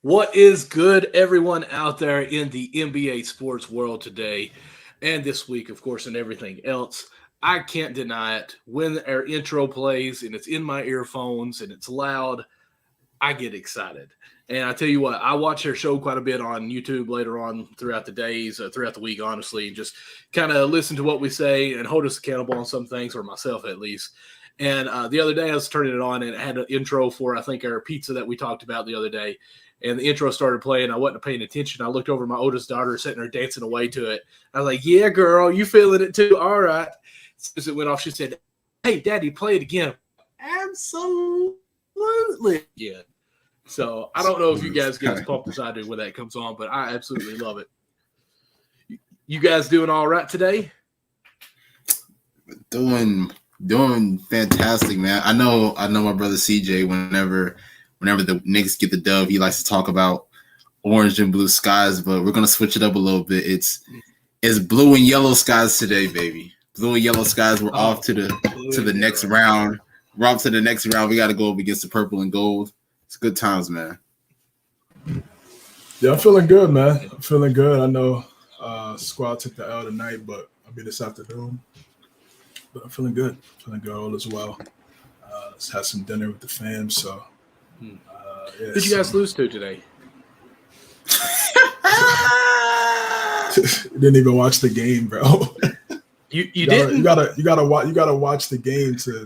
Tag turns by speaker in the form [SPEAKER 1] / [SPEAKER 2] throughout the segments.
[SPEAKER 1] What is good, everyone out there in the NBA sports world today and this week, of course, and everything else? I can't deny it. When our intro plays and it's in my earphones and it's loud, I get excited. And I tell you what, I watch their show quite a bit on YouTube later on throughout the days, throughout the week, honestly, and just kind of listen to what we say and hold us accountable on some things, or myself at least. And the other day I was turning it on and it had an intro for, I think, our pizza that we talked about the other day. And the intro started playing. I wasn't paying attention. I looked over at my oldest daughter sitting there dancing away to it. I was like, yeah, girl, you feeling it too? All right. As it went off, she said, hey, Daddy, play it again. Absolutely. Yeah. So I don't know if you guys get as pumped as I do when that comes on, but I absolutely love it. You guys doing all right today?
[SPEAKER 2] Doing fantastic, man. I know my brother CJ, whenever the Knicks get the dub, he likes to talk about orange and blue skies, but we're gonna switch it up a little bit. It's blue and yellow skies today, baby. Blue and yellow skies. We're off to the next round. We're off to the next round. We got to go up against the purple and gold. It's good times, man.
[SPEAKER 3] Yeah, I'm feeling good, man. I'm feeling good. I know squad took the L tonight, but I'll be this afternoon. But I'm feeling good. Feeling good all as well. Let's have some dinner with the fam. So,
[SPEAKER 1] Who'd you guys lose to today?
[SPEAKER 3] Didn't even watch the game, bro.
[SPEAKER 1] You didn't?
[SPEAKER 3] You gotta watch the game to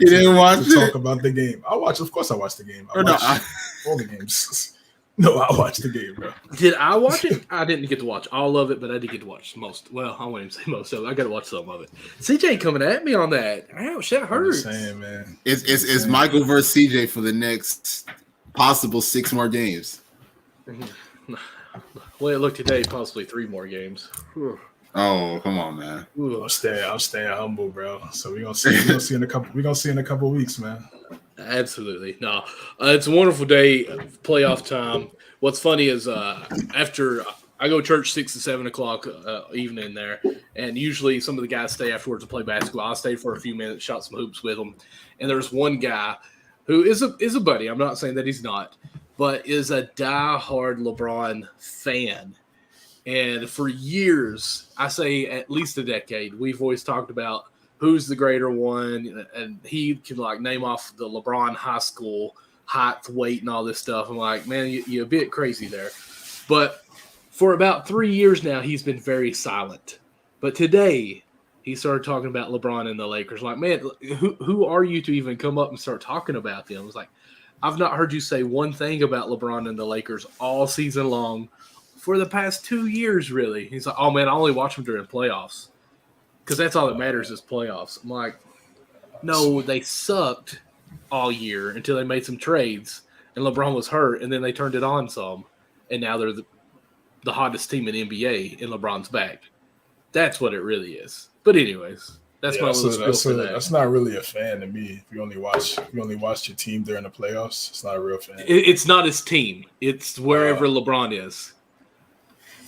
[SPEAKER 3] talk about the game. Of course I watched the game. I watched all the games. No, I watched the game, bro.
[SPEAKER 1] Did I watch it? I didn't get to watch all of it, but I did get to watch most. Well, I won't even say most of it. I got to watch some of it. CJ coming at me on that. Ouch, that hurts.
[SPEAKER 3] I'm saying, man.
[SPEAKER 2] It's Michael versus CJ for the next possible 6 more games.
[SPEAKER 1] Well, it looked today, possibly 3 more games.
[SPEAKER 2] Oh, come on, man.
[SPEAKER 3] I'm staying humble, bro. So we're gonna see in a couple weeks, man.
[SPEAKER 1] Absolutely. No, it's a wonderful day, playoff time. What's funny is after I go to church 6 to 7 o'clock evening there, and usually some of the guys stay afterwards to play basketball. I stayed for a few minutes, shot some hoops with them, and there's one guy who is a buddy. I'm not saying that he's not, but is a diehard LeBron fan. And for years, I say at least a decade, we've always talked about who's the greater one, and he can like name off the LeBron high school height, weight, and all this stuff. I'm like, man, you're a bit crazy there. But for about 3 years now, he's been very silent. But today, he started talking about LeBron and the Lakers. Like, man, who are you to even come up and start talking about them? I was like, I've not heard you say one thing about LeBron and the Lakers all season long for the past 2 years, really. He's like, oh, man, I only watch them during playoffs because that's all that matters is playoffs. I'm like, no, they sucked all year until they made some trades and LeBron was hurt, and then they turned it on some, and now they're the hottest team in NBA, and LeBron's back. That's what it really is. But anyways, that's my little spiel for that.
[SPEAKER 3] That's not really a fan to me. If you only watch your team during the playoffs, it's not a real fan.
[SPEAKER 1] It's not his team. It's wherever LeBron is.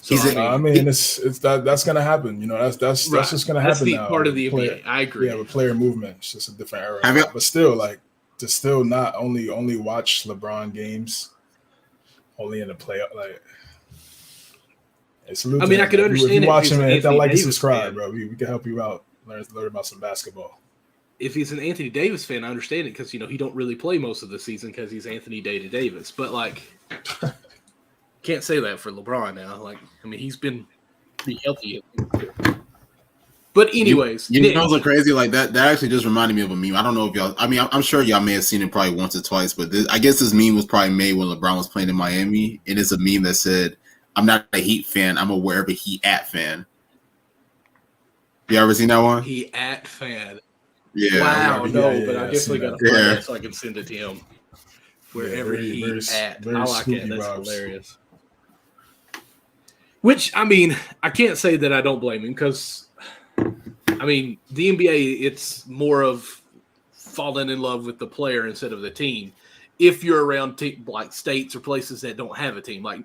[SPEAKER 1] So,
[SPEAKER 3] that's gonna happen. You know, that's just gonna happen.
[SPEAKER 1] That's part of the NBA. I agree.
[SPEAKER 3] Yeah, with player movement, it's just a different era. But still, like to still not only watch LeBron games, only in the playoff. Like, I mean,
[SPEAKER 1] I could understand
[SPEAKER 3] if you watch him and hit that like and
[SPEAKER 1] Davis
[SPEAKER 3] subscribe,
[SPEAKER 1] fan.
[SPEAKER 3] bro. We can help you out. Learn about some basketball.
[SPEAKER 1] If he's an Anthony Davis fan, I understand it because he don't really play most of the season because he's Anthony Davis. But like. Can't say that for LeBron now. Like, I mean, he's been pretty healthy. But anyways.
[SPEAKER 2] You know what's crazy? Like, that actually just reminded me of a meme. I don't know if y'all – I mean, I'm sure y'all may have seen it probably once or twice, but I guess this meme was probably made when LeBron was playing in Miami, and it's a meme that said, I'm not a Heat fan. I'm a wherever he at fan. You ever seen that one?
[SPEAKER 1] He at fan.
[SPEAKER 2] Yeah.
[SPEAKER 1] Wow, but I definitely got to find that so I can send it to him. Wherever he's at. I like it. That's hilarious. Which, I mean, I can't say that I don't blame him because, I mean, the NBA, it's more of falling in love with the player instead of the team. If you're around like states or places that don't have a team, like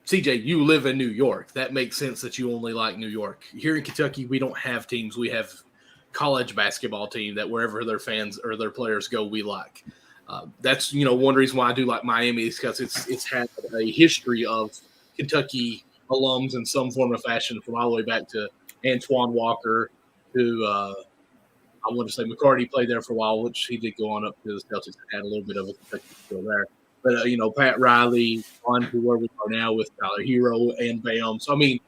[SPEAKER 1] CJ, you live in New York. That makes sense that you only like New York. Here in Kentucky, we don't have teams. We have college basketball team that wherever their fans or their players go, we like. That's one reason why I do like Miami is because it's had a history of Kentucky alums in some form or fashion from all the way back to Antoine Walker, who I want to say McCarty played there for a while, which he did go on up to the Celtics and had a little bit of a Kentucky feel there. But Pat Riley on to where we are now with Tyler Hero and Bam. So I mean,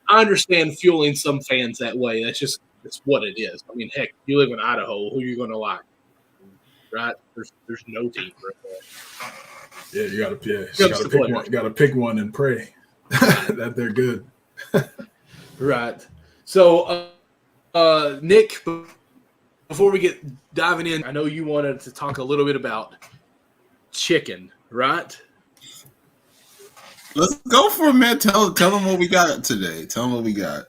[SPEAKER 1] I understand fueling some fans that way. It's what it is. I mean, heck, you live in Idaho, who are you going to like? Right? There's no team right there.
[SPEAKER 3] Yeah, you gotta pick one and pray that they're good.
[SPEAKER 1] Right. So, Nick, before we get diving in, I know you wanted to talk a little bit about chicken, right?
[SPEAKER 2] Let's go for it, man. Tell them what we got today. Tell them what we got.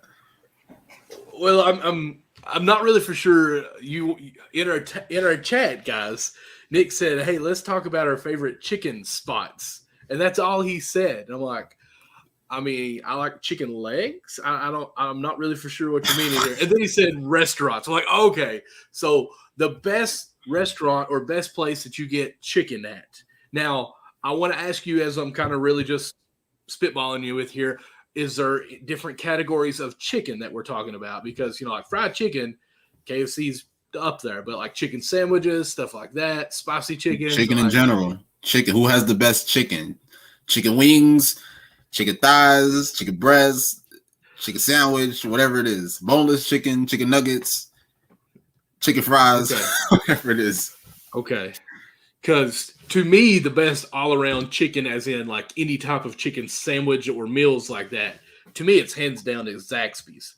[SPEAKER 1] Well, I'm not really for sure. You in our chat, guys. Nick said, "Hey, let's talk about our favorite chicken spots," and that's all he said. And I'm like, I mean, I like chicken legs. I'm not really for sure what you mean here. And then he said restaurants. I'm like, okay, so the best restaurant or best place that you get chicken at. Now, I want to ask you, as I'm kind of really just spitballing you with here, is there different categories of chicken that we're talking about? Because, like fried chicken, KFC's up there, but like chicken sandwiches, stuff like that, spicy chicken.
[SPEAKER 2] Chicken in general. Chicken. Who has the best chicken? Chicken wings, chicken thighs, chicken breasts, chicken sandwich, whatever it is. Boneless chicken, chicken nuggets, chicken fries, whatever it is.
[SPEAKER 1] Okay. Because to me, the best all-around chicken, as in like any type of chicken sandwich or meals like that, to me, it's hands down is Zaxby's.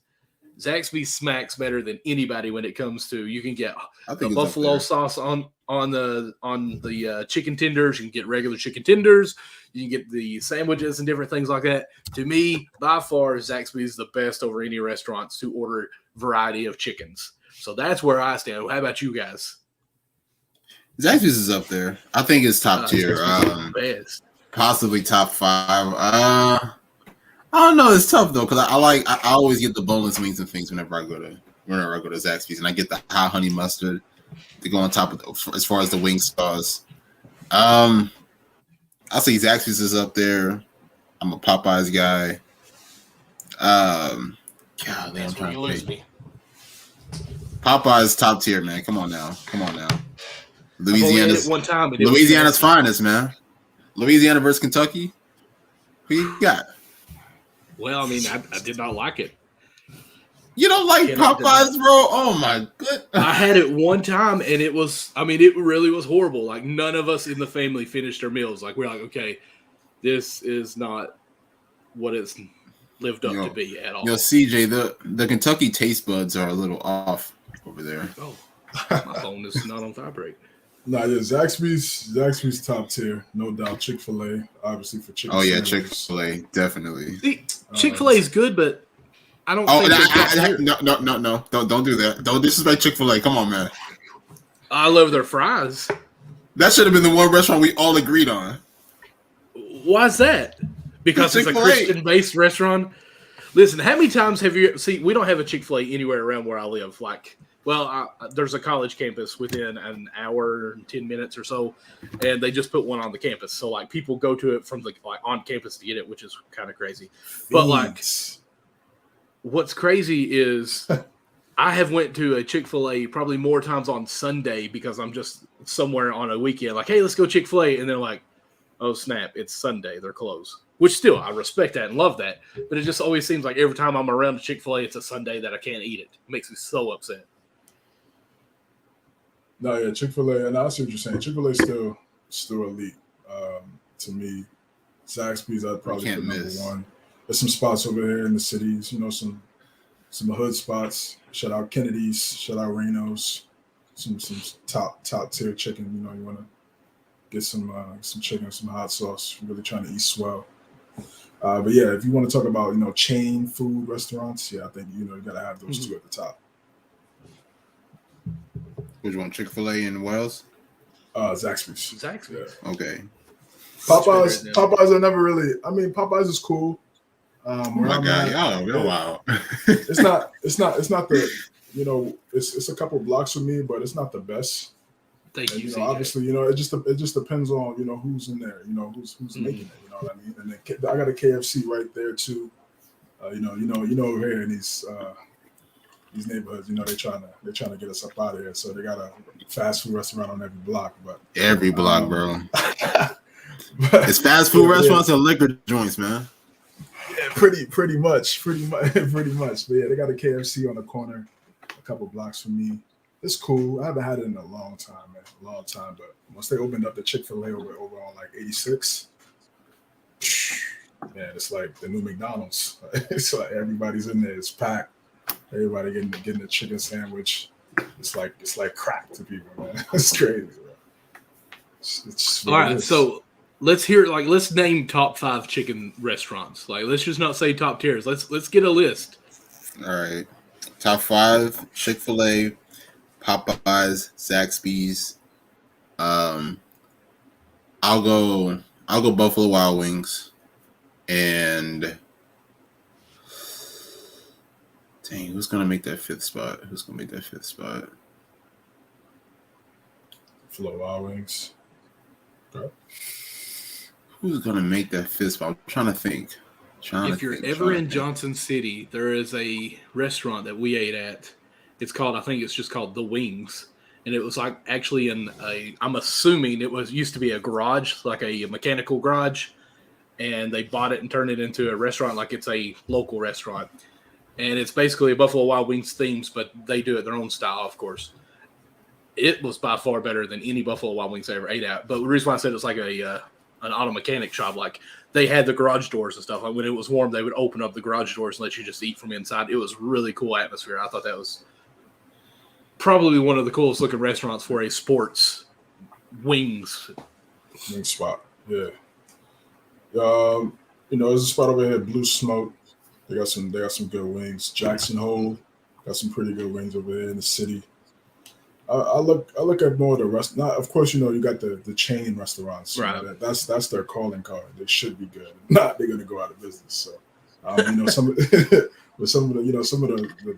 [SPEAKER 1] Zaxby's smacks better than anybody when it comes to you can get the buffalo sauce on the chicken tenders. You can get regular chicken tenders. You can get the sandwiches and different things like that. To me, by far, Zaxby's the best over any restaurants to order variety of chickens. So that's where I stand. How about you guys?
[SPEAKER 2] Zaxby's is up there. I think it's top tier.
[SPEAKER 1] Best.
[SPEAKER 2] Possibly top 5. I don't know. It's tough though because I always get the boneless wings and things whenever I go to Zaxby's, and I get the hot honey mustard to go on top of as far as the wing sauce. I'll say Zaxby's is up there. I'm a Popeyes guy. Golly, I'm trying to think. Popeyes top tier, man. Come on now. Louisiana's finest, man. Louisiana versus Kentucky. Who you got?
[SPEAKER 1] Well, I mean, I did not like it.
[SPEAKER 2] You don't like Popeyes, bro? Oh my goodness!
[SPEAKER 1] I had it one time, and it really was horrible. Like none of us in the family finished our meals. Like we're like, okay, this is not what it's lived up to be at all.
[SPEAKER 2] CJ, the Kentucky taste buds are a little off over there.
[SPEAKER 1] Oh, my phone is not on vibrate.
[SPEAKER 3] Nah, yeah, Zaxby's top tier, no doubt. Chick-fil-A, obviously for chicken.
[SPEAKER 2] Oh yeah, Chick-fil-A, definitely.
[SPEAKER 1] See, Chick-fil-A is good, but I don't.
[SPEAKER 2] No, don't do that. Don't disrespect Chick-fil-A. Come on, man.
[SPEAKER 1] I love their fries.
[SPEAKER 2] That should have been the one restaurant we all agreed on.
[SPEAKER 1] Why is that? Because it's a Christian-based restaurant. Listen, how many times have you see? We don't have a Chick-fil-A anywhere around where I live. There's a college campus within an hour and 10 minutes or so, and they just put one on the campus. So like people go to it from on campus to get it, which is kind of crazy. But what's crazy is I have went to a Chick-fil-A probably more times on Sunday because I'm just somewhere on a weekend. Like, hey, let's go Chick-fil-A, and they're like, oh snap, it's Sunday, they're closed. Which still, I respect that and love that, but it just always seems like every time I'm around a Chick-fil-A, it's a Sunday that I can't eat it. It makes me so upset.
[SPEAKER 3] No, yeah, Chick-fil-A, and I see what you're saying. Chick-fil-A is still elite to me. Zaxby's, I'd probably put number one. There's some spots over here in the cities, some hood spots. Shout out Kennedy's, shout out Reno's, some top tier chicken. You want to get some chicken, some hot sauce. Really trying to eat swell. But yeah, if you want to talk about chain food restaurants, yeah, I think you gotta have those two at the top.
[SPEAKER 2] Which one, Chick-fil-A in Wells?
[SPEAKER 3] Zaxby's.
[SPEAKER 2] Yeah. Okay.
[SPEAKER 3] Popeyes are never really. I mean, Popeyes is cool.
[SPEAKER 2] My God, y'all wow.
[SPEAKER 3] It's not the. It's a couple blocks from me, but it's not the best.
[SPEAKER 1] Thank
[SPEAKER 3] And,
[SPEAKER 1] you, CJ.
[SPEAKER 3] obviously, it just depends on who's in there, who's making it. You know what I mean? And then I got a KFC right there too. Over here in these neighborhoods, they're trying to get us up out of here. So they got a fast food restaurant on every block. But
[SPEAKER 2] every block, bro. It's fast food restaurants and liquor joints, man.
[SPEAKER 3] Yeah, pretty much. But yeah, they got a KFC on the corner, a couple blocks from me. It's cool. I haven't had it in a long time, man. A long time. But once they opened up the Chick-fil-A over on like 86, man, it's like the new McDonald's. It's like everybody's in there. It's packed. Everybody getting a chicken sandwich. It's like crack to people, man. It's crazy, bro. It's
[SPEAKER 1] all right, so let's name top 5 chicken restaurants. Like, let's just not say top tiers. Let's get a list.
[SPEAKER 2] All right, top 5: Chick-fil-A, Popeyes, Zaxby's. I'll go Buffalo Wild Wings, and dang, who's gonna make that 5th spot?
[SPEAKER 3] Buffalo Wild Wings. Okay.
[SPEAKER 2] Who's gonna make that 5th spot? I'm trying to think.
[SPEAKER 1] If you're ever in Johnson City, there is a restaurant that we ate at. I think it's just called The Wings. And it was like actually I'm assuming it used to be a garage, like a mechanical garage. And they bought it and turned it into a restaurant, like it's a local restaurant. And it's basically a Buffalo Wild Wings themes, but they do it their own style, of course. It was by far better than any Buffalo Wild Wings I ever ate at. But the reason why I said it's like an auto mechanic shop, like they had the garage doors and stuff. Like when it was warm, they would open up the garage doors and let you just eat from inside. It was really cool atmosphere. I thought that was probably one of the coolest looking restaurants for a sports wings
[SPEAKER 3] spot. Yeah. There's a spot over here, Blue Smoke. They got some good wings. Jackson Hole got some pretty good wings over here in the city. I look at more of the rest. Not, of course, you got the chain restaurants.
[SPEAKER 1] Right.
[SPEAKER 3] That's their calling card. They should be good. Not they're gonna go out of business. So, some of the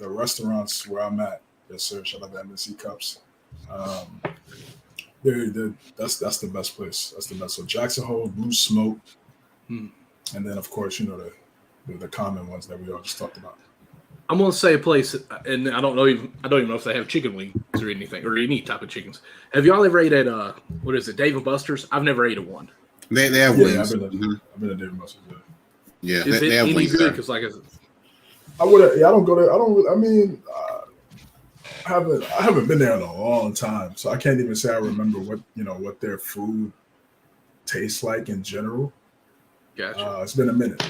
[SPEAKER 3] restaurants where I'm at, yes sir. Shout out to MNC Cups. That's the best place. That's the best. So Jackson Hole, Blue Smoke, and then of course the common ones that we all just talked about.
[SPEAKER 1] I'm gonna say a place, and I don't even know if they have chicken wings or anything or any type of chickens. Have y'all ever ate at what is it, Dave & Buster's? I've never ate at one.
[SPEAKER 2] They have wings.
[SPEAKER 3] I've been at Dave & Buster's.
[SPEAKER 2] Yeah,
[SPEAKER 1] is
[SPEAKER 2] they
[SPEAKER 1] it
[SPEAKER 2] have
[SPEAKER 1] any
[SPEAKER 2] wings
[SPEAKER 1] good? Because like,
[SPEAKER 3] I don't go there. I don't. I mean, I haven't been there in a long time, so I can't even say I remember what their food tastes like in general.
[SPEAKER 1] Gotcha.
[SPEAKER 3] It's been a minute.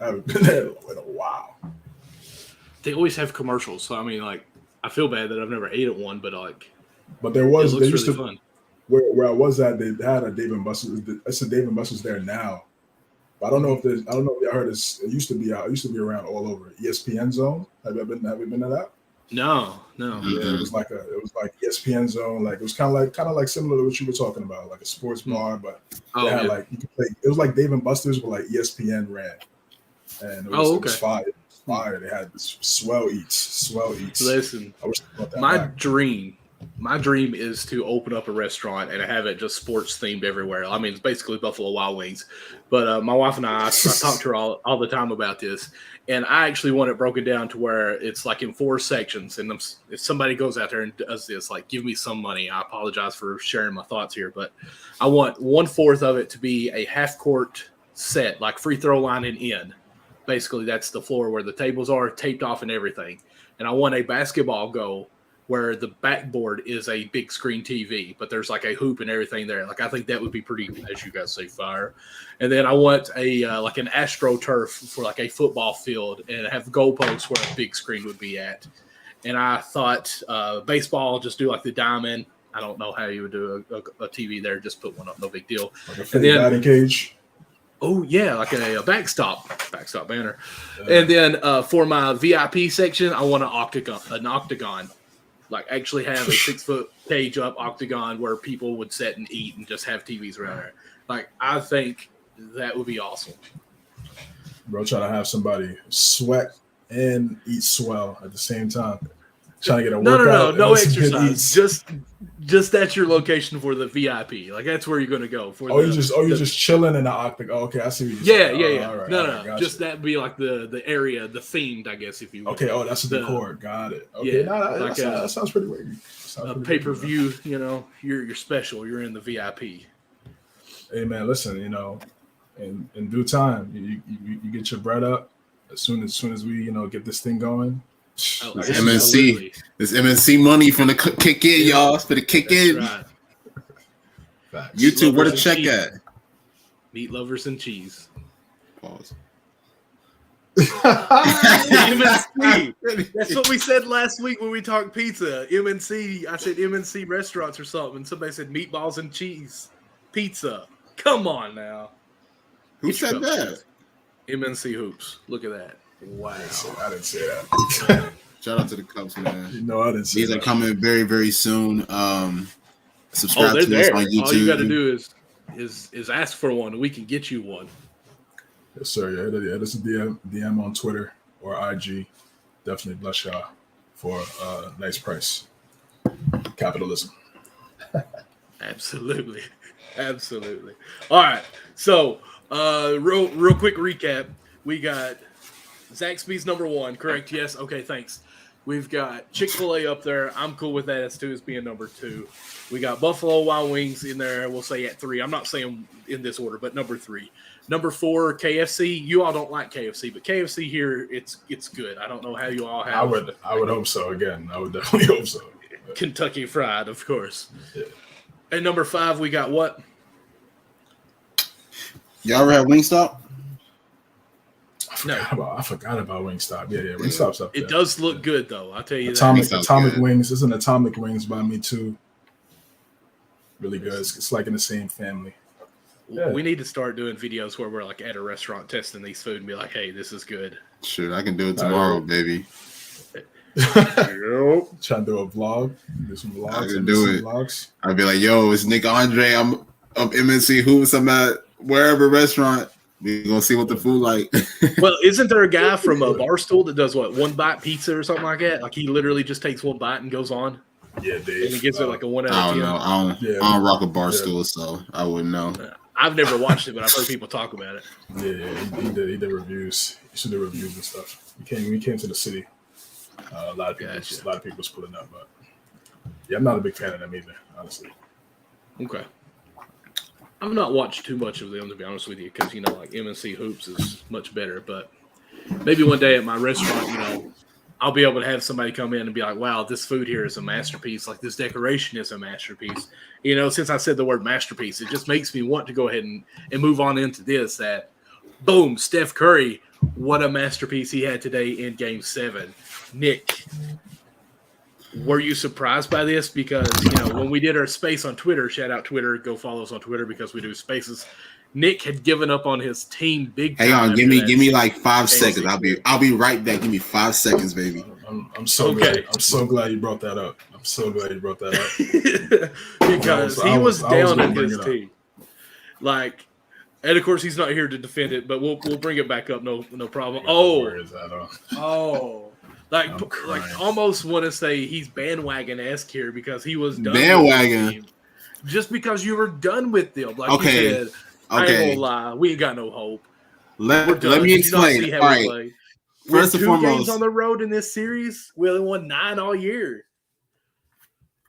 [SPEAKER 3] I haven't been there in a while.
[SPEAKER 1] They always have commercials, so I mean, like, I feel bad that I've never ate at one, but like,
[SPEAKER 3] but there was.
[SPEAKER 1] It looks really fun.
[SPEAKER 3] Where I was at, they had a Dave & Buster's. It's a Dave & Buster's there now. But I don't know if y'all heard this. It used to be around all over. ESPN Zone. Have you been to that?
[SPEAKER 1] No.
[SPEAKER 3] Yeah, it was like ESPN Zone. Like it was kind of like similar to what you were talking about, like a sports bar, but they had like you could play. It was like Dave & Buster's, but like ESPN ran, and it was fire. They had swell eats.
[SPEAKER 1] Listen, my dream is to open up a restaurant and have it just sports themed everywhere. I mean, it's basically Buffalo Wild Wings. But my wife and I talk to her all the time about this, and I actually want it broken down to where it's like in 4 sections. And if somebody goes out there and does this, like, give me some money. I apologize for sharing my thoughts here, but I want 1/4 of it to be a half court set, like free throw line and in. Basically, that's the floor where the tables are taped off and everything. And I want a basketball goal where the backboard is a big screen TV, but there's like a hoop and everything there. Like, I think that would be pretty, as you guys say, fire. And then I want a like an AstroTurf for like a football field and have goalposts where a big screen would be at. And I thought baseball, just do like the diamond. I don't know how you would do a TV there. Just put one up, no big deal.
[SPEAKER 3] Like a fake batting cage.
[SPEAKER 1] Oh, yeah, like a backstop banner. And then for my VIP section, I want an octagon. Like, actually have a 6-foot cage up octagon where people would sit and eat and just have TVs around there. Like, I think that would be awesome.
[SPEAKER 3] Bro, trying to have somebody sweat and eat swell at the same time. trying to get a
[SPEAKER 1] No,
[SPEAKER 3] workout.
[SPEAKER 1] no
[SPEAKER 3] and some good
[SPEAKER 1] exercise.
[SPEAKER 3] eats.
[SPEAKER 1] Just that's your location for the VIP. Like that's where you're going to go for.
[SPEAKER 3] You're just chilling in the octagon. Oh, okay, I see what you're saying.
[SPEAKER 1] Yeah.
[SPEAKER 3] All right,
[SPEAKER 1] No.
[SPEAKER 3] gotcha.
[SPEAKER 1] Just that be like the area, the themed, I guess, if you will.
[SPEAKER 3] Okay. Oh, that's the decor. Got it. Okay.
[SPEAKER 1] Yeah,
[SPEAKER 3] That sounds pretty weird.
[SPEAKER 1] A pay-per-view. You're special. You're in the VIP.
[SPEAKER 3] Hey man, listen. In due time, you get your bread up as soon as we get this thing going.
[SPEAKER 1] Oh,
[SPEAKER 2] This MNC money from the kick in, y'all. It's for the kick in.
[SPEAKER 1] Right.
[SPEAKER 2] YouTube, where the check at?
[SPEAKER 1] Meat lovers and cheese.
[SPEAKER 2] Pause.
[SPEAKER 1] MNC. That's what we said last week when we talked pizza. MNC. I said MNC restaurants or something. Somebody said meatballs and cheese pizza. Come on now.
[SPEAKER 2] Who said that?
[SPEAKER 1] MNC Hoops. Look at that.
[SPEAKER 3] Wow. I didn't say that.
[SPEAKER 2] Shout out to the Cubs, man.
[SPEAKER 3] No, I didn't say
[SPEAKER 2] These
[SPEAKER 3] that.
[SPEAKER 2] are coming very, very soon. Subscribe to us
[SPEAKER 1] there.
[SPEAKER 2] on YouTube.
[SPEAKER 1] All you got to do is ask for one, and we can get you one.
[SPEAKER 3] Yes, sir. Yeah, this is DM on Twitter or IG. Definitely bless y'all for a nice price. Capitalism.
[SPEAKER 1] Absolutely. All right. So, real quick recap. We got Zaxby's number 1, correct? Yes. Okay, thanks. We've got Chick-fil-A up there. I'm cool with that as being number 2. We got Buffalo Wild Wings in there. We'll say at 3. I'm not saying in this order, but number 3. Number 4, KFC. You all don't like KFC, but KFC here, it's good. I don't know how you all have.
[SPEAKER 3] I would hope so. Again, I would definitely hope so.
[SPEAKER 1] Kentucky Fried, of course.
[SPEAKER 3] Yeah.
[SPEAKER 1] And number 5, we got what?
[SPEAKER 2] Y'all ever had Wingstop?
[SPEAKER 3] I forgot about Wingstop. Yeah, Wingstop's up there.
[SPEAKER 1] It does look good, though. I'll tell you
[SPEAKER 3] Atomic
[SPEAKER 2] good.
[SPEAKER 3] Wings. It's an Atomic Wings by me, too. Really good. It's like in the same family. Yeah.
[SPEAKER 1] We need to start doing videos where we're like at a restaurant testing these food and be like, hey, this is good.
[SPEAKER 2] Sure, I can do it tomorrow, baby.
[SPEAKER 3] Trying to do a vlog. Do some vlogs.
[SPEAKER 2] I can do it.
[SPEAKER 3] Vlogs.
[SPEAKER 2] I'd be like, yo, it's Nick Andre. I'm up MNC Hoops. I'm at wherever restaurant. We're going to see what the food like.
[SPEAKER 1] Well, isn't there a guy from a Barstool that does what, 1 bite pizza or something like that? Like he literally just takes 1 bite and goes on?
[SPEAKER 3] Yeah, Dave.
[SPEAKER 1] And he gives it like a 1 out of 10.
[SPEAKER 2] I don't know. I don't rock a Barstool, so I wouldn't know.
[SPEAKER 1] I've never watched it, but I've heard people talk about it.
[SPEAKER 3] Yeah, he did reviews. He should do reviews and stuff. He came to the city. A lot of people was pulling up, but yeah, I'm not a big fan of them either, honestly.
[SPEAKER 1] Okay. I've not watched too much of them, to be honest with you, because, like MNC Hoops is much better. But maybe one day at my restaurant, I'll be able to have somebody come in and be like, wow, this food here is a masterpiece. Like this decoration is a masterpiece. Since I said the word masterpiece, it just makes me want to go ahead and move on into this, that boom, Steph Curry, what a masterpiece he had today in Game 7. Nick, were you surprised by this? Because, when we did our space on Twitter, shout out Twitter, go follow us on Twitter because we do spaces. Nick had given up on his team big time.
[SPEAKER 2] Hang on, give me like 5 seconds. I'll be right back. Give me 5 seconds, baby.
[SPEAKER 3] I'm so glad. I'm so glad you brought that up.
[SPEAKER 1] Because he was down on his team. Like, and of course he's not here to defend it, but we'll bring it back up. No problem. Like almost want to say he's bandwagon-esque here because he was done
[SPEAKER 2] bandwagon.
[SPEAKER 1] With the team. Just because you were done with them, like
[SPEAKER 2] okay.
[SPEAKER 1] you said. I ain't gonna lie, we ain't got no hope.
[SPEAKER 2] Let me explain. All right. First and foremost, 2
[SPEAKER 1] games on the road in this series. We only won 9 all year.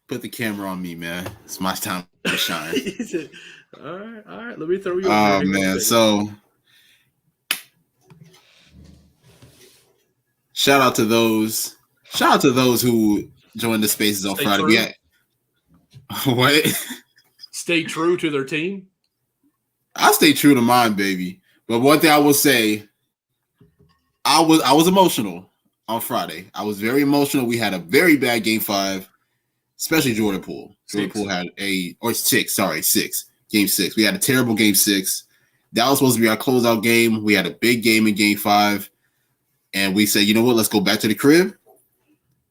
[SPEAKER 2] Put the camera on me, man. It's my time to shine.
[SPEAKER 1] All right. Let me throw you.
[SPEAKER 2] Oh man, so shout out to those who joined the spaces on Friday. What?
[SPEAKER 1] Stay true to their team.
[SPEAKER 2] I stay true to mine, baby. But one thing I will say, I was emotional on Friday. I was very emotional. We had a very bad Game 5, especially Jordan Poole. Jordan Poole had 6. Game 6. We had a terrible Game 6. That was supposed to be our closeout game. We had a big game in Game 5. And we said, you know what? Let's go back to the crib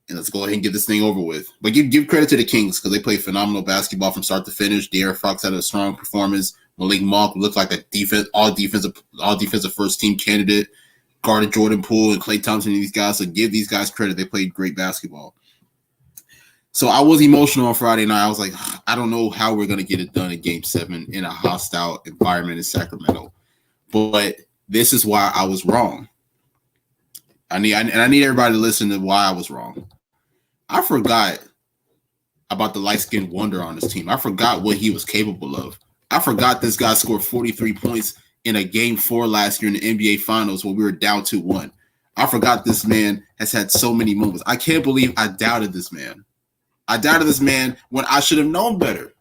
[SPEAKER 2] and let's go ahead and get this thing over with. But give credit to the Kings because they played phenomenal basketball from start to finish. De'Aaron Fox had a strong performance. Malik Monk looked like a all defensive first team candidate. Guarded Jordan Poole and Klay Thompson and these guys. So give these guys credit. They played great basketball. So I was emotional on Friday night. I was like, I don't know how we're going to get it done in Game 7 in a hostile environment in Sacramento. But this is why I was wrong. I need everybody to listen to why I was wrong. I forgot about the light-skinned wonder on this team. I forgot what he was capable of. I forgot this guy scored 43 points in a Game 4 last year in the NBA Finals when we were down 2-1. I forgot this man has had so many moments. I can't believe I doubted this man. I doubted this man when I should have known better.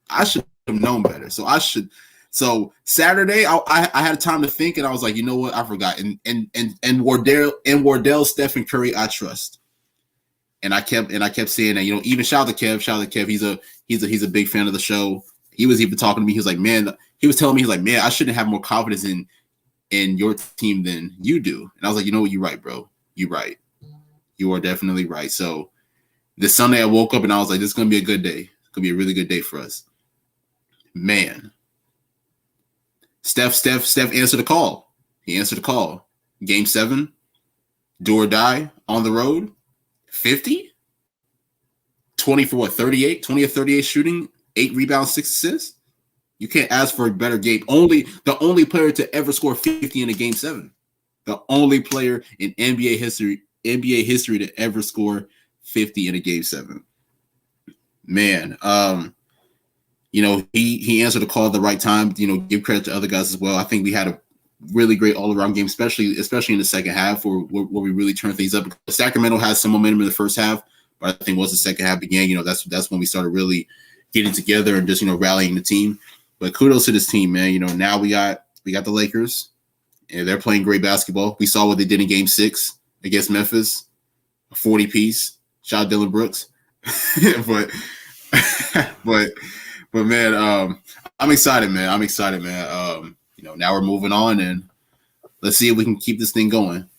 [SPEAKER 2] I should have known better. So Saturday, I had time to think, and I was like, you know what? I forgot. And Wardell, Steph, and Curry, I trust. And I kept saying that, even shout out to Kev. He's a big fan of the show. He was even talking to me. He was like, man, I shouldn't have more confidence in your team than you do. And I was like, you know what? You're right, bro. You're right. You are definitely right. So this Sunday I woke up and I was like, this is going to be a good day. It's going to be a really good day for us. Man. Steph answered the call. He answered the call. Game 7, do or die on the road. 50? 20 for what? 38? 20 or 38 shooting, 8 rebounds, 6 assists. You can't ask for a better game. The only player to ever score 50 in a Game 7. The only player in NBA history to ever score 50 in a Game 7. Man, he answered the call at the right time. Give credit to other guys as well. I think we had a really great all-around game, especially in the second half where we really turned things up. Sacramento has some momentum in the first half, but I think once the second half began, that's when we started really getting together and just, rallying the team. But kudos to this team, man. Now we got the Lakers, and they're playing great basketball. We saw what they did in Game 6 against Memphis, a 40-piece. Shout out Dylan Brooks. but man, I'm excited, man. Now we're moving on, and let's see if we can keep this thing going.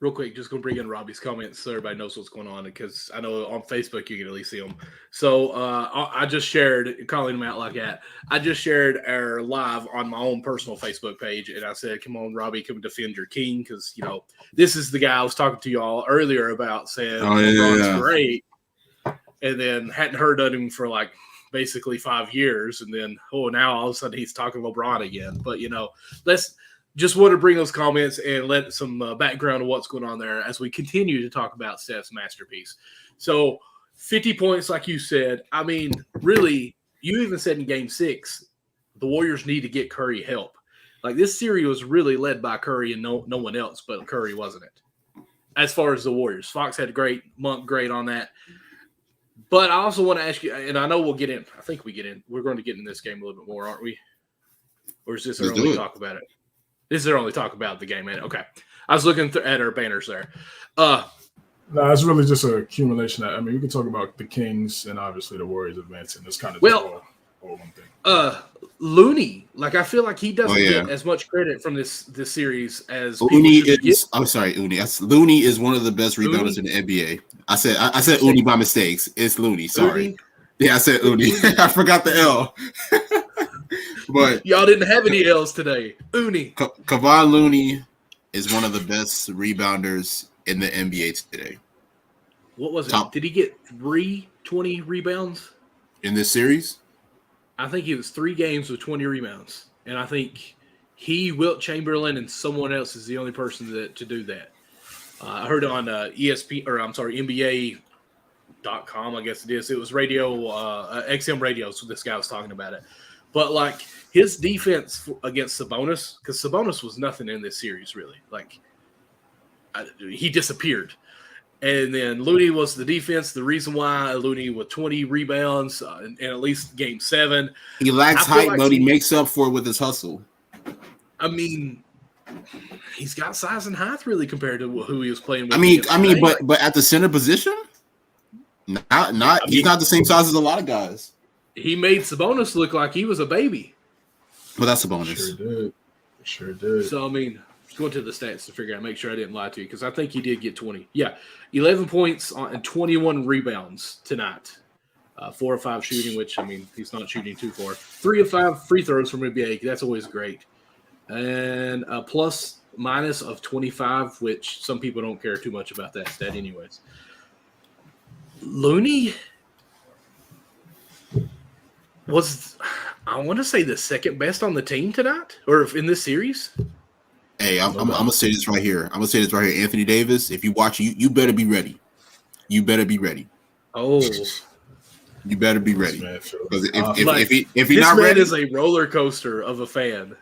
[SPEAKER 1] Real quick, just going to bring in Robbie's comments so everybody knows what's going on, because I know on Facebook you can at least see them. So I just shared, calling them out like that, I just shared our live on my own personal Facebook page, and I said, come on, Robbie, come defend your king, because, this is the guy I was talking to y'all earlier about saying LeBron's great, and then hadn't heard of him for basically 5 years, and then now all of a sudden he's talking LeBron again. But let's just want to bring those comments and let some background of what's going on there as we continue to talk about Steph's masterpiece. So 50 points, like you said. I mean, really, you even said in Game 6 the Warriors need to get Curry help. This series was really led by Curry and no one else but Curry, wasn't it? As far as the Warriors, Fox had a great month, great on that. But I also want to ask you, and I know we'll get in. I think we get in. We're going to get in this game a little bit more, aren't we? Or is this our only talk about it? This is our only talk about the game, man. Okay. I was looking at our banners there.
[SPEAKER 3] No, it's really just an accumulation. I mean, we can talk about the Kings and obviously the Warriors advancing. It's kind of all one thing.
[SPEAKER 1] Looney, I feel like he doesn't get as much credit from this series as
[SPEAKER 2] Looney is. I'm sorry, Looney. Looney is one of the best rebounders in the NBA. I said Looney by mistakes. It's Looney. Sorry. Looney? Yeah, I said Looney. I forgot the L. But
[SPEAKER 1] y'all didn't have any L's today. Looney.
[SPEAKER 2] Kevon Looney is one of the best rebounders in the NBA today.
[SPEAKER 1] What was it? Did he get 20 rebounds
[SPEAKER 2] in this series?
[SPEAKER 1] I think it was 3 games with 20 rebounds, and I think he, Wilt Chamberlain, and someone else is the only person to do that. I heard on NBA.com, I guess it is. It was radio, XM radio, so this guy was talking about it. But, his defense against Sabonis, because Sabonis was nothing in this series, really. He disappeared. And then Looney was the defense. The reason why Looney with 20 rebounds in at least Game 7.
[SPEAKER 2] He lacks height, but he makes up for it with his hustle.
[SPEAKER 1] I mean, he's got size and height really compared to who he was playing with.
[SPEAKER 2] But at the center position, he's not the same size as a lot of guys.
[SPEAKER 1] He made Sabonis look like he was a baby.
[SPEAKER 2] Well, that's a bonus.
[SPEAKER 3] Sure did.
[SPEAKER 1] So, I mean, going to the stats to figure out, make sure I didn't lie to you, because I think he did get 20. Yeah, 11 points and 21 rebounds tonight. 4 or 5 shooting, which, I mean, he's not shooting too far. 3 of 5 free throws from NBA. That's always great. And a plus-minus of 25, which some people don't care too much about that stat anyways. Looney was, I want to say, the second best on the team tonight, or in this series.
[SPEAKER 2] Hey, I'm gonna say this right here. Anthony Davis, if you watch, you better be ready. You better be ready.
[SPEAKER 1] Oh,
[SPEAKER 2] you better be ready. Because if he's
[SPEAKER 1] this
[SPEAKER 2] not
[SPEAKER 1] man
[SPEAKER 2] ready,
[SPEAKER 1] is a roller coaster of a fan.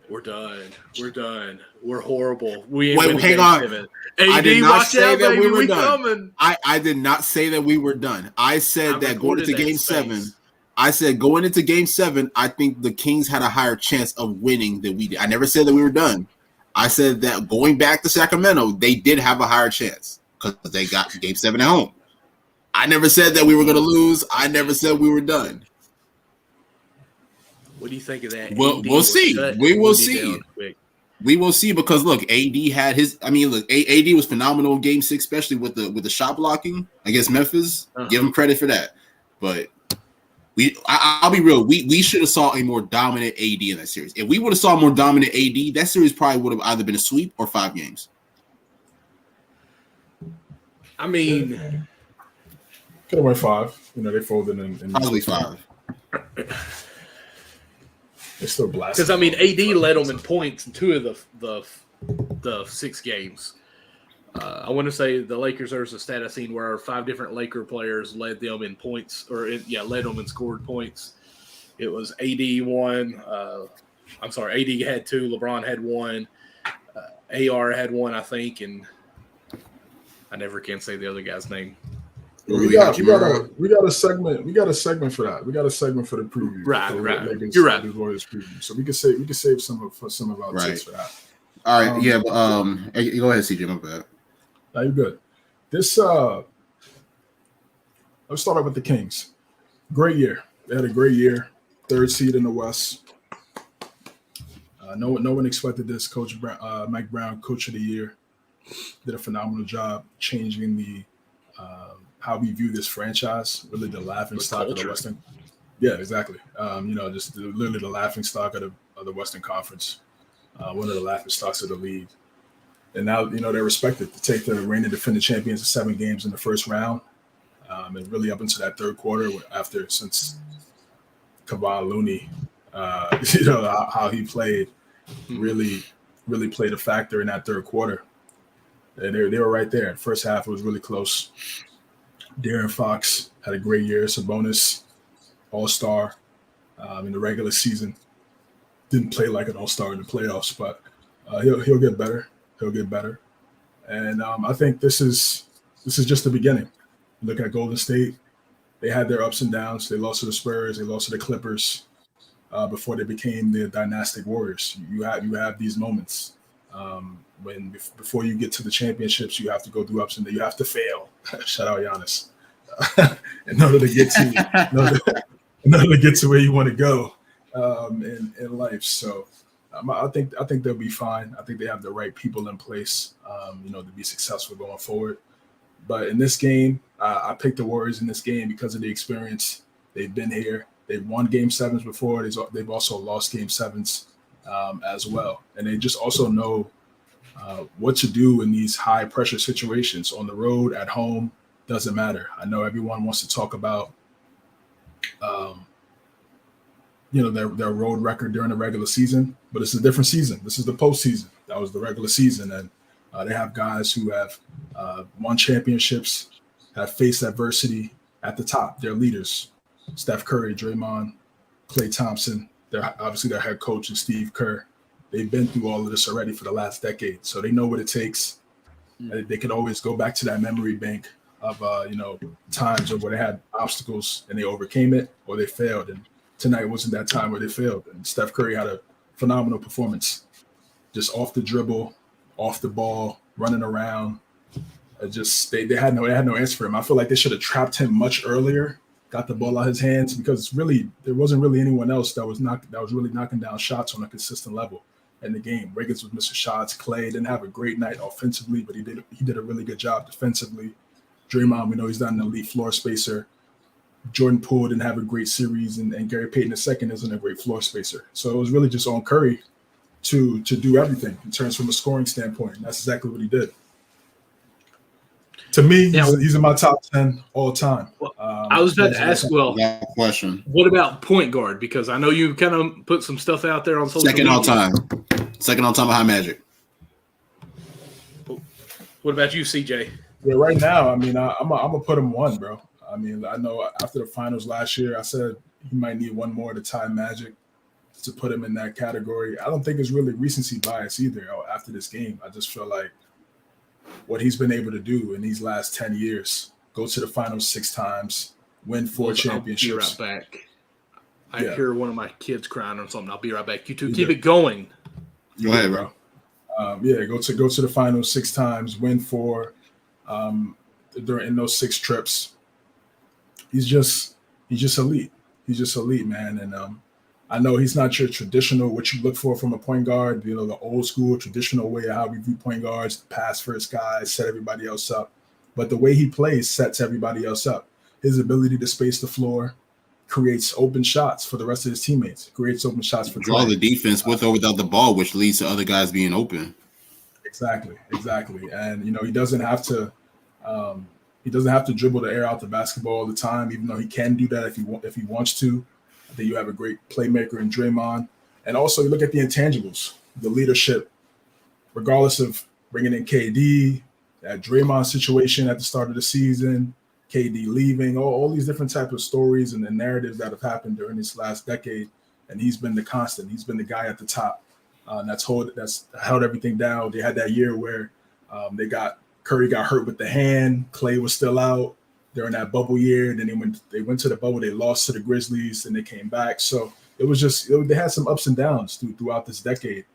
[SPEAKER 1] We're done. We're horrible. We ain't
[SPEAKER 2] wait, hang on.
[SPEAKER 1] 7.
[SPEAKER 2] I did not
[SPEAKER 1] watch
[SPEAKER 2] say
[SPEAKER 1] out,
[SPEAKER 2] that
[SPEAKER 1] baby.
[SPEAKER 2] we were done.
[SPEAKER 1] Coming.
[SPEAKER 2] I did not say that we were done. I said that going into Game 7.
[SPEAKER 1] Space.
[SPEAKER 2] I said going into Game 7, I think the Kings had a higher chance of winning than we did. I never said that we were done. I said that going back to Sacramento, they did have a higher chance because they got Game 7 at home. I never said that we were going to lose. I never said we were done.
[SPEAKER 1] What do you think of that?
[SPEAKER 2] We'll see. We will see. We will see because look, AD had his. I mean, look, AD was phenomenal in Game 6, especially with the shot blocking against Memphis. Give him credit for that. But I'll be real. We should have saw a more dominant AD in that series. If we would have saw a more dominant AD, that series probably would have either been a sweep or 5 games.
[SPEAKER 1] I mean,
[SPEAKER 3] could have went 5. You know, they folded in
[SPEAKER 2] probably 5.
[SPEAKER 3] They still blasted.
[SPEAKER 1] Because I mean, AD led them in points in 2 of the 6 games. I want to say the Lakers. There's a stat I've seen where 5 different Laker players led them in points, led them and scored points. It was AD 1. I'm sorry, AD had 2. LeBron had 1. AR had 1, I think, and I never can say the other guy's name.
[SPEAKER 3] We got a segment. We got a segment for that. We got a segment for the preview.
[SPEAKER 1] Right.
[SPEAKER 3] You're right. Warriors preview. So we can save some of our takes for that.
[SPEAKER 2] All right. Yeah. But, go ahead, CJ. My bad.
[SPEAKER 3] Now you're good. Let's start out with the Kings. Great year. They had a great year. 3rd seed in the West. No one expected this. Coach Mike Brown, Coach of the Year, did a phenomenal job changing the how we view this franchise. Really, the laughing stock of the Western. Yeah, exactly. Just literally the laughing stock of the Western Conference. One of the laughing stocks of the league. And now, they're respected to take the reigning defending champions to 7 games in the first round. And really up into that 3rd quarter since Kevon Looney, how he played really played a factor in that 3rd quarter. And they were right there. First half, it was really close. De'Aaron Fox had a great year. Sabonis, all-star in the regular season. Didn't play like an all-star in the playoffs, but he'll get better. He'll get better. And I think this is just the beginning. Look at Golden State. They had their ups and downs. They lost to the Spurs. They lost to the Clippers before they became the dynastic Warriors. You have these moments. Before you get to the championships, you have to go through ups and downs. You have to fail. Shout out Giannis. in order to get to where you want to go in life. So I think they'll be fine. I think they have the right people in place, to be successful going forward. But in this game, I picked the Warriors in this game because of the experience. They've been here. They've won Game 7s before. They've also lost Game 7s as well. And they just also know what to do in these high pressure situations on the road, at home, doesn't matter. I know everyone wants to talk about, their road record during the regular season, but it's a different season. This is the postseason. That was the regular season. And they have guys who have won championships, have faced adversity at the top. They're leaders. Steph Curry, Draymond, Klay Thompson. They're obviously their head coach is Steve Kerr. They've been through all of this already for the last decade, so they know what it takes. They can always go back to that memory bank of times where they had obstacles and they overcame it or they failed. And tonight wasn't that time where they failed. And Steph Curry had a phenomenal performance, just off the dribble, off the ball, running around. They had no answer for him. I feel like they should have trapped him much earlier, got the ball out of his hands, because really there wasn't really anyone else that was really knocking down shots on a consistent level in the game. Wiggins was missing shots. Klay didn't have a great night offensively, but he did a really good job defensively. Draymond, we know he's not an elite floor spacer. Jordan Poole didn't have a great series, and Gary Payton II isn't a great floor spacer. So it was really just on Curry to do everything in terms from a scoring standpoint. And that's exactly what he did. To me,
[SPEAKER 1] Now,
[SPEAKER 3] he's in my top 10 all time.
[SPEAKER 1] I was about to ask,
[SPEAKER 2] question.
[SPEAKER 1] What about point guard? Because I know you kind of put some stuff out there on social
[SPEAKER 2] media. Second all time behind Magic.
[SPEAKER 1] What about you, CJ?
[SPEAKER 3] Yeah, right now, I mean, I'm gonna put him 1, bro. I mean, I know after the finals last year, I said he might need 1 more to tie Magic to put him in that category. I don't think it's really recency bias either. After this game, I just feel like what he's been able to do in these last 10 years, go to the finals 6 times, win 4 championships.
[SPEAKER 1] I'll be right back. I hear one of my kids crying or something. I'll be right back. You two keep it going.
[SPEAKER 2] Go ahead, bro.
[SPEAKER 3] Go to the finals 6 times, win 4 during those 6 trips. He's just elite. He's just elite, man. And I know he's not your traditional, what you look for from a point guard, you know, the old school traditional way of how we view point guards, pass first guys, set everybody else up. But the way he plays sets everybody else up. His ability to space the floor creates open shots for the rest of his teammates, creates open shots for
[SPEAKER 2] draw the defense with or without the ball, which leads to other guys being open.
[SPEAKER 3] Exactly. And, you know, he doesn't have to dribble the air out the basketball all the time, even though he can do that if he wants to. I think you have a great playmaker in Draymond. And also you look at the intangibles, the leadership, regardless of bringing in KD, that Draymond situation at the start of the season, KD leaving, all these different types of stories and the narratives that have happened during this last decade. And he's been the constant. He's been the guy at the top that's held everything down. They had that year where Curry got hurt with the hand. Clay was still out during that bubble year. And then they went to the bubble. They lost to the Grizzlies and they came back. So it was they had some ups and downs throughout this decade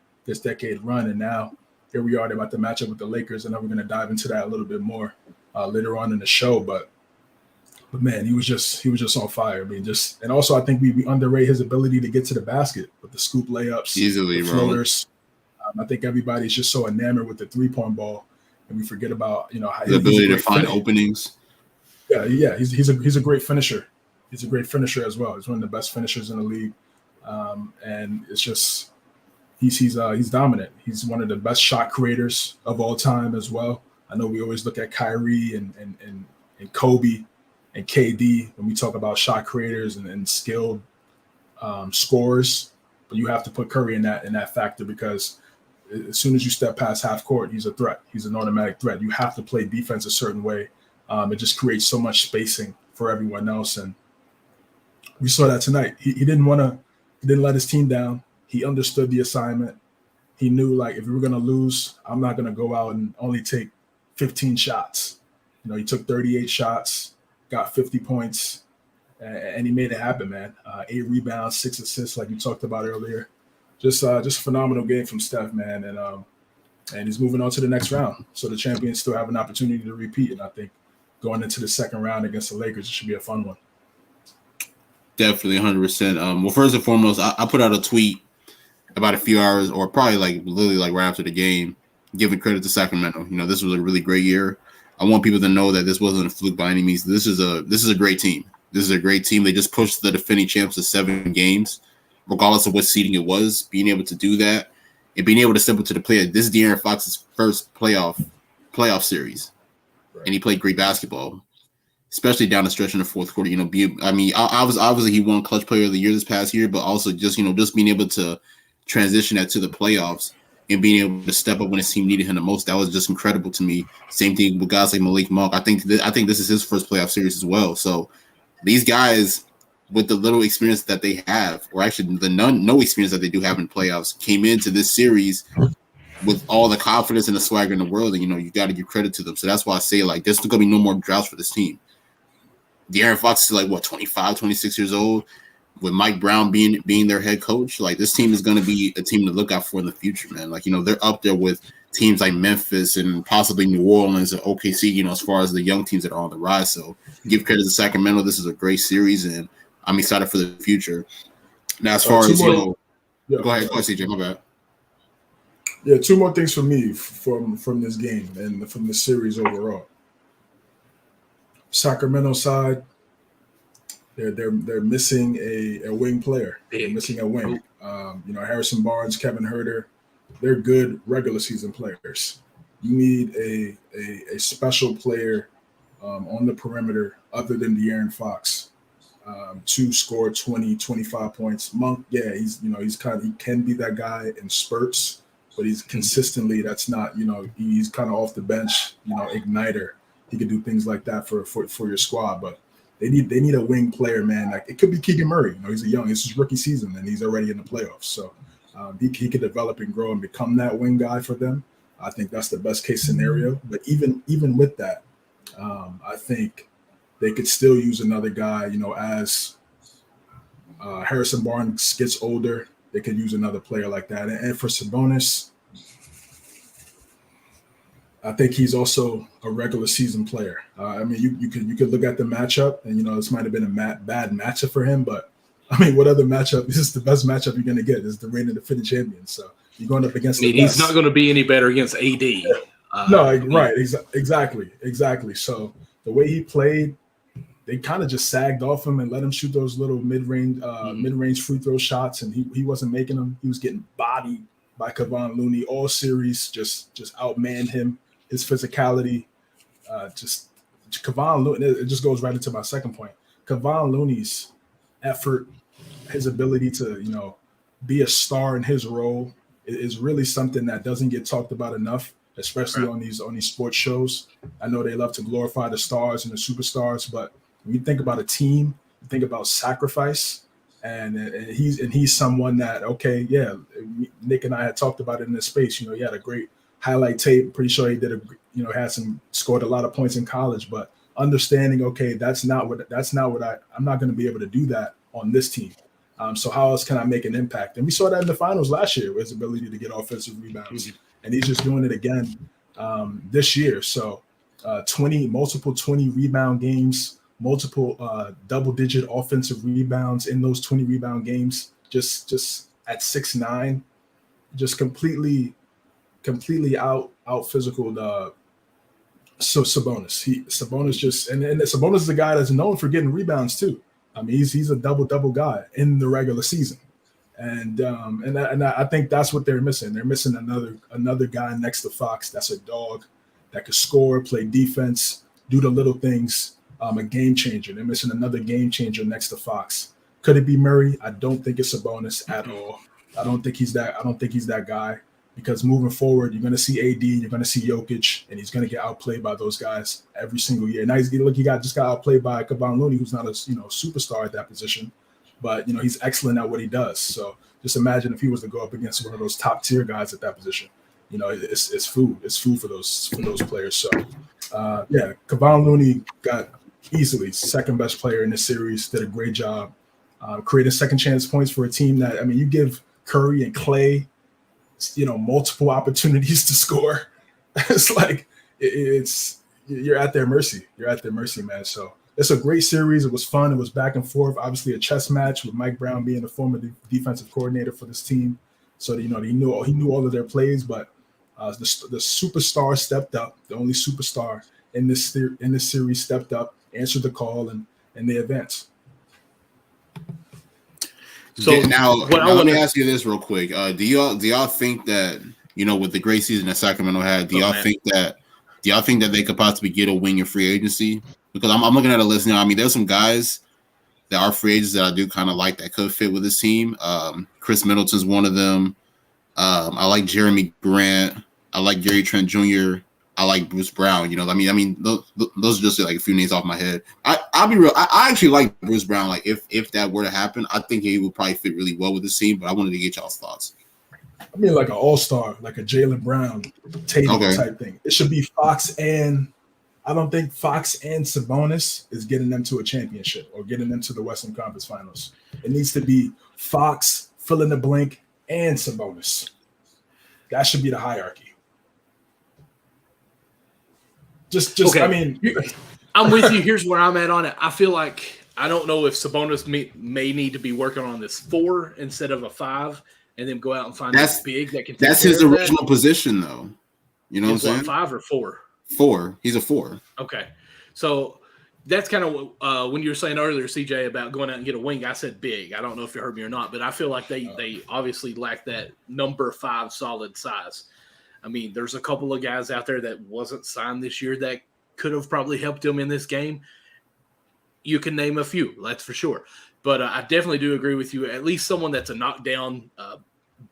[SPEAKER 3] run. And now here we are. They're about to match up with the Lakers. And then we're going to dive into that a little bit more later on in the show. But man, he was just on fire. I mean, and also I think we underrate his ability to get to the basket with the scoop layups,
[SPEAKER 2] easily,
[SPEAKER 3] the floaters. I think everybody's just so enamored with the 3-point ball, and we forget about how
[SPEAKER 2] the ability to find openings.
[SPEAKER 3] Yeah, he's a great finisher. He's a great finisher as well. He's one of the best finishers in the league, and it's just he's dominant. He's one of the best shot creators of all time as well. I know we always look at Kyrie and Kobe and KD when we talk about shot creators and skilled scorers, but you have to put Curry in that factor because as soon as you step past half court, he's a threat. He's an automatic threat. You have to play defense a certain way. It just creates so much spacing for everyone else, and we saw that tonight. He didn't let his team down. He understood the assignment. He knew, like, if we were going to lose, I'm not going to go out and only take 15 shots. He took 38 shots, got 50 points, and he made it happen, man. 8 rebounds, 6 assists, like you talked about earlier. Just a phenomenal game from Steph, man, and he's moving on to the next round. So the champions still have an opportunity to repeat, and I think going into the second round against the Lakers, it should be a fun one.
[SPEAKER 2] Definitely, 100%. Well, first and foremost, I put out a tweet about a few hours, or probably literally right after the game, giving credit to Sacramento. This was a really great year. I want people to know that this wasn't a fluke by any means. This is a great team. This is a great team. They just pushed the defending champs to 7 games, regardless of what seeding it was. Being able to do that and being able to step up to the play. This is De'Aaron Fox's first playoff series, right. And he played great basketball, especially down the stretch in the fourth quarter. Obviously he won Clutch Player of the Year this past year, but also just being able to transition that to the playoffs and being able to step up when his team needed him the most. That was just incredible to me. Same thing with guys like Malik Monk. I think this is his first playoff series as well. So these guys, with the little experience that they have, or actually the no experience that they do have in playoffs, came into this series with all the confidence and the swagger in the world. And, you got to give credit to them. So that's why I say, there's going to be no more droughts for this team. De'Aaron Fox is 25, 26 years old. With Mike Brown being their head coach, this team is going to be a team to look out for in the future, man. They're up there with teams like Memphis and possibly New Orleans and OKC, as far as the young teams that are on the rise. So give credit to Sacramento. This is a great series, and I'm excited for the future. Now, as far as, go ahead, CJ, my bad.
[SPEAKER 3] Yeah, 2 more things for me from this game and from the series overall. Sacramento side, they're missing a wing player. They're missing a wing. Harrison Barnes, Kevin Huerter, they're good regular season players. You need a special player on the perimeter other than De'Aaron Fox to score 20, 25 points. Monk, yeah, he can be that guy in spurts, but he's consistently, that's not, he's kind of off the bench, igniter. He could do things like that for your squad, but they need a wing player, man. Like, it could be Keegan Murray. It's his rookie season, and he's already in the playoffs. So he could develop and grow and become that wing guy for them. I think that's the best case scenario. But even with that, I think they could still use another guy. As Harrison Barnes gets older, they could use another player like that. And for Sabonis, I think he's also a regular season player. You could look at the matchup, and this might have been a bad matchup for him, but what other matchup? This is the best matchup you're going to get. This is the reigning defending champion. So you're going up against.
[SPEAKER 1] He's not going to be any better against AD.
[SPEAKER 3] Right? Exactly. So the way he played, they kind of just sagged off him and let him shoot those little mid-range free throw shots, and he wasn't making them. He was getting bodied by Kevon Looney all series. Just outmanned him. His physicality, Kevon Looney. It just goes right into my second point. Kevon Looney's effort, his ability to be a star in his role is really something that doesn't get talked about enough, especially on these sports shows. I know they love to glorify the stars and the superstars, but when you think about a team, you think about sacrifice, and he's someone that, Nick and I had talked about it in this space. He had a great highlight tape. Pretty sure he did scored a lot of points in college, but understanding, I'm not going to be able to do that on this team. So how else can I make an impact? And we saw that in the finals last year with his ability to get offensive rebounds, and he's just doing it again this year. So multiple 20 rebound games, multiple double-digit offensive rebounds in those 20 rebound games, just at 6'9", just completely out physical Sabonis. Sabonis is a guy that's known for getting rebounds too. He's a double guy in the regular season, and I think that's what they're missing. They're missing another guy next to Fox that's a dog that could score, play defense, do the little things. A game changer. They're missing another game changer next to Fox. Could it be Murray? I don't think it's Sabonis at all. I don't think he's that guy, because moving forward, you're going to see AD, you're going to see Jokic, and he's going to get outplayed by those guys every single year. Now he just got outplayed by Kevon Looney, who's not a superstar at that position, but he's excellent at what he does. So just imagine if he was to go up against one of those top tier guys at that position. It's food. It's food for those players. So Kevon Looney got easily second best player in this series. Did a great job creating second chance points for a team that, you give Curry and Clay, multiple opportunities to score. It's like you're at their mercy. You're at their mercy, man. So it's a great series. It was fun. It was back and forth. Obviously, a chess match with Mike Brown being the former defensive coordinator for this team. So he knew all of their plays, but the superstar stepped up. The only superstar in this series stepped up, answered the call, and they advanced.
[SPEAKER 2] So let me ask you this real quick. Do y'all think that, with the great season that Sacramento had, do y'all think that they could possibly get a wing in free agency? Because I'm looking at a list now. There's some guys that are free agents that I do kind of like that could fit with this team. Chris Middleton's one of them. I like Jeremy Grant. I like Gary Trent Jr. I like Bruce Brown. Those are just like a few names off my head. I'll be real. I actually like Bruce Brown. Like if that were to happen, I think he would probably fit really well with the team. But I wanted to get y'all's thoughts.
[SPEAKER 3] Like an all-star, like a Jaylen Brown, Tatum type thing. It should be Fox, and I don't think Fox and Sabonis is getting them to a championship or getting them to the Western Conference Finals. It needs to be Fox, fill in the blank, and Sabonis. That should be the hierarchy.
[SPEAKER 1] Okay. I'm with you. Here's where I'm at on it. I feel like I don't know if Sabonis may need to be working on this 4 instead of a 5, and then go out and find that big that can.
[SPEAKER 2] That's his original position, though. You know what I'm saying?
[SPEAKER 1] 5 or 4?
[SPEAKER 2] 4. He's a 4.
[SPEAKER 1] Okay, so that's kind of when you were saying earlier, CJ, about going out and get a wing. I said big. I don't know if you heard me or not, but I feel like they obviously lack that number 5 solid size. There's a couple of guys out there that wasn't signed this year that could have probably helped him in this game. You can name a few, that's for sure. But I definitely do agree with you. At least someone that's a knockdown,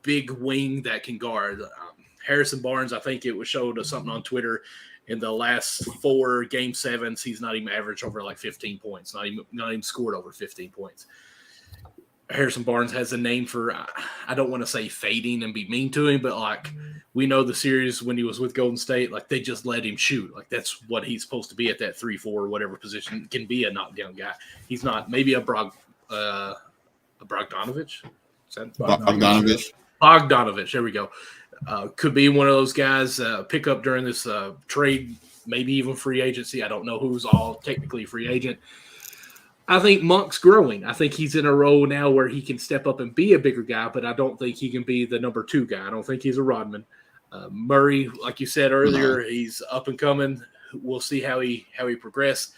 [SPEAKER 1] big wing that can guard. Harrison Barnes, I think it was showed us something on Twitter. In the last 4 Game 7s, he's not even averaged over like 15 points. Not even scored over 15 points. Harrison Barnes has a name for, I don't want to say fading and be mean to him, but like we know the series when he was with Golden State, like they just let him shoot. Like that's what he's supposed to be at that 3-4 or whatever position, can be a knockdown guy. He's not maybe a Bogdanovich. Bogdanovich. There we go. Could be one of those guys pick up during this trade, maybe even free agency. I don't know who's all technically free agent. I think Monk's growing. I think he's in a role now where he can step up and be a bigger guy, but I don't think he can be the number 2 guy. I don't think he's a Rodman. Murray, like you said earlier, he's up and coming. We'll see how he progresses.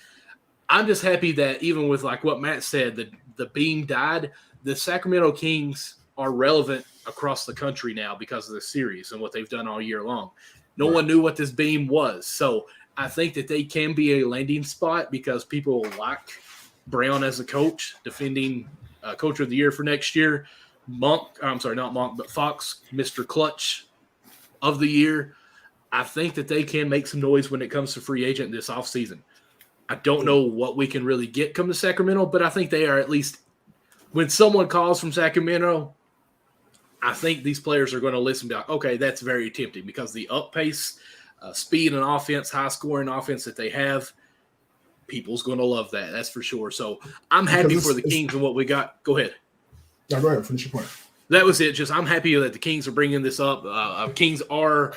[SPEAKER 1] I'm just happy that even with like what Matt said, the beam died. The Sacramento Kings are relevant across the country now because of the series and what they've done all year long. No one knew what this beam was. So I think that they can be a landing spot because people like Brown as a coach, defending coach of the year for next year. Fox, Mr. Clutch of the year. I think that they can make some noise when it comes to free agent this offseason. I don't know what we can really get come to Sacramento, but I think they are at least when someone calls from Sacramento, I think these players are going to listen to, okay, that's very tempting because the up pace, speed and offense, high-scoring offense that they have, people's going to love that. That's for sure. So I'm happy for the Kings and what we got. Go ahead.
[SPEAKER 3] No, go ahead. Finish your point.
[SPEAKER 1] That was it. Just I'm happy that the Kings are bringing this up. Kings are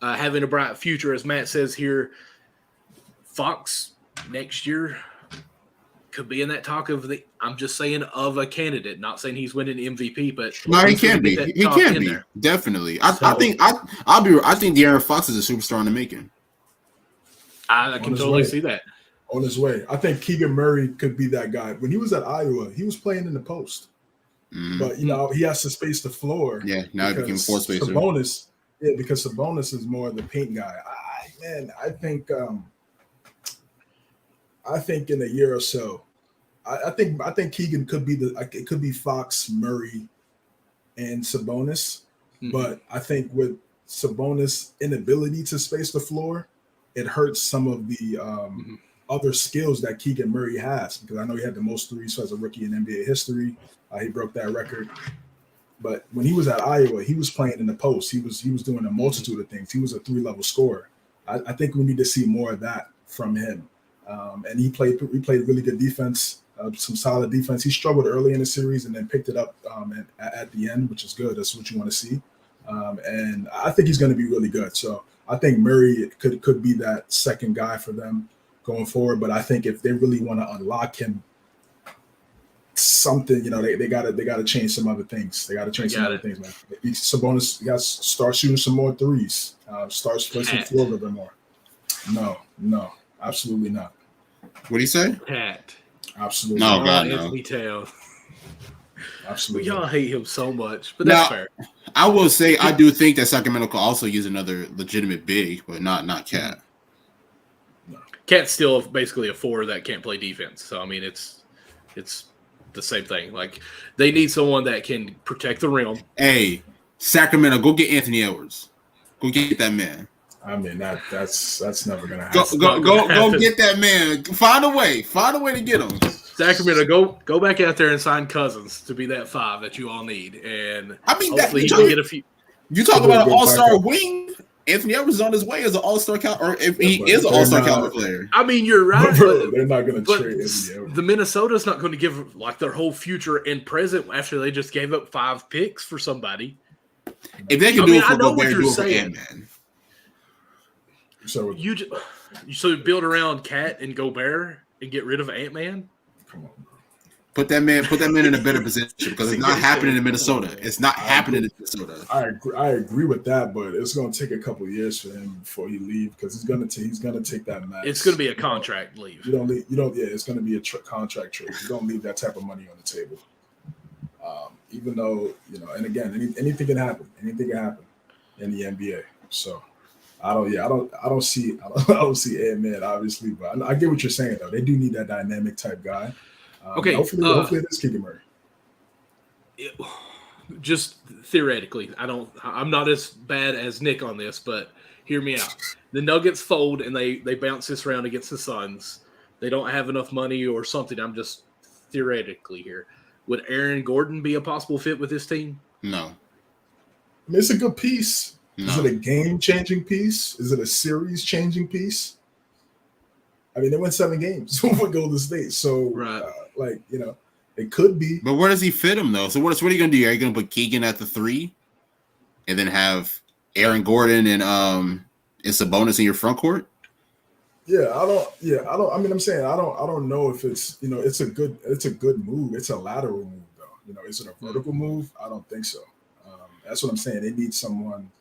[SPEAKER 1] having a bright future, as Matt says here. Fox next year could be in that talk of the. I'm just saying of a candidate, not saying he's winning MVP, but
[SPEAKER 2] no, he can be. He can be definitely. I think De'Aaron Fox is a superstar in the making.
[SPEAKER 1] I can totally see that.
[SPEAKER 3] On his way, I think Keegan Murray could be that guy. When he was at Iowa, he was playing in the post, but he has to space the floor.
[SPEAKER 2] Yeah, now he became four spacer.
[SPEAKER 3] Sabonis, because Sabonis is more the paint guy. I think in a year or so, I think Keegan could be it could be Fox, Murray, and Sabonis, but I think with Sabonis' inability to space the floor, it hurts some of the other skills that Keegan Murray has, because I know he had the most threes as a rookie in NBA history. He broke that record. But when he was at Iowa, he was playing in the post. He was doing a multitude of things. He was a 3-level scorer. I think we need to see more of that from him. And he played really good defense, some solid defense. He struggled early in the series and then picked it up at the end, which is good. That's what you want to see. And I think he's going to be really good. So I think Murray could be that second guy for them going forward. But I think if they really want to unlock him, something, they gotta change some other things. They gotta change some other things, man. Sabonis got to start shooting some more threes. Start spacing the floor a little bit more. No, absolutely not.
[SPEAKER 2] What do you say?
[SPEAKER 1] Pat.
[SPEAKER 3] Absolutely.
[SPEAKER 2] No, God,
[SPEAKER 1] no.
[SPEAKER 2] no.
[SPEAKER 1] Tell.
[SPEAKER 3] Absolutely.
[SPEAKER 1] Y'all hate him so much, but that's fair.
[SPEAKER 2] I will say I do think that Sacramento could also use another legitimate big, but not Cat.
[SPEAKER 3] No.
[SPEAKER 1] Cat's still basically a 4 that can't play defense. So I mean, it's the same thing. Like they need someone that can protect the rim.
[SPEAKER 2] Hey, Sacramento, go get Anthony Edwards. Go get that man.
[SPEAKER 3] I mean that's never gonna happen.
[SPEAKER 2] Go get that man. Find a way to get him.
[SPEAKER 1] Sacramento, go back out there and sign Cousins to be that 5 that you all need. And
[SPEAKER 2] I mean,
[SPEAKER 1] hopefully he can get a few.
[SPEAKER 2] You talk about an all-star wing. Anthony Edwards is on his way as an all-star or if he is an all-star caliber player.
[SPEAKER 1] I mean, you're right.
[SPEAKER 3] But they're not going to trade Anthony Edwards.
[SPEAKER 1] The Minnesota's not going to give like their whole future and present after they just gave up 5 picks for somebody.
[SPEAKER 2] If they can do it for Gobert, do it for Ant-Man.
[SPEAKER 3] So
[SPEAKER 1] you build around Cat and Gobert and get rid of Ant-Man?
[SPEAKER 3] Come on, bro.
[SPEAKER 2] Put that man in a better position because it's not happening in Minnesota. It's not happening in Minnesota.
[SPEAKER 3] I agree with that, but it's going to take a couple of years for him before he leaves because he's going to take that max.
[SPEAKER 1] It's going to be a contract leave.
[SPEAKER 3] You don't. Yeah, it's going to be a contract trade. You don't leave that type of money on the table. Even though and again, anything can happen. Anything can happen in the NBA. So I don't see I don't see Ant-Man obviously, but I get what you're saying though. They do need that dynamic type guy.
[SPEAKER 1] Okay,
[SPEAKER 3] Hopefully it is Keegan Murray.
[SPEAKER 1] Just theoretically, I'm not as bad as Nick on this, but hear me out. The Nuggets fold and they bounce this round against the Suns. They don't have enough money or something. I'm just theoretically here. Would Aaron Gordon be a possible fit with this team?
[SPEAKER 2] No.
[SPEAKER 3] I mean, it's a good piece.
[SPEAKER 2] No.
[SPEAKER 3] Is it a game-changing piece? Is it a series-changing piece? I mean, they went 7 games with Golden State, so
[SPEAKER 1] right.
[SPEAKER 3] It could be.
[SPEAKER 2] But where does he fit him though? So what are you gonna do? Are you gonna put Keegan at the 3, and then have Aaron Gordon and Sabonis in your front court?
[SPEAKER 3] I don't. I mean, I'm saying I don't know if it's it's a good move. It's a lateral move though. Is it a vertical move? I don't think so. That's what I'm saying. They need someone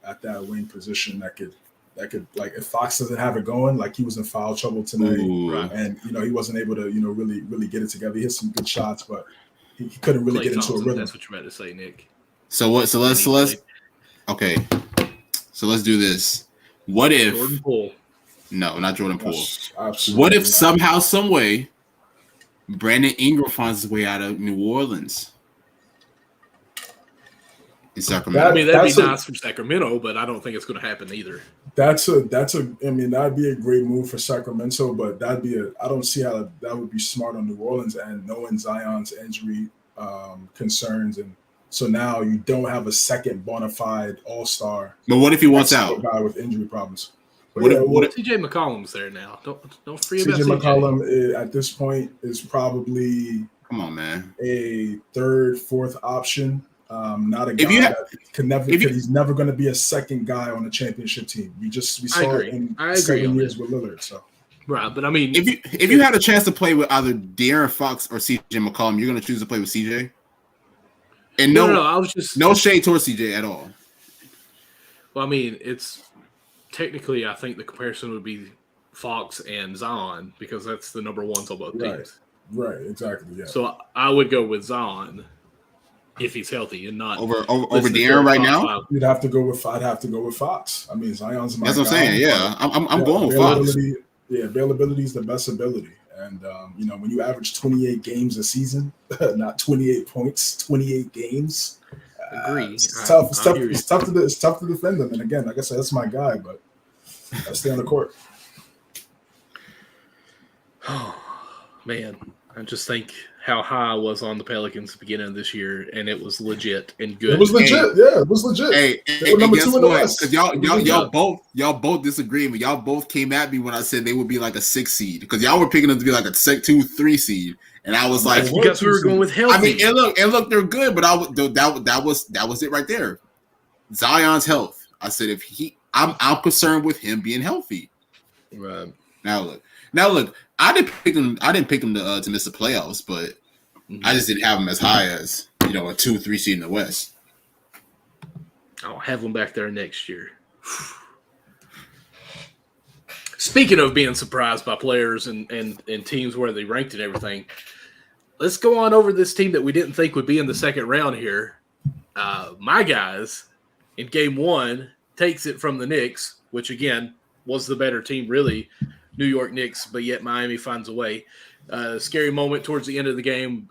[SPEAKER 3] at that wing position that could like if Fox doesn't have it going, like he was in foul trouble tonight, and he wasn't able to really get it together. He hit some good shots, but he couldn't really get into a rhythm.
[SPEAKER 1] That's what you're about to say, Nick.
[SPEAKER 2] So let's okay. So let's do this. What if
[SPEAKER 1] Jordan Poole?
[SPEAKER 2] No, not Jordan Poole.
[SPEAKER 3] Absolutely
[SPEAKER 2] what if
[SPEAKER 3] not.
[SPEAKER 2] somehow, some way, Brandon Ingram finds his way out of New Orleans? In Sacramento.
[SPEAKER 1] I mean, that'd be nice for Sacramento, but I don't think it's going to happen either.
[SPEAKER 3] I mean, that'd be a great move for Sacramento, but I don't see how that would be smart on New Orleans and knowing Zion's injury concerns. And so now you don't have a second bona fide all-star.
[SPEAKER 2] But what if he wants out?
[SPEAKER 3] Guy with injury problems.
[SPEAKER 2] What if
[SPEAKER 1] CJ McCollum's there now? Don't forget
[SPEAKER 3] CJ
[SPEAKER 1] about
[SPEAKER 3] McCollum at this point is probably a third, fourth option. Not a guy that can never. He's never going to be a second guy on a championship team. We saw it in 7 years with Lillard. So
[SPEAKER 1] right, but I mean,
[SPEAKER 2] if you had a chance to play with either De'Aaron Fox or CJ McCollum, you're going to choose to play with CJ. And no,
[SPEAKER 1] I was just
[SPEAKER 2] no shade towards CJ at all.
[SPEAKER 1] Well, I mean, it's technically, I think the comparison would be Fox and Zion because that's the number ones on both teams.
[SPEAKER 3] Right, exactly. Yeah.
[SPEAKER 1] So I would go with Zion if he's healthy and not
[SPEAKER 2] over De'Aaron right now.
[SPEAKER 3] I'd have to go with Fox. I mean, Zion's my
[SPEAKER 2] That's what I'm saying. Yeah, I'm going with Fox.
[SPEAKER 3] Yeah, availability is the best ability. And, when you average 28 games a season, not 28 points, 28 games,
[SPEAKER 1] agree.
[SPEAKER 3] It's tough. It's tough to defend them. And again, like I said, that's my guy, but I stay on the court.
[SPEAKER 1] Oh, man. I just think how high I was on the Pelicans at the beginning of this year, and it was legit and good.
[SPEAKER 3] It was legit. Yeah, it was legit.
[SPEAKER 2] Hey, number 2 in the West. Because y'all both disagree, but y'all both came at me when I said they would be like a 6 seed because y'all were picking them to be like a 2, 3 seed, and I was like,
[SPEAKER 1] because we were going with healthy.
[SPEAKER 2] I mean, and look, they're good, but that was it right there. Zion's health. I said I'm concerned with him being healthy.
[SPEAKER 1] Right.
[SPEAKER 2] Now look. I didn't pick them to miss the playoffs, but I just didn't have them as high as a 2-3 seed in the West.
[SPEAKER 1] I'll have them back there next year. Speaking of being surprised by players and teams where they ranked and everything, let's go on over this team that we didn't think would be in the second round here. My guys in game 1 takes it from the Knicks, which again was the better team, really. New York Knicks, but yet Miami finds a way. Scary moment towards the end of the game.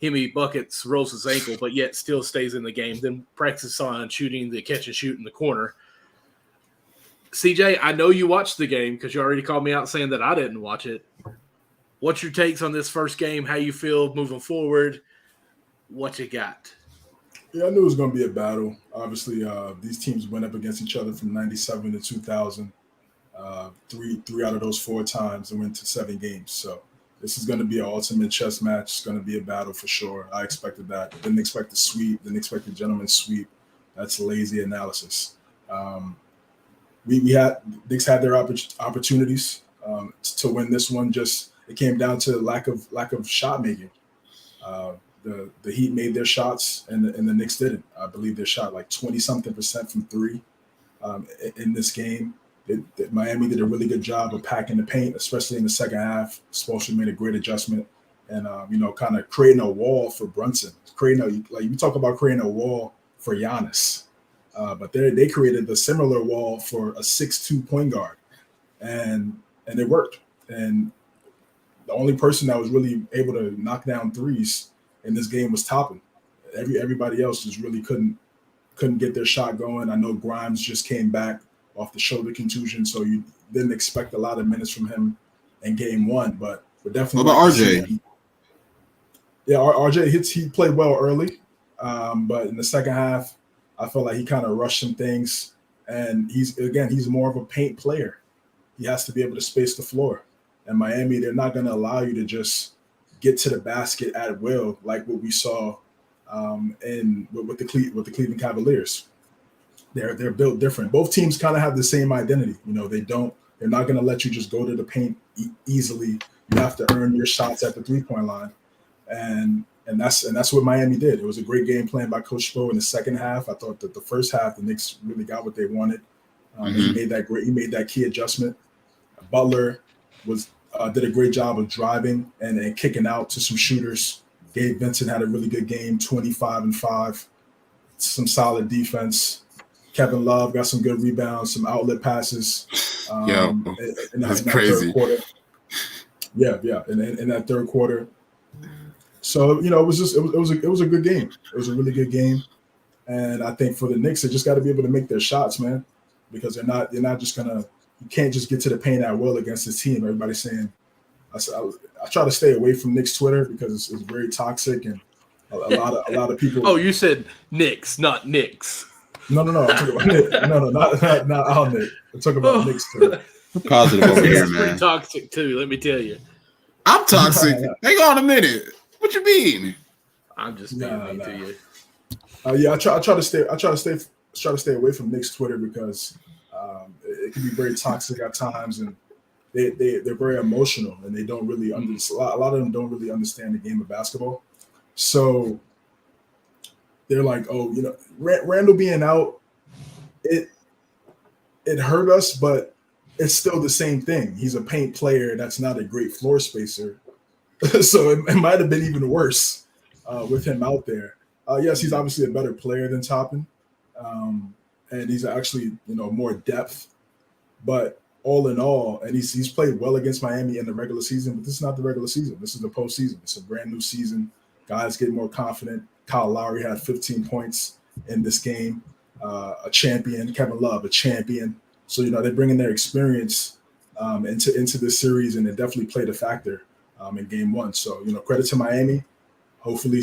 [SPEAKER 1] Hemi buckets, rolls his ankle, but yet still stays in the game. Then practices on shooting the catch and shoot in the corner. CJ, I know you watched the game because you already called me out saying that I didn't watch it. What's your takes on this first game? How you feel moving forward? What you got?
[SPEAKER 3] Yeah, I knew it was going to be a battle. Obviously, these teams went up against each other from 97 to 2000. Three out of those 4 times and went to 7 games. So this is going to be an ultimate chess match. It's going to be a battle for sure. I expected that. Didn't expect the sweep. Didn't expect the gentleman's sweep. That's lazy analysis. Knicks had their opportunities to win this one. Just it came down to lack of shot making. The Heat made their shots and the Knicks didn't. I believe they shot like 20-something% from 3 in this game. Miami did a really good job of packing the paint, especially in the second half. Spoelstra made a great adjustment and, kind of creating a wall for Brunson. You talk about creating a wall for Giannis. But they created a similar wall for a 6'2" point guard, and it worked. And the only person that was really able to knock down threes in this game was Toppin. Everybody else just really couldn't get their shot going. I know Grimes just came back off the shoulder contusion, so you didn't expect a lot of minutes from him in game one. But we're definitely.
[SPEAKER 2] What about RJ?
[SPEAKER 3] Yeah, RJ he played well early, but in the second half, I felt like he kind of rushed some things. And he's more of a paint player. He has to be able to space the floor. And Miami, they're not going to allow you to just get to the basket at will, like what we saw with the Cleveland Cavaliers. They're built different. Both teams kind of have the same identity. They're not going to let you just go to the paint easily. You have to earn your shots at the 3-point line, and that's what Miami did. It was a great game plan by Coach Spo in the second half. I thought that the first half the Knicks really got what they wanted. He made that key adjustment. Butler did a great job of driving and kicking out to some shooters. Gabe Vincent had a really good game, 25 and 5, some solid defense. Kevin Love got some good rebounds, some outlet passes.
[SPEAKER 2] That's crazy.
[SPEAKER 3] Third quarter. Yeah, in that third quarter. So it was a good game. It was a really good game, and I think for the Knicks, they just got to be able to make their shots, man, because they're not just gonna. You can't just get to the paint at will against this team. Everybody's saying. I try to stay away from Knicks Twitter because it's very toxic and a lot of people.
[SPEAKER 1] Oh, you said Knicks, not Knicks.
[SPEAKER 3] No. I'm talking about Nick. No, not our Nick. I'm talking about Knicks Twitter.
[SPEAKER 2] Positive over here,
[SPEAKER 1] It's
[SPEAKER 2] man.
[SPEAKER 1] pretty toxic too. Let me tell you.
[SPEAKER 2] I'm toxic. Hang on a minute. What you mean?
[SPEAKER 1] I'm just being mean to you.
[SPEAKER 3] I try to stay away from Knicks Twitter because it can be very toxic at times, and they're very emotional, and they don't really understand. A lot of them don't really understand the game of basketball. So they're like, oh, Randall being out, it hurt us, but it's still the same thing. He's a paint player that's not a great floor spacer. So it might have been even worse with him out there. Yes, he's obviously a better player than Toppin, and he's actually more depth. But all in all, and he's played well against Miami in the regular season, but this is not the regular season. This is the postseason. It's a brand new season. Guys get more confident. Kyle Lowry had 15 points in this game. A champion, Kevin Love, a champion. So they're bringing their experience into this series, and it definitely played a factor in game one. So credit to Miami. Hopefully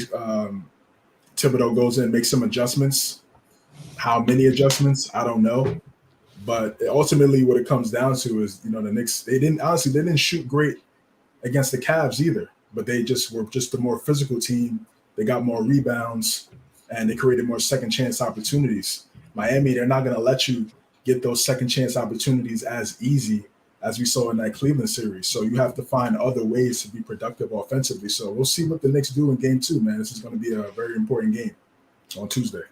[SPEAKER 3] Thibodeau goes in, makes some adjustments. How many adjustments? I don't know. But ultimately, what it comes down to is, the Knicks, they didn't shoot great against the Cavs either, but they just were just a more physical team. They got more rebounds, and they created more second chance opportunities. Miami, they're not going to let you get those second chance opportunities as easy as we saw in that Cleveland series. So you have to find other ways to be productive offensively. So we'll see what the Knicks do in game two, man. This is going to be a very important game on Tuesday.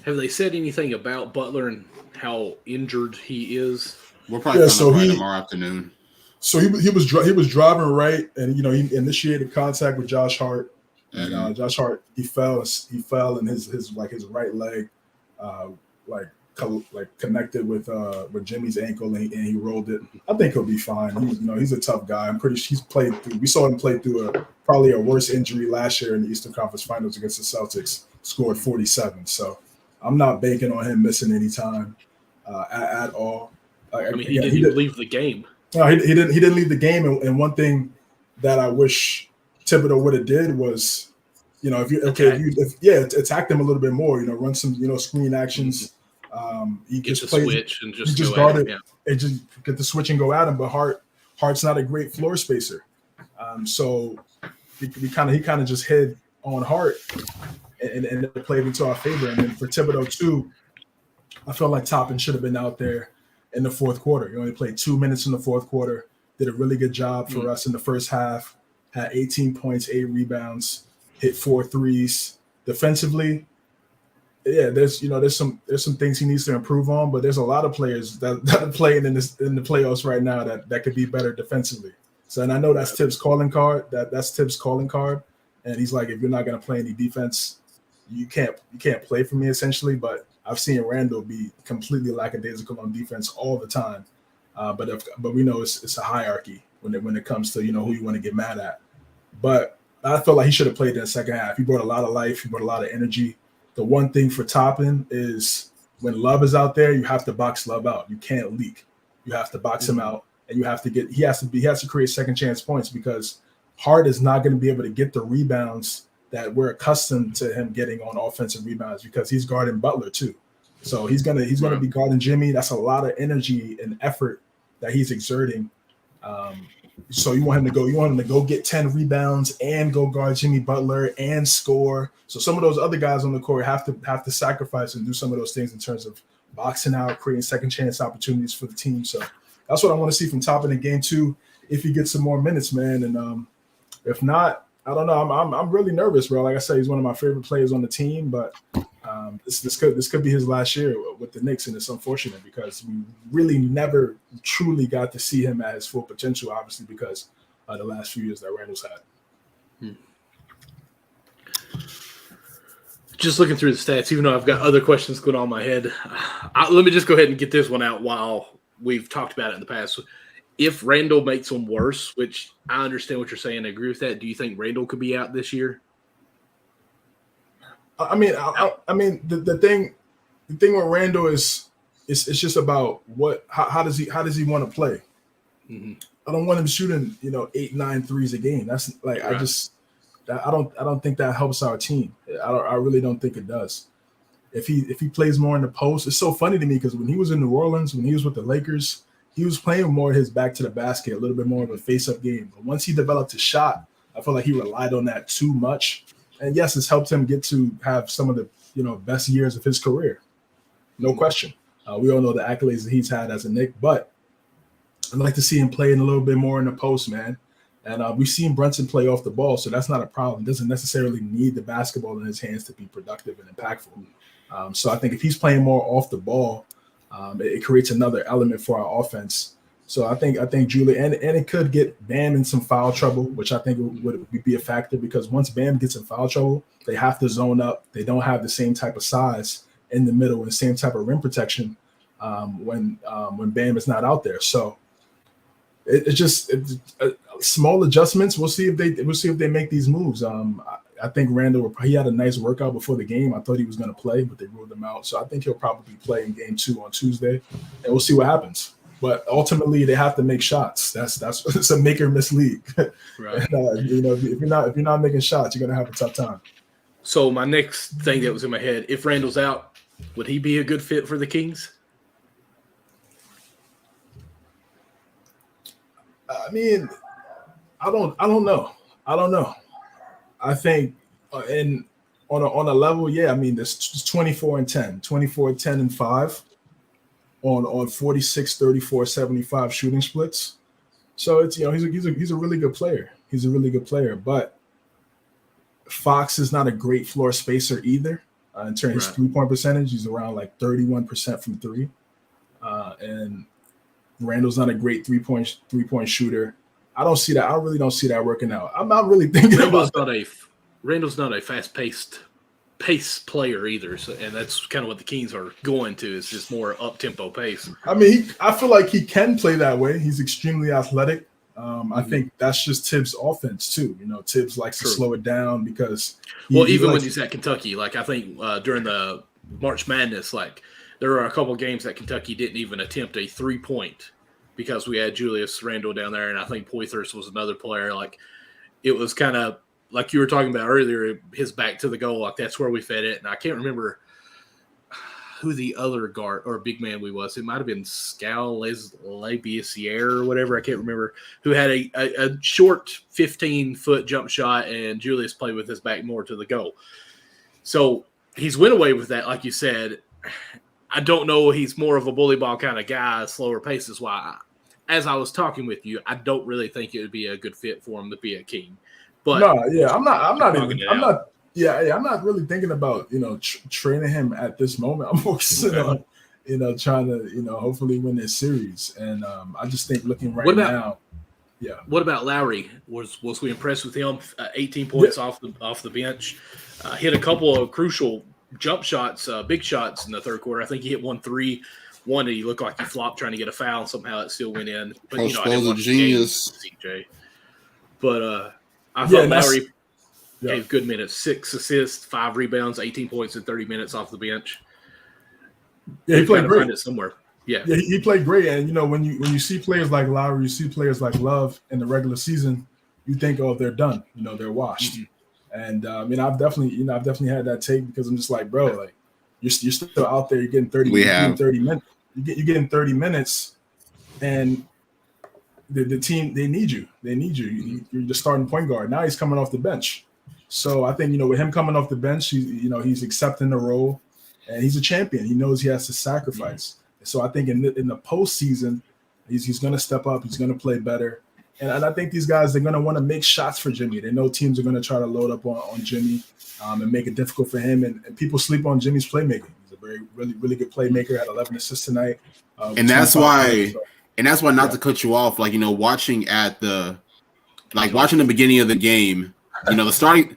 [SPEAKER 1] Have they said anything about Butler and how injured he is?
[SPEAKER 2] We'll probably find out tomorrow afternoon.
[SPEAKER 3] So he was driving right, and he initiated contact with Josh Hart, and Josh Hart he fell and his right leg connected with Jimmy's ankle, and he rolled it. I think he'll be fine. He's a tough guy. I'm pretty sure he's played through. We saw him play through probably a worse injury last year in the Eastern Conference Finals against the Celtics. Scored 47. So I'm not banking on him missing any time at all.
[SPEAKER 1] He didn't leave the game.
[SPEAKER 3] No, he didn't. He didn't leave the game. And one thing that I wish Thibodeau would have did was, attack them a little bit more. Run some screen actions. He
[SPEAKER 1] get
[SPEAKER 3] just
[SPEAKER 1] the switch and just
[SPEAKER 3] go
[SPEAKER 1] guard
[SPEAKER 3] it and just get the switch and go at him. But Hart's not a great floor spacer. So he kind of just hid on Hart and it played into our favor. And then for Thibodeau too, I felt like Toppin should have been out there in the fourth quarter. He only played 2 minutes in the fourth quarter. Did a really good job for us in the first half. Had 18 points, 8 rebounds, hit 4 threes. Defensively, there's some things he needs to improve on, but there's a lot of players that are playing in the playoffs right now that could be better defensively. So, and I know that's Tibbs' calling card. That's Tibbs' calling card. And he's like, if you're not going to play any defense, you can't play for me essentially. But I've seen Randall be completely lackadaisical on defense all the time. But we know it's a hierarchy when it comes to who you want to get mad at. But I felt like he should have played in the second half. He brought a lot of life. He brought a lot of energy. The one thing for Toppin is when Love is out there, you have to box Love out. You can't leak. You have to box him out, and you have to he has to create second chance points because Hart is not going to be able to get the rebounds that we're accustomed to him getting on offensive rebounds because he's guarding Butler too. So he's gonna be guarding Jimmy. That's a lot of energy and effort that he's exerting. So you want him to go get 10 rebounds and go guard Jimmy Butler and score. So some of those other guys on the court have to sacrifice and do some of those things in terms of boxing out, creating second chance opportunities for the team. So that's what I want to see from Toppin in game 2 if he gets some more minutes, man. And if not, I don't know. I'm really nervous, bro. Like I said, he's one of my favorite players on the team, but this could be his last year with the Knicks, and it's unfortunate because we really never truly got to see him at his full potential, obviously because the last few years that Randall's had.
[SPEAKER 1] Just looking through the stats, even though I've got other questions going on in my head, let me just go ahead and get this one out while we've talked about it in the past. If Randall makes them worse, which I understand what you're saying, I agree with that. Do you think Randall could be out this year?
[SPEAKER 3] I mean, the thing with Randall is it's just about how does he want to play? Mm-hmm. I don't want him shooting 8-9 threes a game. That's like right. I don't think that helps our team. I really don't think it does. If he plays more in the post, it's so funny to me because when he was in New Orleans, when he was with the Lakers, he was playing more his back to the basket, a little bit more of a face-up game. But once he developed his shot, I feel like he relied on that too much. And yes, it's helped him get to have some of the best years of his career, no question. We all know the accolades that he's had as a Knick, but I'd like to see him playing a little bit more in the post, man. And we've seen Brunson play off the ball, so that's not a problem. He doesn't necessarily need the basketball in his hands to be productive and impactful. So I think if he's playing more off the ball, it creates another element for our offense. So I think Julie and it could get Bam in some foul trouble, which I think would be a factor because once Bam gets in foul trouble, they have to zone up. They don't have the same type of size in the middle and the same type of rim protection when Bam is not out there. So it's just small adjustments. We'll see if they make these moves. I think Randall, he had a nice workout before the game. I thought he was going to play, but they ruled him out. So I think he'll probably play in game 2 on Tuesday, and we'll see what happens. But ultimately, they have to make shots. That's it's a make or miss league. Right. And, if you're not making shots, you're gonna have a tough time.
[SPEAKER 1] So my next thing that was in my head: if Randall's out, would he be a good fit for the Kings?
[SPEAKER 3] I mean, I don't know. I think on a level, yeah. I mean, there's 24 and 10, 24, 10 and 5. On 46, 34, 75 shooting splits. So it's he's a really good player. He's a really good player. But Fox is not a great floor spacer either. In terms of his 3-point percentage, he's around like 31% from 3. And Randall's not a great three-point shooter. I don't see that. I really don't see that working out. I'm not really thinking
[SPEAKER 1] Randall's not a fast-paced pace player either, so, and that's kind of what the Kings are going to. Is just more up-tempo pace.
[SPEAKER 3] I mean, I feel like he can play that way. He's extremely athletic. I think that's just Tibbs' offense too. Tibbs likes to slow it down because
[SPEAKER 1] even when he's at Kentucky, like I think during the March Madness, like there were a couple of games that Kentucky didn't even attempt a 3-point because we had Julius Randle down there, and I think Poythress was another player. Like it was kind of like you were talking about earlier, his back to the goal, like that's where we fed it. And I can't remember who the other guard or big man we was. It might have been Scal Labissiere or whatever. I can't remember, who had a short 15-foot jump shot, and Julius played with his back more to the goal. So he's went away with that, like you said. I don't know. He's more of a bully ball kind of guy, slower pace is why. As I was talking with you, I don't really think it would be a good fit for him to be a King. But
[SPEAKER 3] no, yeah, I'm not really thinking about training him at this moment. I'm focusing on trying to hopefully win this series. And I just think looking right now, Yeah.
[SPEAKER 1] What about Lowry? Was we impressed with him? 18 points off the bench. Hit a couple of crucial jump shots, big shots in the third quarter. I think he hit 1 3. One that he looked like he flopped trying to get a foul, and somehow it still went in. But
[SPEAKER 2] Coach
[SPEAKER 1] I didn't
[SPEAKER 2] Spo's a
[SPEAKER 1] watch
[SPEAKER 2] genius.
[SPEAKER 1] the game, CJ. But I thought Lowry
[SPEAKER 3] Yeah.
[SPEAKER 1] gave good minutes. 6 assists, 5 rebounds, 18 points in 30 minutes off the bench.
[SPEAKER 3] Yeah, he played great.
[SPEAKER 1] Find it somewhere. Yeah,
[SPEAKER 3] he played great. And when you see players like Lowry, you see players like Love in the regular season, you think, oh, they're done. They're washed. Mm-hmm. And I've definitely had that take because I'm just like, bro, like you're still out there. You're getting 30 minutes. You're getting 30 minutes, and the team, they need you. You're the starting point guard. Now he's coming off the bench. So I think, with him coming off the bench, he's accepting the role, and he's a champion. He knows he has to sacrifice. So I think in the postseason, he's going to step up. He's going to play better. And I think these guys, they're going to want to make shots for Jimmy. They know teams are going to try to load up on Jimmy and make it difficult for him. And people sleep on Jimmy's playmaking. He's a really, really good playmaker. Had 11 assists tonight.
[SPEAKER 2] And that's why, not to cut you off, watching at watching the beginning of the game, the starting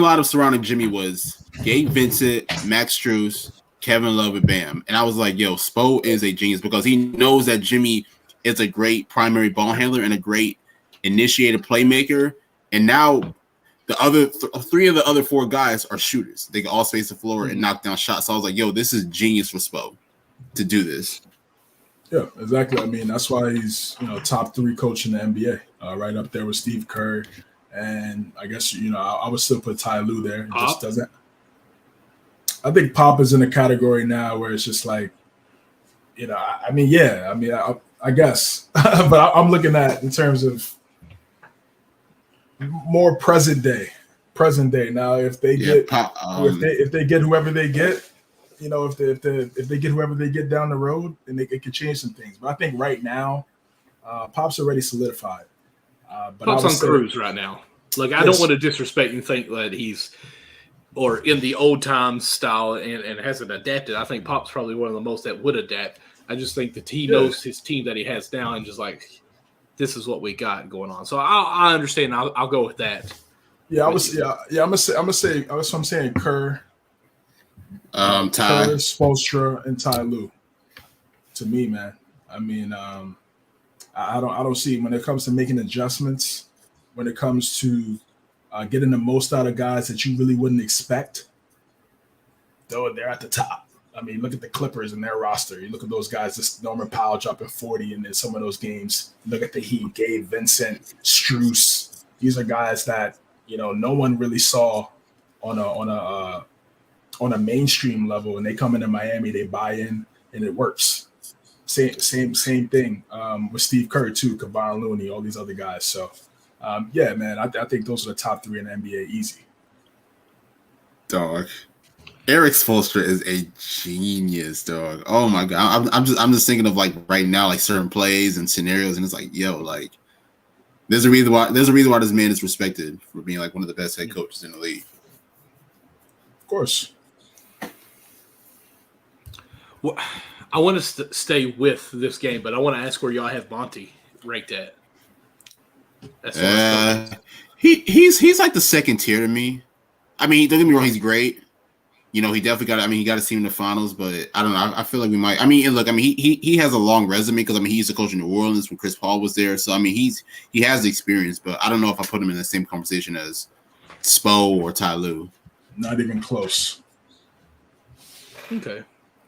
[SPEAKER 2] lineup surrounding Jimmy was Gabe Vincent, Max Strus, Kevin Love, and Bam. And I was like, yo, Spo is a genius because he knows that Jimmy is a great primary ball handler and a great initiator playmaker. And now the other three of the other 4 guys are shooters. They can all space the floor and knock down shots. So I was like, yo, this is genius for Spo to do this.
[SPEAKER 3] Yeah, exactly. That's why he's, top 3 coach in the NBA, right up there with Steve Kerr. And I guess, I would still put Ty Lue there. It just doesn't. I think Pop is in a category now where it's just like, I guess. But I'm looking at in terms of more present day. Now, if they get if they get whoever they get, if they get whoever they get down the road, then it could change some things. But I think right now, Pop's already solidified. But
[SPEAKER 1] Pop's on cruise right now. Like, I don't want to disrespect and think that he's or in the old times style and hasn't adapted. I think Pop's probably one of the most that would adapt. I just think that he knows his team that he has now and just like, this is what we got going on. So I understand. I'll go with that.
[SPEAKER 3] Yeah, I'm gonna say. That's what I'm saying. Kerr,
[SPEAKER 2] Ty,
[SPEAKER 3] Spoelstra, and Ty Lue. To me, man. I don't see when it comes to making adjustments. When it comes to getting the most out of guys that you really wouldn't expect, though they're at the top. Look at the Clippers and their roster. You look at those guys, just Norman Powell dropping 40 in some of those games. Look at the Heat, Gabe Vincent, Strus. These are guys that, no one really saw on a mainstream level. And they come into Miami, they buy in, and it works. Same thing with Steve Kerr too, Kevon Looney, all these other guys. So, man, I think those are the top 3 in the NBA, easy.
[SPEAKER 2] Dog. Eric Spoelstra is a genius, dog. Oh my god, I'm just thinking of like right now, like certain plays and scenarios, and it's like, yo, like there's a reason why this man is respected for being like one of the best head coaches in the league.
[SPEAKER 3] Of course.
[SPEAKER 1] Well, I want to stay with this game, but I want to ask where y'all have Monty ranked at.
[SPEAKER 2] He's like the second tier to me. Don't get me wrong, he's great. He definitely got. He got to see him in the finals, but I don't know. I feel like we might. He has a long resume because he used to coach in New Orleans when Chris Paul was there. So he has the experience, but I don't know if I put him in the same conversation as Spo or Ty Lue.
[SPEAKER 3] Not even close.
[SPEAKER 1] Okay.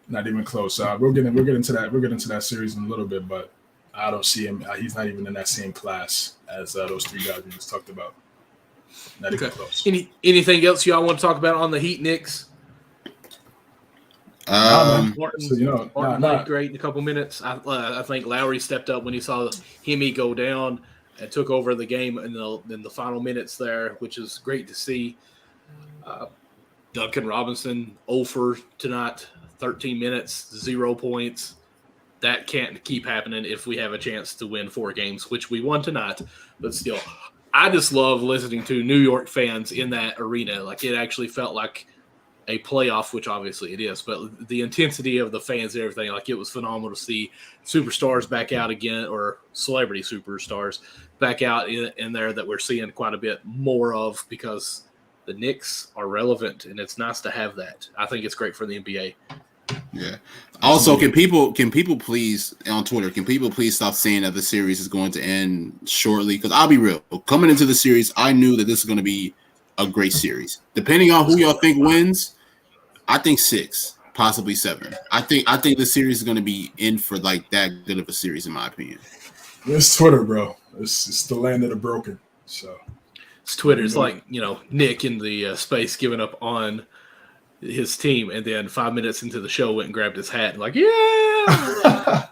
[SPEAKER 3] Not even close. We'll get into that. We'll get into that series in a little bit, but I don't see him. He's not even in that same class as those 3 guys we just talked about. Not even close.
[SPEAKER 1] Anything else y'all want to talk about on the Heat Knicks? Martin played great in a couple minutes. I think Lowry stepped up when he saw Hemi go down and took over the game in the final minutes there, which is great to see. Duncan Robinson 0 for tonight, 13 minutes, 0 points. That can't keep happening if we have a chance to win 4 games, which we won tonight. But still, I just love listening to New York fans in that arena. Like, it actually felt like a playoff, which obviously it is, but the intensity of the fans and everything, like it was phenomenal to see superstars back out again, or celebrity superstars back out in there that we're seeing quite a bit more of, because the Knicks are relevant, and it's nice to have that. I think it's great for the NBA.
[SPEAKER 2] Yeah. Also, can people please on Twitter, can people please stop saying that the series is going to end shortly? Because I'll be real, coming into the series, I knew that this is going to be a great series. Depending on who y'all think wins, I think 6, possibly 7. I think the series is going to be in for like that good of a series, in my opinion.
[SPEAKER 3] It's Twitter, bro. It's the land of the broken. So
[SPEAKER 1] it's Twitter. It's like, Nick in the space giving up on his team, and then 5 minutes into the show went and grabbed his hat and like, yeah.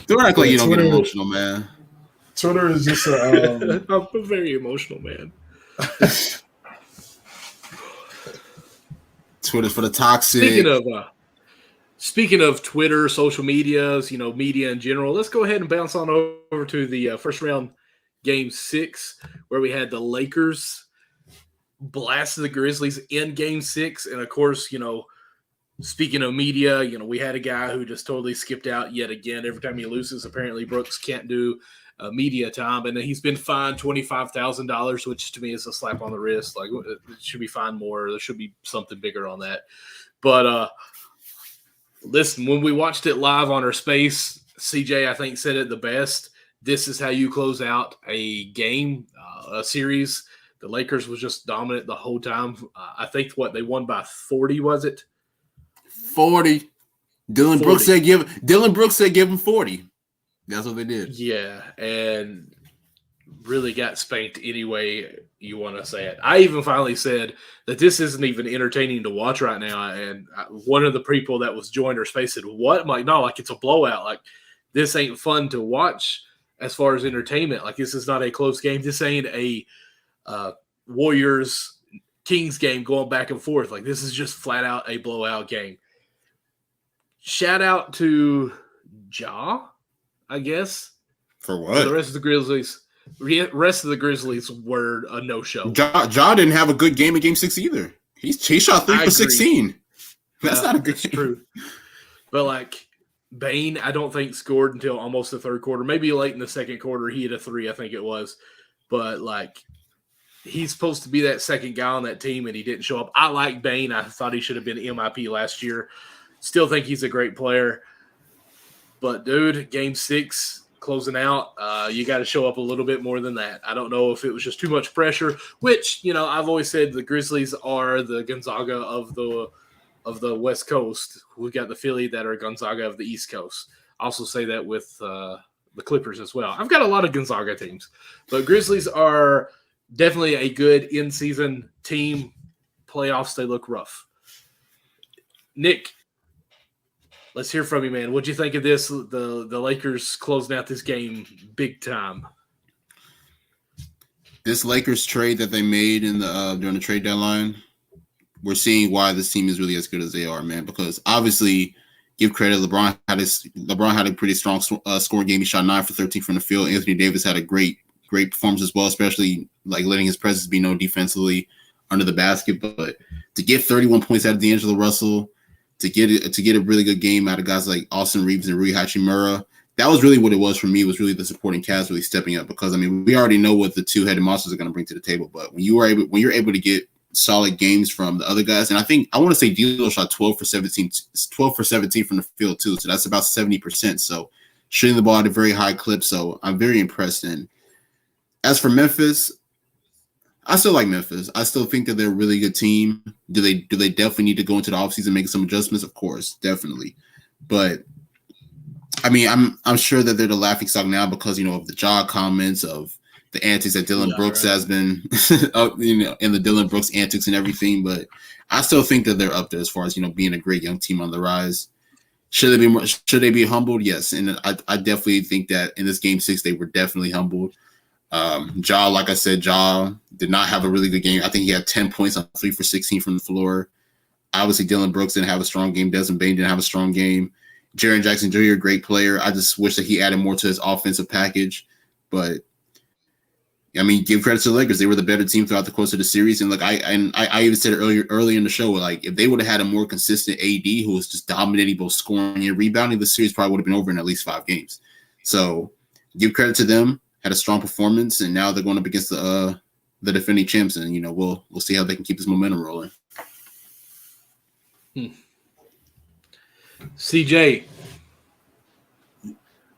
[SPEAKER 2] Don't act like you don't get emotional, man.
[SPEAKER 3] Twitter is just
[SPEAKER 1] I'm a very emotional man.
[SPEAKER 2] Twitter's for the toxic.
[SPEAKER 1] Speaking of Twitter, social medias, media in general, let's go ahead and bounce on over to the first round game 6, where we had the Lakers blasted the Grizzlies in game 6. And of course, speaking of media, we had a guy who just totally skipped out yet again. Every time he loses, apparently Brooks can't do media time, and then he's been fined $25,000, which to me is a slap on the wrist. Like, it should be fined more. There should be something bigger on that. But listen, when we watched it live on our space, CJ, I think, said it the best. This is how you close out a game, a series. The Lakers was just dominant the whole time. I think they won by 40, was it?
[SPEAKER 2] 40. Dylan Brooks said give him 40. That's what they did.
[SPEAKER 1] Yeah, and really got spanked any way you want to say it. I even finally said that this isn't even entertaining to watch right now, and one of the people that was joining our space said, what? I'm like, no, like it's a blowout. Like, this ain't fun to watch as far as entertainment. Like, this is not a close game. This ain't a Warriors-Kings game going back and forth. Like, this is just flat out a blowout game. Shout out to Ja, I guess.
[SPEAKER 2] For what?
[SPEAKER 1] For the rest of the Grizzlies. Rest of the Grizzlies were a no-show.
[SPEAKER 2] Ja didn't have a good game in game 6 either. He shot 3 for 16. That's not a good game.
[SPEAKER 1] True. But like, Bane, I don't think scored until almost the third quarter. Maybe late in the second quarter, he hit a 3, I think it was. But like, he's supposed to be that second guy on that team, and he didn't show up. I like Bane. I thought he should have been MIP last year. Still think he's a great player. But, dude, game 6, closing out, you got to show up a little bit more than that. I don't know if it was just too much pressure, which, I've always said the Grizzlies are the Gonzaga of the West Coast. We got the Philly that are Gonzaga of the East Coast. I also say that with the Clippers as well. I've got a lot of Gonzaga teams. But Grizzlies are definitely a good in-season team. Playoffs, they look rough. Nick, let's hear from you, man. What'd you think of this? The Lakers closing out this game big time.
[SPEAKER 2] This Lakers trade that they made in the during the trade deadline, we're seeing why this team is really as good as they are, man. Because obviously, give credit, LeBron had a pretty strong scoring game. He shot 9 for 13 from the field. Anthony Davis had a great performance as well, especially like letting his presence be known defensively under the basket. But to get 31 points out of D'Angelo Russell, to get a really good game out of guys like Austin Reeves and Rui Hachimura, that was really what it was for me. It was really the supporting cast really stepping up, because I mean, we already know what the two-headed monsters are going to bring to the table. But when you're able to get solid games from the other guys, and I want to say D'Lo shot 12 for 17 from the field too, so that's about 70%. So shooting the ball at a very high clip. So I'm very impressed. And as for Memphis, I still like Memphis. I still think that they're a really good team. Do they definitely need to go into the offseason and make some adjustments? Of course, definitely. But I mean, I'm sure that they're the laughing stock now because, of the Ja comments, of the antics that Dylan Brooks has been, and the Dylan Brooks antics and everything. But I still think that they're up there as far as, being a great young team on the rise. Should they be humbled? Yes. And I definitely think that in this game 6, they were definitely humbled. Ja, like I said, Ja did not have a really good game. I think he had 10 points on 3 for 16 from the floor. Obviously, Dylan Brooks didn't have a strong game. Desmond Bane didn't have a strong game. Jaren Jackson Jr., a great player. I just wish that he added more to his offensive package. But I mean, give credit to the Lakers. They were the better team throughout the course of the series. And like I even said earlier in the show, like if they would have had a more consistent AD who was just dominating both scoring and rebounding, the series probably would have been over in at least 5 games. So give credit to them. Had a strong performance, and now they're going up against the defending champs, and we'll see how they can keep this momentum rolling.
[SPEAKER 1] CJ,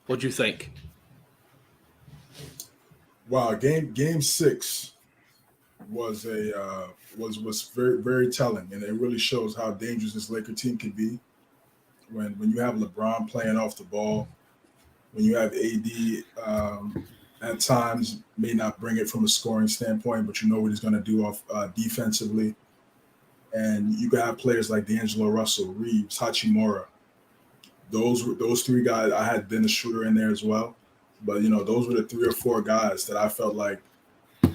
[SPEAKER 1] what'd you think?
[SPEAKER 3] Wow, game 6 was was very, very telling, and it really shows how dangerous this Laker team can be when you have LeBron playing off the ball, when you have AD at times may not bring it from a scoring standpoint, but you know what he's going to do off defensively. And you can have players like D'Angelo Russell, Reeves, Hachimura. Those 3 guys. I had Dennis Schroeder in there as well, but those were the 3 or 4 guys that I felt like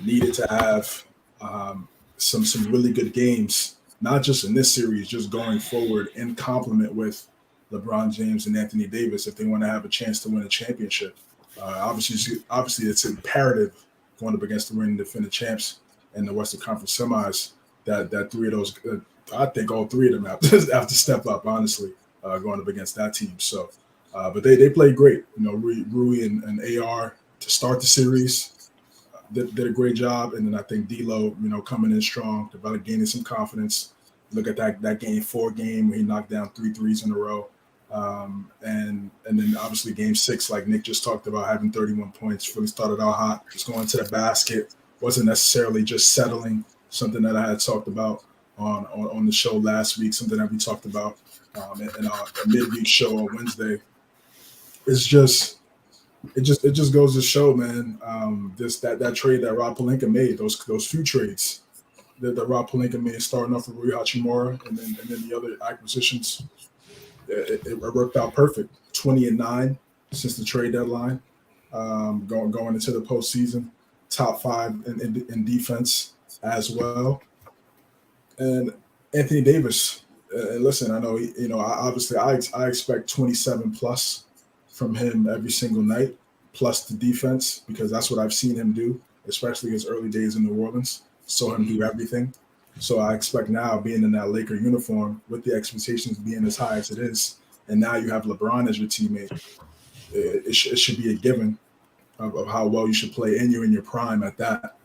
[SPEAKER 3] needed to have some really good games, not just in this series, just going forward in complement with LeBron James and Anthony Davis if they want to have a chance to win a championship. Obviously, it's imperative going up against the reigning defending champs in the Western Conference semis that 3 of those, I think all 3 of them have to step up, honestly, going up against that team. So, but they played great. Rui and AR to start the series did a great job, and then I think D'Lo, coming in strong, gaining some confidence. Look at that game 4 game where he knocked down 3 threes in a row. And then obviously game 6, like Nick just talked about, having 31 points, really started out hot, just going to the basket, wasn't necessarily just settling, something that I had talked about on the show last week, something that we talked about in our midweek show on Wednesday. It just goes to show, man, that trade that Rob Pelinka made, those few trades that Rob Pelinka made, starting off with Rui Hachimura and then the other acquisitions. It worked out perfect. 20-9 since the trade deadline, going into the postseason, top 5 in defense as well. And Anthony Davis, listen, I know I expect 27 plus from him every single night, plus the defense, because that's what I've seen him do, especially his early days in New Orleans. Saw him do everything. So I expect now, being in that Laker uniform, with the expectations being as high as it is, and now you have LeBron as your teammate, it should be a given of how well you should play, and you're in your prime at that.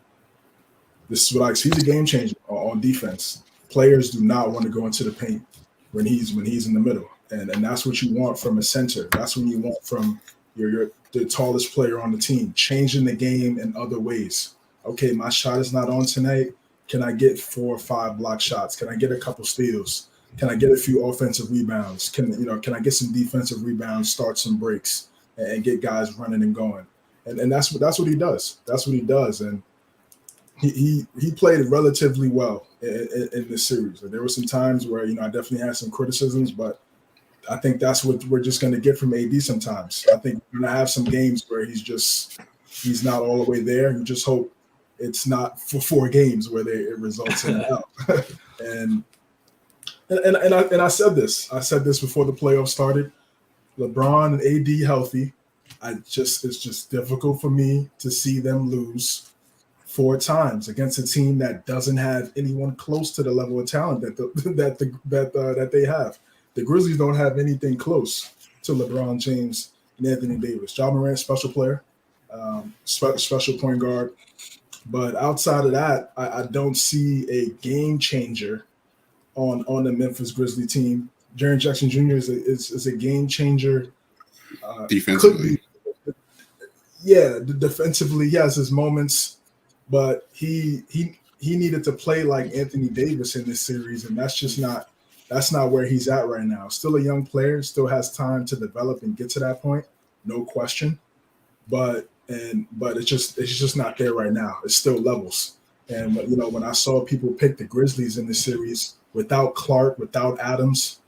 [SPEAKER 3] This is he's a game changer on defense. Players do not want to go into the paint when he's in the middle, and that's what you want from a center. That's what you want from the tallest player on the team, changing the game in other ways. Okay, my shot is not on tonight. Can I get 4 or 5 block shots? Can I get a couple steals? Can I get a few offensive rebounds? Can I get some defensive rebounds, start some breaks, and get guys running and going? And that's what he does. That's what he does. And he played relatively well in this series. There were some times where I definitely had some criticisms, but I think that's what we're just going to get from AD sometimes. I think we're going to have some games where he's not all the way there. You just hope it's not for 4 games where it results in an out. and I said this. I said this before the playoffs started. LeBron and AD healthy. It's just difficult for me to see them lose 4 times against a team that doesn't have anyone close to the level of talent that they have. The Grizzlies don't have anything close to LeBron James and Anthony Davis. Ja Morant, special player, special point guard. But outside of that, I don't see a game changer on the Memphis Grizzly team. Jaren Jackson Jr. is a game changer.
[SPEAKER 2] Defensively.
[SPEAKER 3] Defensively, he has his moments, but he needed to play like Anthony Davis in this series, and that's not where he's at right now. Still a young player, still has time to develop and get to that point, no question. But it's just not there right now. It's still levels. And when I saw people pick the Grizzlies in this series without Clark, without Adams,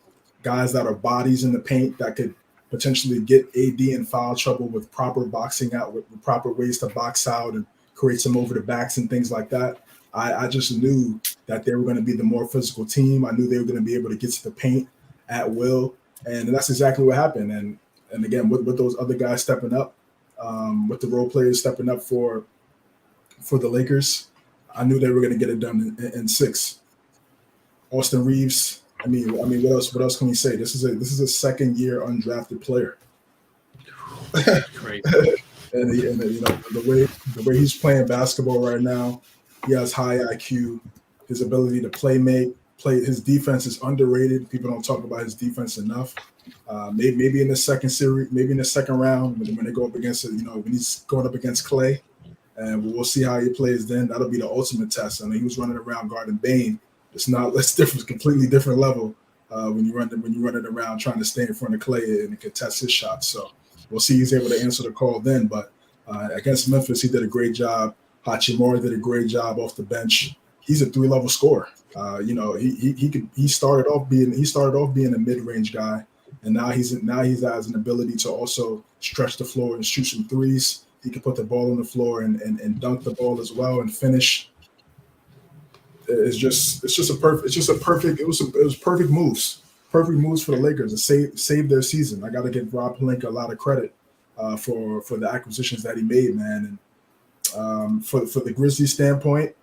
[SPEAKER 3] guys that are bodies in the paint that could potentially get AD in foul trouble with proper boxing out, with proper ways to box out and create some over the backs and things like that, I just knew that they were going to be the more physical team. I knew they were going to be able to get to the paint at will, and that's exactly what happened. And again, with those other guys stepping up, with the role players stepping up for for the Lakers. I knew they were going to get it done in 6. Austin Reeves. I mean, what else? What else can we say? This is a second-year undrafted player.
[SPEAKER 1] Great.
[SPEAKER 3] and the way he's playing basketball right now, he has high IQ. His ability to play. His defense is underrated. People don't talk about his defense enough. Maybe in the second series, maybe in the second round when they go up against it, when he's going up against Clay, and we'll see how he plays then. That'll be the ultimate test. I mean, he was running around guarding Bane. It's different, completely different level when you run it around trying to stay in front of Clay and contest his shots. So we'll see he's able to answer the call then. But against Memphis, he did a great job. Hachimura did a great job off the bench. He's a 3-level scorer. He started off being a mid-range guy, and now he has an ability to also stretch the floor and shoot some threes. He can put the ball on the floor and dunk the ball as well and finish. It was perfect moves for the Lakers to save their season. I got to give Rob Pelinka a lot of credit for the acquisitions that he made, man. And for the Grizzlies standpoint,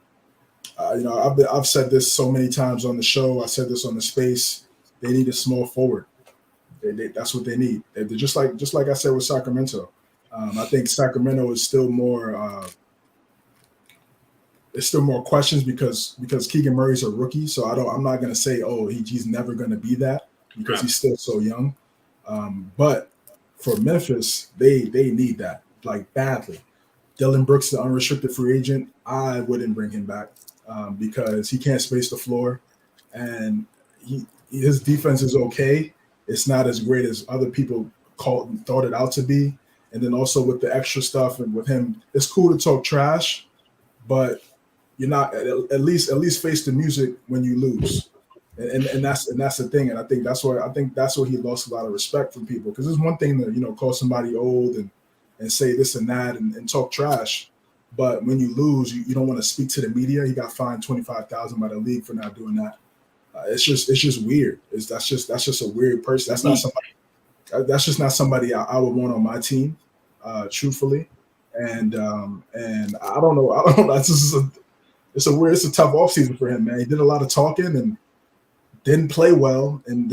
[SPEAKER 3] I've said this so many times on the show. I said this on the space. They need a small forward. That's what they need. They're just like I said with Sacramento. I think Sacramento is still more. There's still more questions because Keegan Murray's a rookie. So I'm not going to say, he's never going to be that because he's still so young. But for Memphis, they need that like badly. Dylan Brooks, the unrestricted free agent, I wouldn't bring him back because he can't space the floor, and his defense is okay. It's not as great as other people thought it out to be. And then also with the extra stuff and with him, it's cool to talk trash, but you're not at least face the music when you lose, and that's the thing. And I think that's where he lost a lot of respect from people, because it's one thing to call somebody old and say this and that and talk trash, but when you lose, you don't want to speak to the media. He got fined $25,000 by the league for not doing that. It's just weird. That's just a weird person. That's just not somebody I would want on my team, truthfully. And I don't know. It's a tough offseason for him, man. He did a lot of talking and didn't play well. And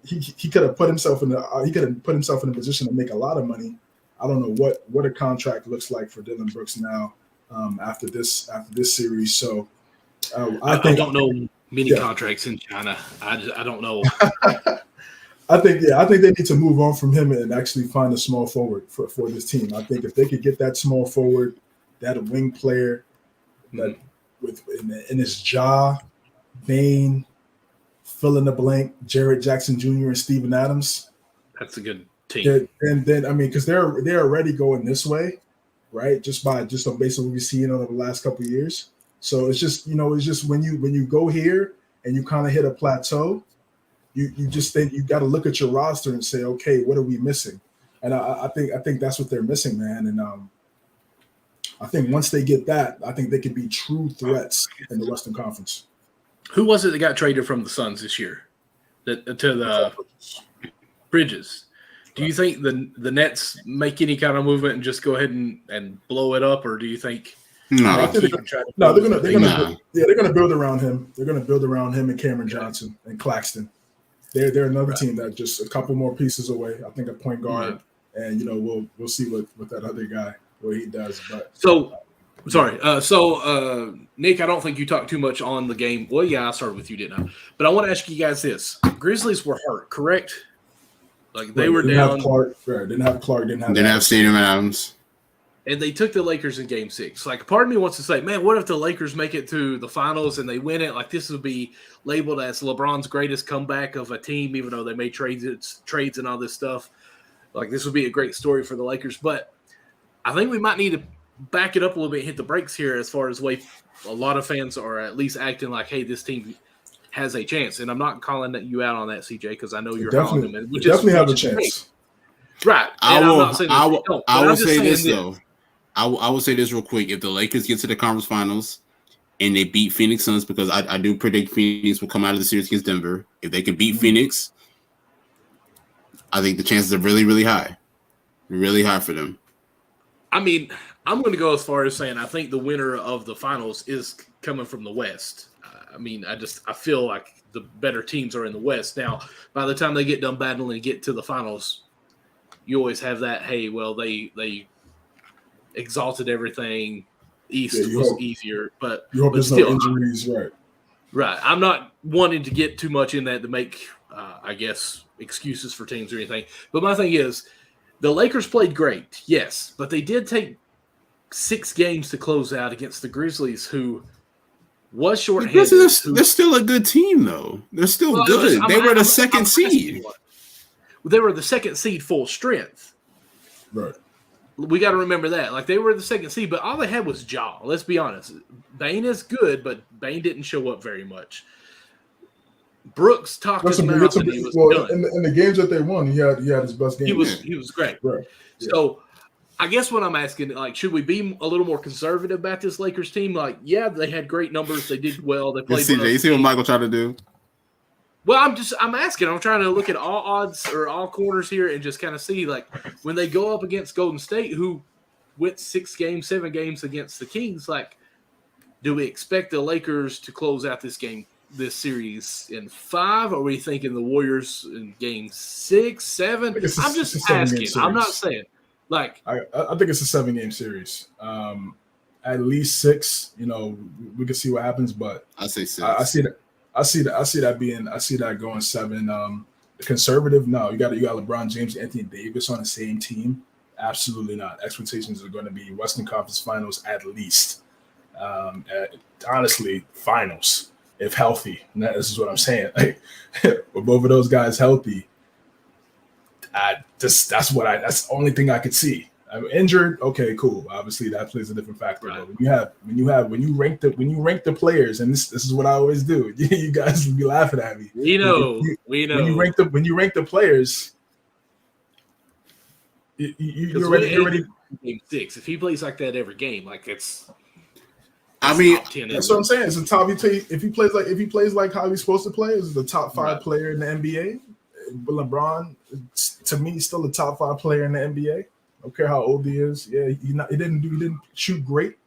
[SPEAKER 3] he could have put himself in a position to make a lot of money. I don't know what a contract looks like for Dylan Brooks now after this series. So I
[SPEAKER 1] don't know many contracts in China. I don't know.
[SPEAKER 3] I think they need to move on from him and actually find a small forward for this team. I think if they could get that small forward, that wing player, that in his jaw, Bane, fill in the blank, Jarrett Jackson Jr. and Steven Adams.
[SPEAKER 1] That's a good team.
[SPEAKER 3] And then because they're already going this way, right? Just on based on what we've seen over the last couple of years. So it's just when you go here and you kind of hit a plateau, you just think you got to look at your roster and say, okay, what are we missing? And I think that's what they're missing, man. And I think once they get that, I think they could be true threats in the Western Conference.
[SPEAKER 1] Who was it that got traded from the Suns this year to the Bridges? Do you think the Nets make any kind of movement and just go ahead and blow it up, or do you think?
[SPEAKER 2] No,
[SPEAKER 3] they're gonna build around him. They're gonna build around him and Cameron Johnson and Claxton. They're another team that just a couple more pieces away. I think a point guard, and we'll see what that other guy what he does. But
[SPEAKER 1] Nick, I don't think you talked too much on the game. Well, yeah, I started with you, didn't I? But I want to ask you guys this: Grizzlies were hurt, correct? Like they were down.
[SPEAKER 3] Didn't have Clark. Didn't
[SPEAKER 2] have Steven Adams.
[SPEAKER 1] And they took the Lakers in Game 6. Like, part of me wants to say, man, what if the Lakers make it to the finals and they win it? Like, this would be labeled as LeBron's greatest comeback of a team, even though they made trades and all this stuff. Like, this would be a great story for the Lakers. But I think we might need to back it up a little bit and hit the brakes here as far as the way a lot of fans are at least acting like, hey, this team has a chance. And I'm not calling you out on that, CJ, because I know you're calling them.
[SPEAKER 3] Definitely have a chance.
[SPEAKER 1] Right.
[SPEAKER 2] I will say this, though. I will say this real quick. If the Lakers get to the conference finals and they beat Phoenix Suns, because I do predict Phoenix will come out of the series against Denver. If they can beat Phoenix, I think the chances are really, really high. Really high for them.
[SPEAKER 1] I mean, I'm going to go as far as saying I think the winner of the finals is coming from the West. I mean, I feel like the better teams are in the West. Now, by the time they get done battling and get to the finals, you always have that, hey, well, they exalted everything. East was easier, but
[SPEAKER 3] you hope there's
[SPEAKER 1] still,
[SPEAKER 3] no injuries, right?
[SPEAKER 1] Right. I'm not wanting to get too much in that to make, I guess, excuses for teams or anything. But my thing is, the Lakers played great, yes, but they did take 6 games to close out against the Grizzlies, who was shorthanded.
[SPEAKER 2] They're still a good team, though. They're still good. They were the second seed.
[SPEAKER 1] They were the second seed full strength.
[SPEAKER 3] Right.
[SPEAKER 1] We got to remember that. Like, they were the second seed, but all they had was Ja. Let's be honest. Bane is good, but Bane didn't show up very much. Brooks talked his mouth and he was done.
[SPEAKER 3] In the games that they won, he had his best game.
[SPEAKER 1] He was great. Right. Yeah. So I guess what I'm asking, like, should we be a little more conservative about this Lakers team? Like, yeah, they had great numbers. They did well. They played.
[SPEAKER 2] You see what Michael tried to do?
[SPEAKER 1] Well, I'm asking. I'm trying to look at all odds or all corners here and just kind of see, like, when they go up against Golden State, who went 7 games against the Kings, like, do we expect the Lakers to close out this series in 5? Or are we thinking the Warriors in game 6, 7? I'm just asking. I'm not saying. Like,
[SPEAKER 3] I think it's a 7-game series. At least 6. You know, we can see what happens, but
[SPEAKER 2] I say 6.
[SPEAKER 3] I see that going 7. Conservative, no. You got LeBron James, Anthony Davis on the same team. Absolutely not. Expectations are going to be Western Conference Finals at least. Honestly, finals if healthy. And this is what I'm saying. Like, with both of those guys healthy, that's the only thing I could see. I'm injured. Okay, cool. Obviously, that plays a different factor. Right. But when you rank the players, and this is what I always do. You guys will be laughing at me.
[SPEAKER 1] We know.
[SPEAKER 3] When you rank the players, you're already
[SPEAKER 1] game 6. If he plays like that every game, like it's.
[SPEAKER 2] I mean,
[SPEAKER 3] that's what I'm saying. It's a top. If he plays like how he's supposed to play, is the top 5 player in the NBA. But LeBron, to me, is still a top 5 player in the NBA. I don't care how old he is. Yeah, he didn't shoot great.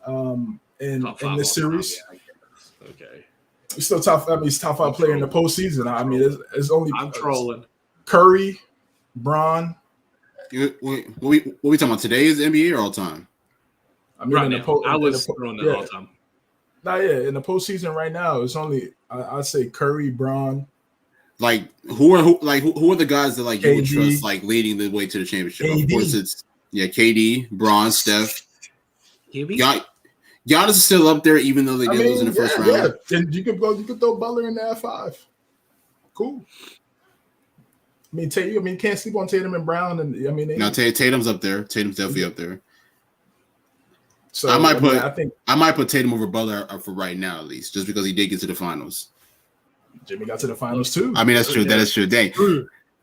[SPEAKER 3] In this series.
[SPEAKER 1] Yeah, okay.
[SPEAKER 3] He's still top. I mean, he's top 5 player in the postseason. I mean, it's only.
[SPEAKER 1] I'm trolling.
[SPEAKER 3] Curry, Bron.
[SPEAKER 2] What we talking about today? Is NBA or all time?
[SPEAKER 3] I mean,
[SPEAKER 1] I was throwing that all time.
[SPEAKER 3] In the postseason right now, it's only I'd say Curry, Bron.
[SPEAKER 2] Like who are the guys that like KD, you would trust like leading the way to the championship? KD. Of course, it's KD, Bron, Steph. Giannis is still up there, even though they did lose in the first round.
[SPEAKER 3] Yeah, and you can throw Butler in there at 5. Cool. I mean, you can't sleep on Tatum and Brown, and I mean,
[SPEAKER 2] Tatum's up there. Tatum's definitely up there. So I might put Tatum over Butler for right now, at least, just because he did get to the finals.
[SPEAKER 3] Jimmy got to the finals too.
[SPEAKER 2] I mean, that's true. That is true. Dang.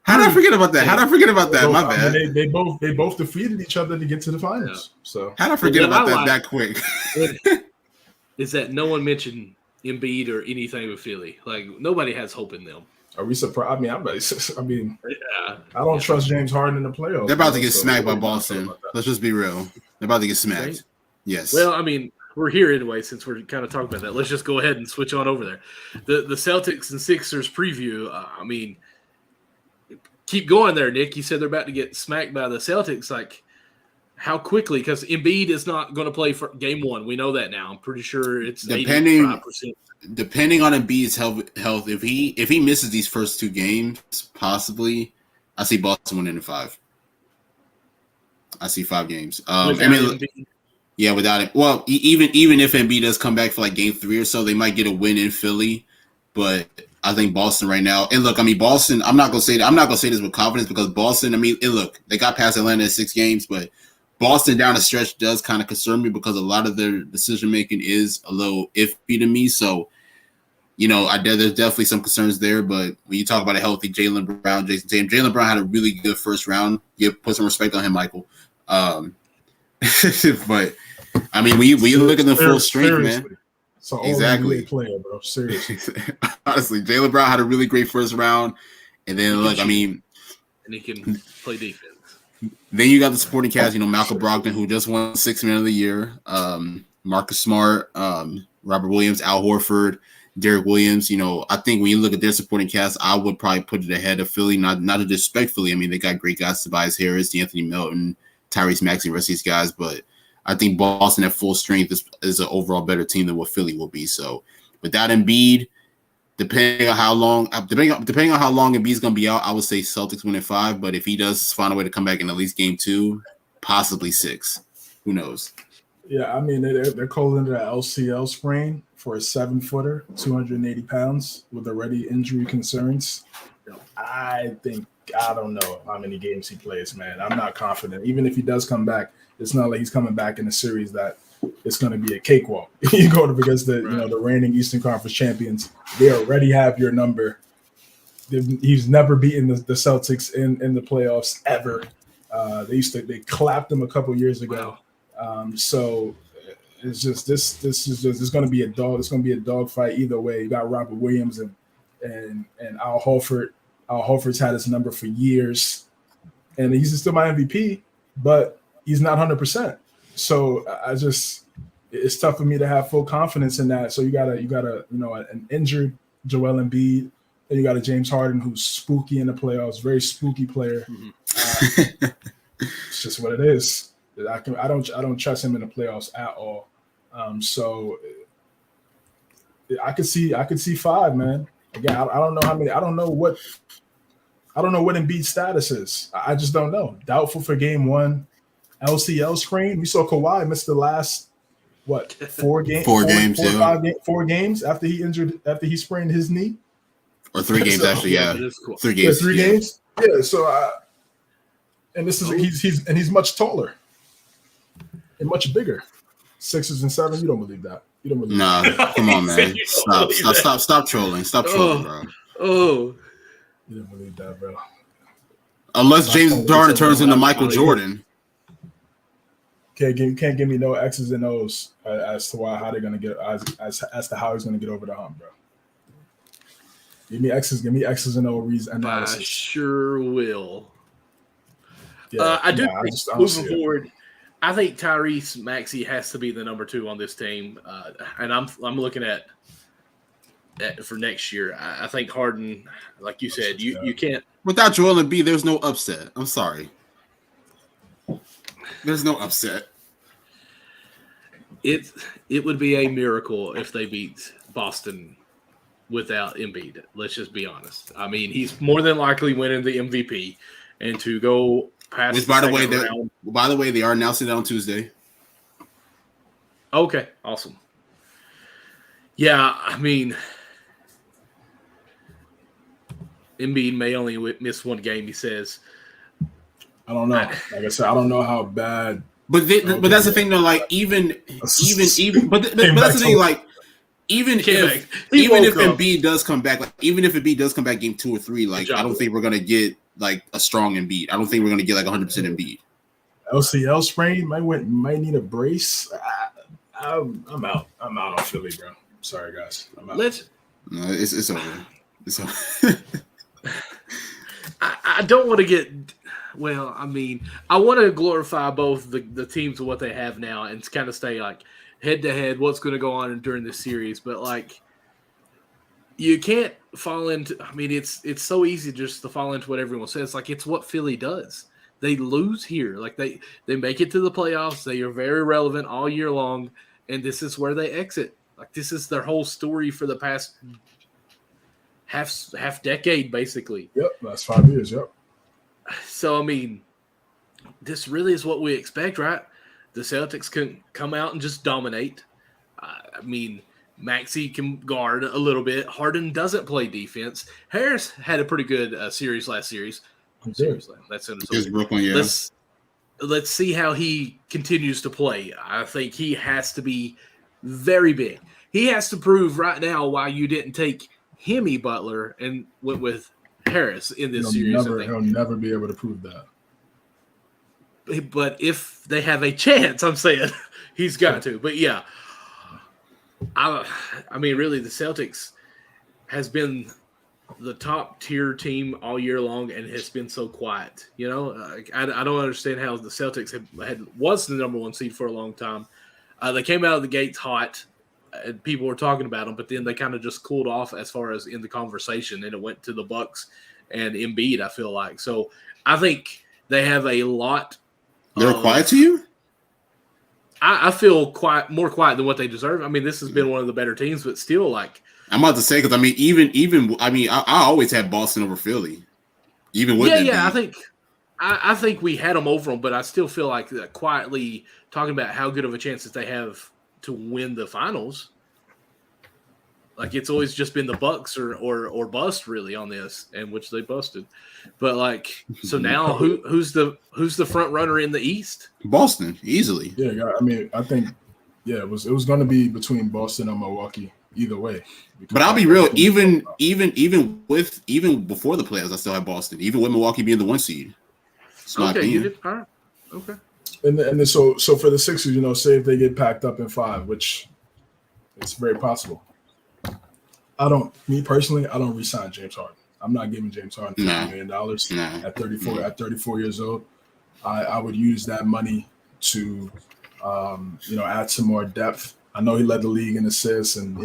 [SPEAKER 2] How did I forget about that? My bad.
[SPEAKER 3] They both defeated each other to get to the finals. Yeah. So
[SPEAKER 2] how did I forget about that quick?
[SPEAKER 1] Is that no one mentioned Embiid or anything with Philly? Like, nobody has hope in them.
[SPEAKER 3] Are we surprised? I mean, I don't trust James Harden in the playoffs.
[SPEAKER 2] They're about to get smacked by Boston. Let's just be real. They're about to get smacked. Right? Yes.
[SPEAKER 1] Well, I mean, we're here anyway, since we're kind of talking about that. Let's just go ahead and switch on over there. The Celtics and Sixers preview. I mean, keep going there, Nick. You said they're about to get smacked by the Celtics. Like, how quickly? Because Embiid is not going to play for game 1. We know that now. I'm pretty sure it's 85%.
[SPEAKER 2] Depending on Embiid's health, if he misses these first 2 games, possibly, I see Boston winning in 5. I see 5 games. Yeah, without it. Well, even if Embiid does come back for like game 3 or so, they might get a win in Philly. But I think Boston right now. And look, I mean, Boston. I'm not gonna say this with confidence because Boston. I mean, look, they got past Atlanta in 6 games, but Boston down the stretch does kind of concern me because a lot of their decision making is a little iffy to me. So, you know, there's definitely some concerns there. But when you talk about a healthy Jaylen Brown, Jason Tatum, Jaylen Brown had a really good first round. Put some respect on him, Michael. But I mean, when you look at the full strength, man.
[SPEAKER 3] So exactly, player, bro. Seriously,
[SPEAKER 2] honestly, Jaylen Brown had a really great first round, and then look, I mean,
[SPEAKER 1] and he can play defense.
[SPEAKER 2] Then you got the supporting cast, Malcolm Brogdon, who just won Sixth Man of the Year, Marcus Smart, Robert Williams, Al Horford, Derek Williams. I think when you look at their supporting cast, I would probably put it ahead of Philly. Not to disrespect Philly. I mean, they got great guys, Tobias Harris, Anthony Melton, Tyrese Maxey, the rest of these guys. But I think Boston at full strength is an overall better team than what Philly will be. So without Embiid, depending on how long Embiid's going to be out, I would say Celtics win in 5. But if he does find a way to come back in at least game 2, possibly 6, who knows?
[SPEAKER 3] Yeah, I mean, they're calling it an LCL sprain for a 7-footer, 280 pounds with already injury concerns. I don't know how many games he plays, man. I'm not confident. Even if he does come back, it's not like he's coming back in a series that it's going to be a cakewalk. You go up against the the reigning Eastern Conference champions. They already have your number. He's never beaten the Celtics in the playoffs ever. They clapped them a couple years ago. So it's just this going to be a dog. It's going to be a dog fight either way. You got Robert Williams and Al Horford. Al Horford's had his number for years, and he's still my MVP, but he's not 100%. So it's tough for me to have full confidence in that. So you got an injured Joel Embiid, and you got a James Harden who's spooky in the playoffs, very spooky player. It's just what it is. I don't trust him in the playoffs at all. So I could see 5, man. Again, I don't know how many. I don't know what Embiid's status is. I just don't know. Doubtful for game 1. LCL screen. We saw Kawhi miss the last 4 games? 4 games after he sprained his knee.
[SPEAKER 2] Or 3 games actually, yeah.
[SPEAKER 1] Cool.
[SPEAKER 2] 3 games.
[SPEAKER 3] 3 games. Yeah. So and this is he's much taller and much bigger. 6s and 7. You don't believe that. You don't believe that.
[SPEAKER 2] Come on, man. Stop trolling. Stop trolling, bro.
[SPEAKER 1] Oh.
[SPEAKER 3] You don't believe that, bro.
[SPEAKER 2] Unless James Harden turns into Michael Jordan.
[SPEAKER 3] Can't give me no X's and O's as to how they're gonna get as to how he's gonna get over the hump, bro. Give me X's and O's analysis.
[SPEAKER 1] I sure will.
[SPEAKER 3] Yeah,
[SPEAKER 1] I do think moving forward, I think Tyrese Maxey has to be the number 2 on this team, and I'm looking at for next year. I think Harden, like you said, you can't
[SPEAKER 2] without Joel Embiid. There's no upset. I'm sorry. There's no upset.
[SPEAKER 1] It would be a miracle if they beat Boston without Embiid. Let's just be honest. I mean, he's more than likely winning the MVP, and to go past.
[SPEAKER 2] Which, by the way, they are announcing that on Tuesday.
[SPEAKER 1] Okay, awesome. Yeah, I mean, Embiid may only miss 1 game. He says.
[SPEAKER 3] I don't know. Like I said, I don't know how bad.
[SPEAKER 2] But that's the thing, though. Like even, but that's the thing. Like even if Embiid does come back, game 2 or 3, like I don't think we're gonna get like a strong Embiid. I don't think we're gonna get like 100% Embiid.
[SPEAKER 3] LCL sprain might need a brace. I'm out. I'm out on Philly, bro. Sorry, guys. I'm out.
[SPEAKER 2] No, it's over. It's over.
[SPEAKER 1] I don't want to get. Well, I mean, I want to glorify both the teams and what they have now and kind of stay like head to head what's going to go on during this series. But like, you can't fall into. I mean, it's so easy just to fall into what everyone says. Like, it's what Philly does. They lose here. Like they make it to the playoffs. They are very relevant all year long, and this is where they exit. Like this is their whole story for the past half decade, basically.
[SPEAKER 3] Yep, that's 5 years. Yep.
[SPEAKER 1] So, I mean, this really is what we expect, right? The Celtics can come out and just dominate. I mean, Maxey can guard a little bit. Harden doesn't play defense. Harris had a pretty good series last series. That's
[SPEAKER 2] Brooklyn, yeah.
[SPEAKER 1] Let's see how he continues to play. I think he has to be very big. He has to prove right now why you didn't take Hemi Butler and went with Harris in this series.
[SPEAKER 3] He'll never be able to prove that.
[SPEAKER 1] But if they have a chance, I'm saying he's got to. But yeah, I mean, really, the Celtics has been the top tier team all year long and has been so quiet. You know, I don't understand how the Celtics was the number one seed for a long time. They came out of the gates hot, and people were talking about them, but then they kind of just cooled off as far as in the conversation, and it went to the Bucks and Embiid. I feel like so. I think they have a lot.
[SPEAKER 2] They're quiet to you.
[SPEAKER 1] I feel more quiet than what they deserve. I mean, this has been one of the better teams, but still, like
[SPEAKER 2] I'm about to say because I mean, even I always had Boston over Philly, even with
[SPEAKER 1] I think we had them over them, but I still feel like quietly talking about how good of a chance that they have to win the finals. Like it's always just been the Bucks or bust really on this, and which they busted. But like so now who's the front runner in the East?
[SPEAKER 2] Boston easily.
[SPEAKER 3] Yeah, I mean I think it was going to be between Boston and Milwaukee either way.
[SPEAKER 2] But I'll be real, even before the playoffs, I still have Boston, even with Milwaukee being the 1 seed.
[SPEAKER 1] Okay, you did. All right. Okay.
[SPEAKER 3] And then so for the Sixers, you know, say if they get packed up in 5, which it's very possible. Me personally, I don't re-sign James Harden. I'm not giving James Harden $50 million at 34. At 34 years old, I would use that money to, add some more depth. I know he led the league in assists, and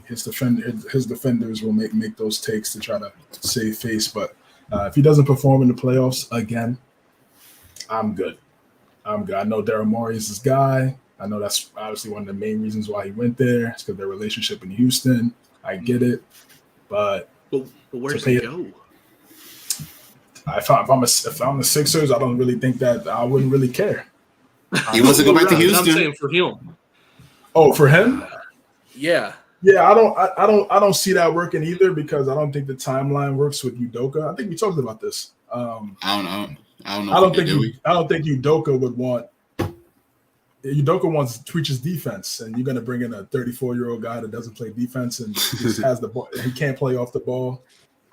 [SPEAKER 3] his defenders will make those takes to try to save face. But if he doesn't perform in the playoffs again, I'm good. I know Daryl Morey is his guy. I know that's obviously one of the main reasons why he went there. It's because their relationship in Houston. I get it, but
[SPEAKER 1] where does he go?
[SPEAKER 3] If I'm the Sixers, I don't really think that I wouldn't really care.
[SPEAKER 2] He wants to go back to Houston.
[SPEAKER 1] I'm saying for him.
[SPEAKER 3] Oh, for him?
[SPEAKER 1] Yeah.
[SPEAKER 3] Yeah, I don't see that working either because I don't think the timeline works with Udoka. I think we talked about this.
[SPEAKER 2] I don't know.
[SPEAKER 3] I don't think Udoka would want. Udoka wants Twitch's defense, and you're going to bring in a 34-year-old guy that doesn't play defense and just has the ball. He can't play off the ball.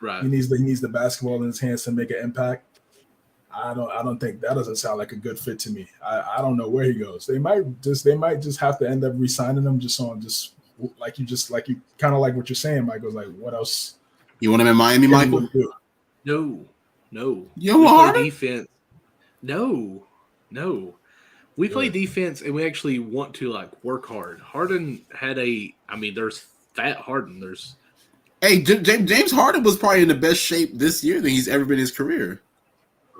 [SPEAKER 1] Right.
[SPEAKER 3] He needs the basketball in his hands to make an impact. I don't think that doesn't sound like a good fit to me. I don't know where he goes. They might just have to end up re-signing him just like you kind of like what you're saying, Michael. Like what else?
[SPEAKER 2] You want him in Miami, Michael?
[SPEAKER 1] No.
[SPEAKER 2] You don't want
[SPEAKER 1] defense. No. We play defense, and we actually want to like work hard. Harden there's fat Harden.
[SPEAKER 2] Hey, James Harden was probably in the best shape this year than he's ever been in his career.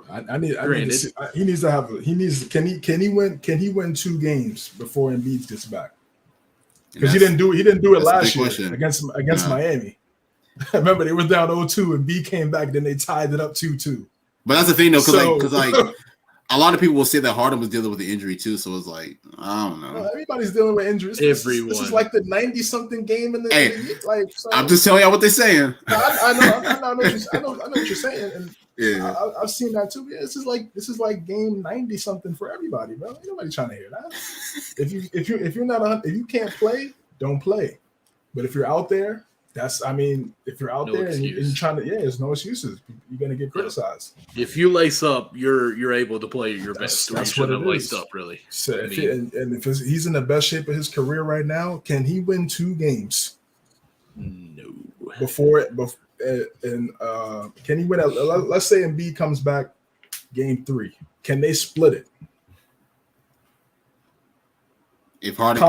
[SPEAKER 3] Can he win 2 games before Embiid gets back? Because he didn't do it last year against Miami. Remember they were down 0-2 and B came back, then they tied it up 2-2.
[SPEAKER 2] But that's the thing though, because a lot of people will say that Harden was dealing with the injury too, so it's like I don't know.
[SPEAKER 3] Everybody's dealing with injuries.
[SPEAKER 1] Everyone.
[SPEAKER 3] This is like the 90-something game in the league. So,
[SPEAKER 2] I'm just telling y'all what they're saying.
[SPEAKER 3] I know what you're saying, and yeah, I've seen that too. Yeah, this is like game 90-something for everybody, bro. Ain't nobody trying to hear that. If you can't play, don't play. But if you're out there. If you're out there and you're trying to, there's no excuses. You're gonna get criticized.
[SPEAKER 1] If you lace up, you're able to play your best. That's what it is. Laced up, really.
[SPEAKER 3] So if he's in the best shape of his career right now, can he win 2 games?
[SPEAKER 1] No.
[SPEAKER 3] Can he win? Let's say Embiid comes back game 3. Can they split it?
[SPEAKER 2] If Harden,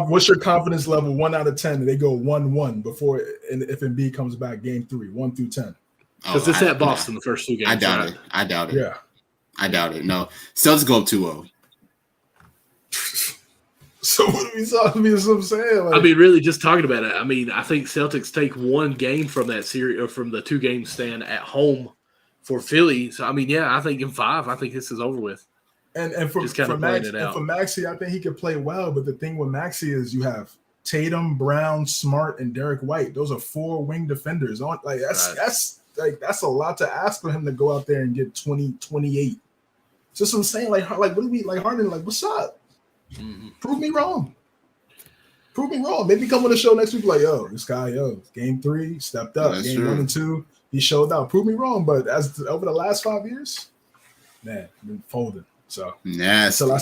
[SPEAKER 3] what's your confidence level? 1 out of 10. They go 1-1 before, and if Embiid comes back game 3, 1 through 10.
[SPEAKER 1] Because it's at Boston the first 2 games.
[SPEAKER 2] I doubt it.
[SPEAKER 3] Yeah,
[SPEAKER 2] I doubt it. No, Celtics go up 2-0.
[SPEAKER 3] So what are we talking about? That's what I'm saying.
[SPEAKER 1] Like, really, just talking about it. I think Celtics take 1 game from that series or from the 2-game stand at home for Philly. So I think in 5, I think this is over with.
[SPEAKER 3] And for Maxey, I think he could play well. But the thing with Maxey is you have Tatum, Brown, Smart, and Derek White. Those are 4 wing defenders. That's a lot to ask for him to go out there and get 20, 28. Just what I'm saying. Like what do we like Harden? Like what's up? Mm-hmm. Prove me wrong. Maybe come on the show next week. Like this guy, game 3 stepped up. That's game true. 1 and 2, he showed out. Prove me wrong. But over the last 5 years, man, been folding. So until I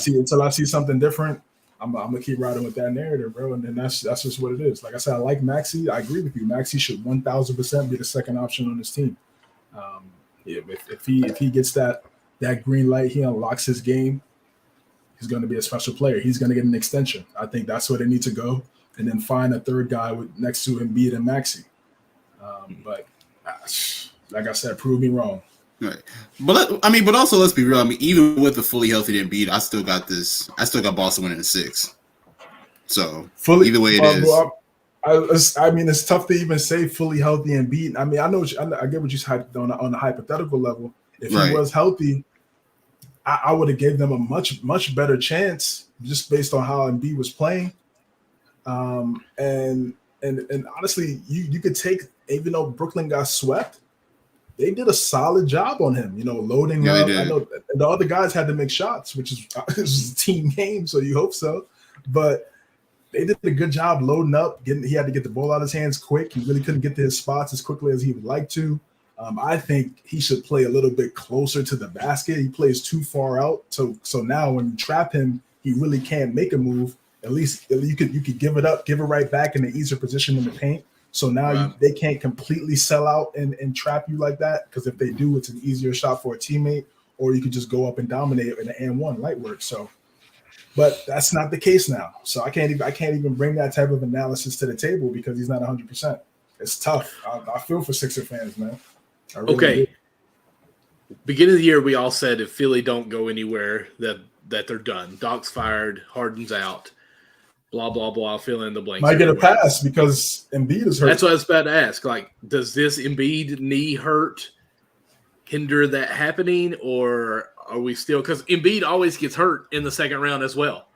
[SPEAKER 3] see something different, I'm gonna keep riding with that narrative, bro. And then that's just what it is. Like I said, I like Maxey. I agree with you. Maxey should 1,000% be the second option on this team. Yeah, if he gets that green light, he unlocks his game. He's going to be a special player. He's going to get an extension. I think that's where they need to go, and then find a third guy next to Embiid and Maxey. But like I said, prove me wrong.
[SPEAKER 2] Right, but also let's be real. I mean, even with the fully healthy Embiid, I still got Boston winning in 6. So either way it is.
[SPEAKER 3] I mean, it's tough to even say fully healthy Embiid. I mean, I get what you said on the hypothetical level. If he was healthy, I would have gave them a much better chance just based on how Embiid was playing. And honestly, you could take, even though Brooklyn got swept, they did a solid job on him. Loading up. I know the other guys had to make shots, which is it was a team game, so you hope so. But they did a good job loading up. He had to get the ball out of his hands quick. He really couldn't get to his spots as quickly as he would like to. I think he should play a little bit closer to the basket. He plays too far out. So now when you trap him, he really can't make a move. At least you could give it right back in the easier position in the paint. So now they can't completely sell out and trap you like that, because if they do, it's an easier shot for a teammate, or you could just go up and dominate in the and one light work. So, but that's not the case now. So I can't even bring that type of analysis to the table because he's not 100%. It's tough. I feel for Sixer fans, man.
[SPEAKER 1] Okay. Do. Beginning of the year, we all said if Philly don't go anywhere, that they're done. Doc's fired, Harden's out, blah, blah, blah, fill in the blanks.
[SPEAKER 3] Might get a pass because Embiid is hurt.
[SPEAKER 1] That's what I was about to ask. Like, does this Embiid knee hurt hinder that happening, or are we still – because Embiid always gets hurt in the second round as well.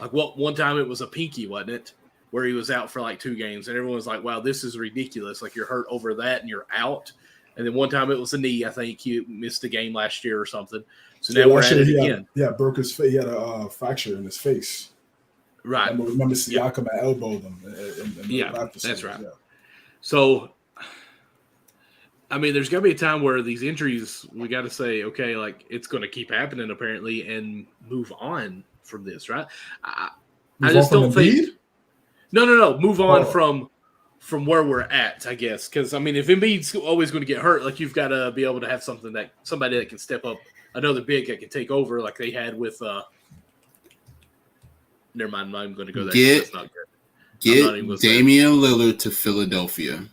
[SPEAKER 1] Like, one time it was a pinky, wasn't it, where he was out for like 2 games, and everyone was like, wow, this is ridiculous. Like, you're hurt over that and you're out. And then one time it was a knee. I think he missed a game last year or something. So now we're at it again.
[SPEAKER 3] Broke his face. He had a fracture in his face.
[SPEAKER 1] Right.
[SPEAKER 3] Remember Siakam elbowed him.
[SPEAKER 1] That's right. Yeah. So, I mean, there's got to be a time where these injuries, we got to say, okay, like it's going to keep happening apparently, and move on from this, right? I just don't think. No. Move on from where we're at, I guess. Because, I mean, if Embiid's always going to get hurt, like you've got to be able to have somebody that can step up, another big that can take over like they had with never mind, I'm not even going to go there. That's not good.
[SPEAKER 2] Get Damian Lillard to Philadelphia.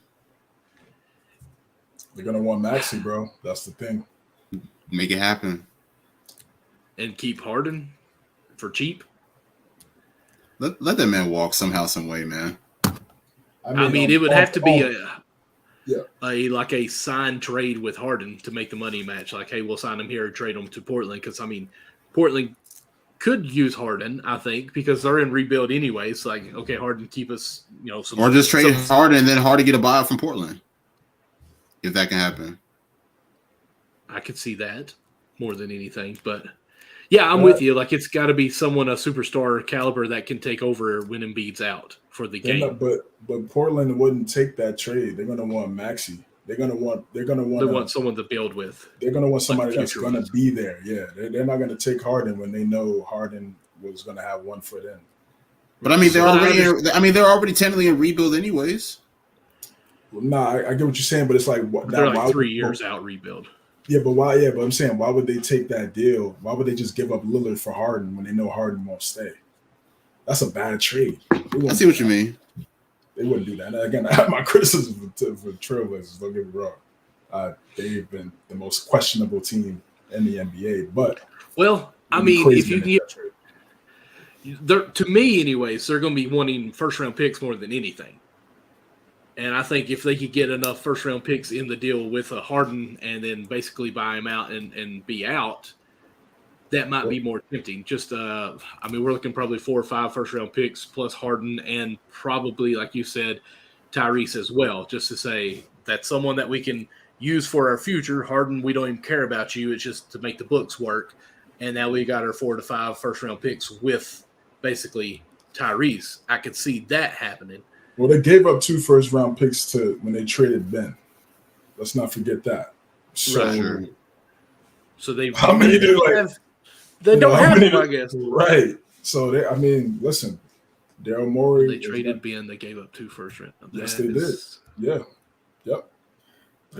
[SPEAKER 3] They're going to want Maxey, bro. That's the thing.
[SPEAKER 2] Make it happen.
[SPEAKER 1] And keep Harden for cheap.
[SPEAKER 2] Let that man walk somehow, some way, man.
[SPEAKER 1] I mean, it would have to be a signed trade with Harden to make the money match. Like, hey, we'll sign him here and trade him to Portland, because I mean, Portland could use Harden, I think, because they're in rebuild anyways. Like, okay, Harden, keep us, some,
[SPEAKER 2] or just trade Harden and then Harden get a buyout from Portland, if that can happen.
[SPEAKER 1] I could see that more than anything, but. Yeah, I'm with you. Like, it's got to be someone a superstar caliber that can take over when Embiid's out for the game.
[SPEAKER 3] But Portland wouldn't take that trade. They're going to want Maxey. They want
[SPEAKER 1] someone to build with.
[SPEAKER 3] They're going to want somebody that's going to be there. Yeah, they're not going to take Harden when they know Harden was going to have 1 foot in.
[SPEAKER 2] But I mean, they're already technically in rebuild anyways.
[SPEAKER 3] Well, I get what you're saying, but it's like
[SPEAKER 1] they're like 3 years out rebuild.
[SPEAKER 3] Yeah, but why? Yeah, but I'm saying, why would they take that deal? Why would they just give up Lillard for Harden when they know Harden won't stay? That's a bad trade.
[SPEAKER 2] I see what you mean.
[SPEAKER 3] They wouldn't do that. And again, I have my criticism for Trailblazers. Don't get me wrong. They've been the most questionable team in the NBA. But
[SPEAKER 1] I mean, if you get to me, anyways, they're going to be wanting first-round picks more than anything. And I think if they could get enough first-round picks in the deal with a Harden and then basically buy him out and be out, that might be more tempting. Just, I mean, we're looking probably 4 or 5 first-round picks plus Harden and probably, like you said, Tyrese as well, just to say that's someone that we can use for our future. Harden, we don't even care about you. It's just to make the books work. And now we got our 4 to 5 first-round picks with basically Tyrese. I could see that happening.
[SPEAKER 3] Well, they gave up 2 first-round picks when they traded Ben. Let's not forget that. So,
[SPEAKER 1] right. So they
[SPEAKER 3] how many do
[SPEAKER 1] they don't have them, I guess.
[SPEAKER 3] Right. So listen, Daryl Morey.
[SPEAKER 1] They traded Ben. They gave up 2 first rounds.
[SPEAKER 3] Yes, they did. Yeah. Yep.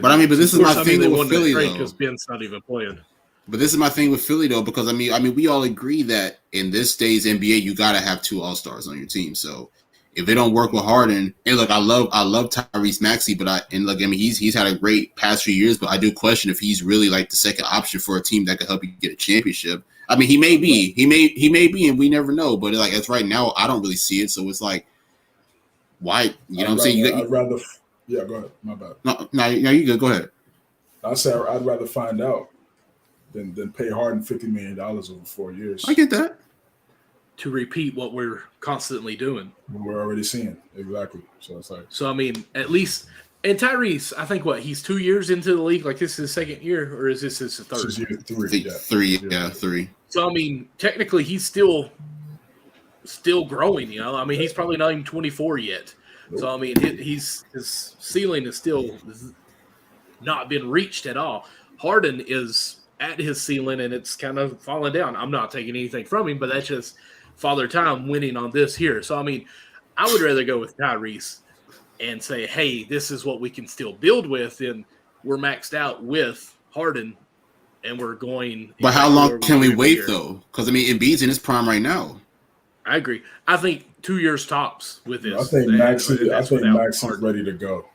[SPEAKER 2] But this is my thing with Philly though.
[SPEAKER 1] Because Ben's not even playing.
[SPEAKER 2] But this is my thing with Philly though, because we all agree that in this day's NBA, you gotta have 2 All-Stars on your team. So if they don't work with Harden, and look, I love Tyrese Maxey, but he's had a great past few years, but I do question if he's really like the second option for a team that could help you get a championship. He may be, and we never know. But like as right now, I don't really see it. So it's like, why? You know what I'm saying?
[SPEAKER 3] I'd rather. Yeah, go ahead. My bad.
[SPEAKER 2] No, you good. Go ahead.
[SPEAKER 3] I say I'd rather find out than pay Harden $50 million over 4 years.
[SPEAKER 2] I get that.
[SPEAKER 1] To repeat what we're constantly doing.
[SPEAKER 3] We're already seeing. Exactly. So it's like.
[SPEAKER 1] So, at least. And Tyrese, I think he's 2 years into the league? Like this is his second year? Or is this his third?
[SPEAKER 3] This is year 3.
[SPEAKER 2] Three.
[SPEAKER 1] So, technically he's still growing, he's probably not even 24 yet. Nope. So, his ceiling is still not been reached at all. Harden is at his ceiling, and it's kind of falling down. I'm not taking anything from him, but that's just Father Time winning on this here. So, I would rather go with Tyrese and say, hey, this is what we can still build with, and we're maxed out with Harden, and we're going.
[SPEAKER 2] But how long can we wait, though? Because, Embiid's in his prime right now.
[SPEAKER 1] I agree. I think 2 years tops with this.
[SPEAKER 3] I think Max is ready to go.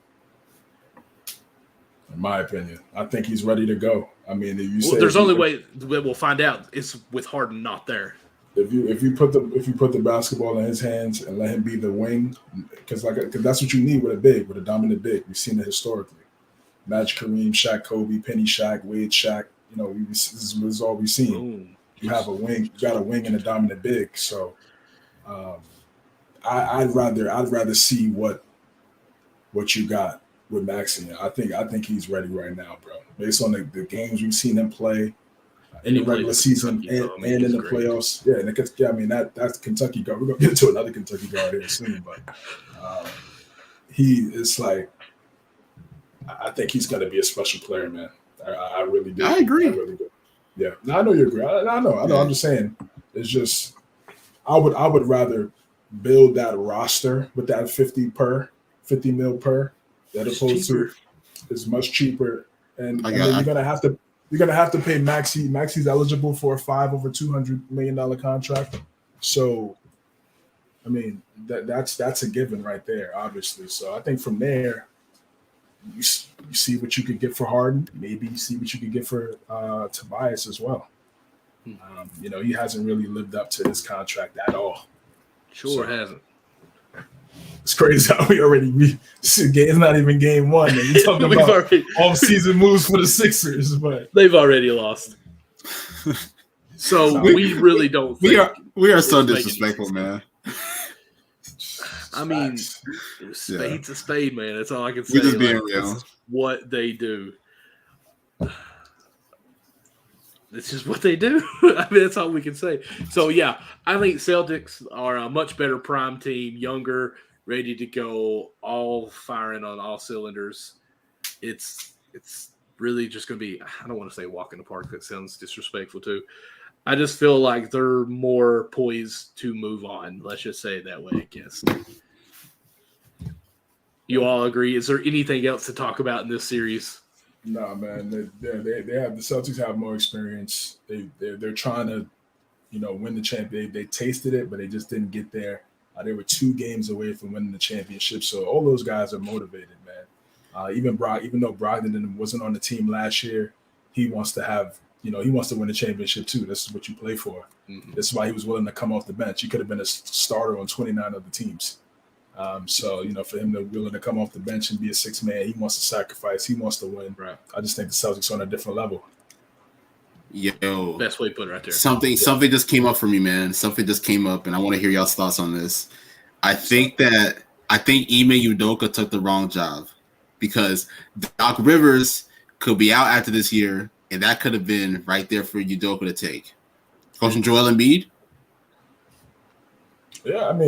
[SPEAKER 3] In my opinion, I think he's ready to go. If you say
[SPEAKER 1] there's only way that we'll find out is with Harden not there.
[SPEAKER 3] If you put the basketball in his hands and let him be the wing, because that's what you need with a dominant big. We've seen it historically. Magic Kareem, Shaq, Kobe, Penny Shaq, Wade Shaq. This is all we've seen.
[SPEAKER 1] Boom.
[SPEAKER 3] You have a wing. You got a wing and a dominant big. So, I'd rather see what you got with Maxey. I think he's ready right now, bro. Based on the games we've seen him play in the regular season and in the playoffs. Yeah, that's Kentucky guard. We're gonna get to another Kentucky guard here soon, but he is like, I think he's gonna be a special player, man. I really do.
[SPEAKER 2] I agree.
[SPEAKER 3] I really do. Yeah, I know you agree. I know. I'm just saying, it's just I would rather build that roster with that 50 mil per, as opposed to it's much cheaper. And then you're gonna have to pay Maxey. Maxey's eligible for a over $200 million contract. So, that's a given right there, obviously. So I think from there, you see what you could get for Harden. Maybe you see what you could get for Tobias as well. He hasn't really lived up to his contract at all.
[SPEAKER 1] Sure hasn't.
[SPEAKER 3] It's crazy how it's not even game 1. And you're talking about off-season moves for the Sixers, but
[SPEAKER 1] they've already lost. So we really don't.
[SPEAKER 2] We are so disrespectful, man.
[SPEAKER 1] Spade's a spade, man. That's all I can say.
[SPEAKER 2] We're just being real.
[SPEAKER 1] What they do. It's just what they do. That's all we can say. So, yeah, I think Celtics are a much better prime team, younger, ready to go, all firing on all cylinders. It's really just going to be, I don't want to say walk in the park. That sounds disrespectful, too. I just feel like they're more poised to move on. Let's just say it that way, I guess. You all agree? Is there anything else to talk about in this series?
[SPEAKER 3] No, man. They have the Celtics have more experience. They're trying to, win the championship. They tasted it, but they just didn't get there. They were 2 games away from winning the championship. So all those guys are motivated, man. Even though Brogdon wasn't on the team last year, he wants to have, he wants to win the championship too. This is what you play for. Mm-hmm. This is why he was willing to come off the bench. He could have been a starter on 29 other teams. So, for him to be willing to come off the bench and be a 6th man, he wants to sacrifice. He wants to win. Right. I just think the Celtics are on a different level.
[SPEAKER 2] Yo.
[SPEAKER 1] Best way to put it right there.
[SPEAKER 2] Something just came up for me, man. Something just came up, and I want to hear y'all's thoughts on this. I think Ime Udoka took the wrong job because Doc Rivers could be out after this year, and that could have been right there for Udoka to take. Coaching Joel Embiid?
[SPEAKER 3] Yeah,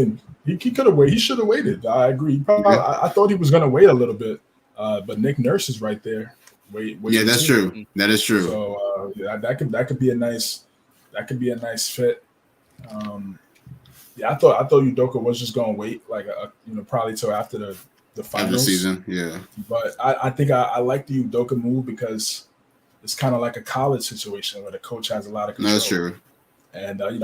[SPEAKER 3] he could have waited. He should have waited. I agree. I thought he was going to wait a little bit, but Nick Nurse is right there. Wait.
[SPEAKER 2] Yeah, that's true. That is true.
[SPEAKER 3] So that could be a nice fit. Yeah, I thought Udoka was just going to wait, like probably till after the finals.
[SPEAKER 2] After the season, yeah.
[SPEAKER 3] But I think I like the Udoka move because it's kind of like a college situation where the coach has a lot of control.
[SPEAKER 2] That's true.
[SPEAKER 3] And he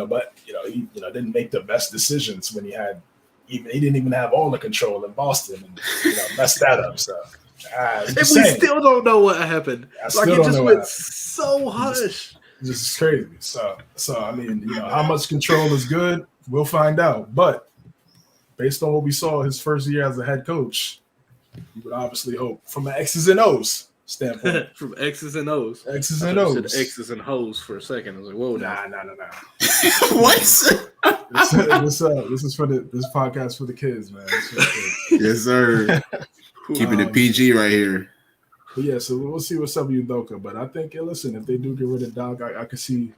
[SPEAKER 3] didn't make the best decisions when he didn't even have all the control in Boston, and messed that up. So,
[SPEAKER 1] and we still don't know what happened. Like it just went so hush.
[SPEAKER 3] This is crazy. So I mean, how much control is good? We'll find out. But based on what we saw his first year as a head coach, you would obviously hope from an X's and O's standpoint.
[SPEAKER 1] From X's and O's.
[SPEAKER 3] X's and O's.
[SPEAKER 1] Said X's and Ho's for a second. I was like, whoa,
[SPEAKER 3] nah.
[SPEAKER 2] What?
[SPEAKER 3] This is for this podcast for the kids, man.
[SPEAKER 2] Yes, sir. Keeping it PG right here.
[SPEAKER 3] But yeah, so we'll see what's up with Udoka. But I think, listen, if they do get rid of Doc, I could see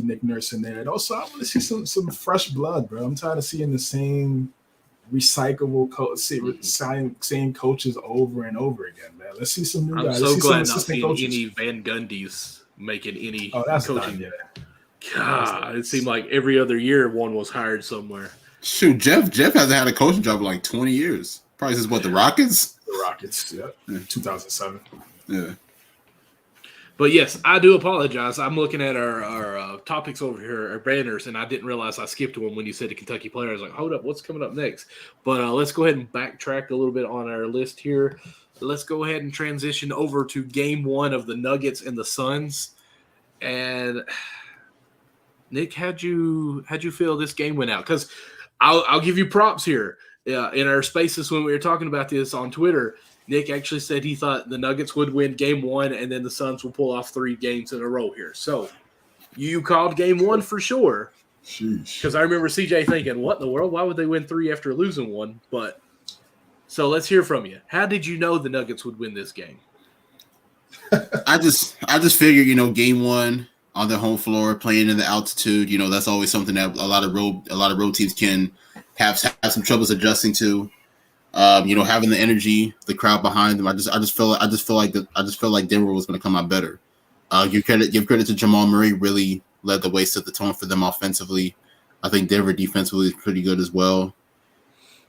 [SPEAKER 3] Nick Nurse in there. And also, I want to see some fresh blood, bro. I'm tired of seeing the same recyclable same coaches over and over again, man. Let's see some new guys.
[SPEAKER 1] I'm so glad not seeing any Van Gundy's making any coaching.
[SPEAKER 3] Yeah.
[SPEAKER 1] God, it seemed like every other year one was hired somewhere.
[SPEAKER 2] Shoot, Jeff hasn't had a coaching job in like 20 years. Probably since the Rockets?
[SPEAKER 3] The Rockets, yeah. 2007.
[SPEAKER 2] Yeah.
[SPEAKER 1] But yes, I do apologize. I'm looking at our topics over here, our banners, and I didn't realize I skipped one when you said the Kentucky player. I was like, hold up, what's coming up next? But let's go ahead and backtrack a little bit on our list here. Let's go ahead and transition over to game one of the Nuggets and the Suns. And Nick, how'd you feel this game went out? Because I'll give you props here. In our spaces when we were talking about this on Twitter, Nick actually said he thought the Nuggets would win game one and then the Suns will pull off 3 games in a row here. So you called game one for sure. Because I remember CJ thinking, what in the world? Why would they win 3 after losing 1? But so let's hear from you. How did you know the Nuggets would win this game?
[SPEAKER 2] I just figured, game one on their home floor, playing in the altitude, that's always something that a lot of road teams can have some troubles adjusting to. Having the energy, the crowd behind them. I just feel like Denver was going to come out better. Give credit to Jamal Murray. Really led the way, set the tone for them offensively. I think Denver defensively is pretty good as well.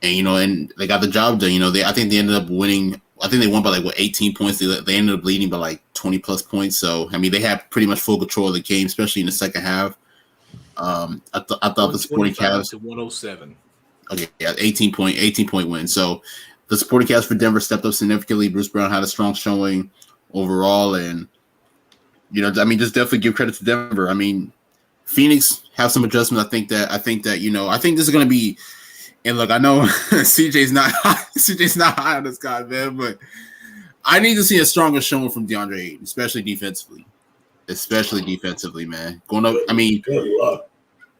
[SPEAKER 2] And and they got the job done. I think they ended up winning. I think they won by 18 points. They ended up leading by 20 plus points. So I mean, they had pretty much full control of the game, especially in the second half. I thought the Sporting Cavs
[SPEAKER 1] to 107.
[SPEAKER 2] Okay, yeah, 18 point win. So the supporting cast for Denver stepped up significantly. Bruce Brown had a strong showing overall, and just definitely give credit to Denver. I mean, Phoenix have some adjustments. I think that this is going to be. And look, I know CJ's not high on this guy, man, but I need to see a stronger showing from DeAndre Ayton, especially defensively, man. Going up, I mean,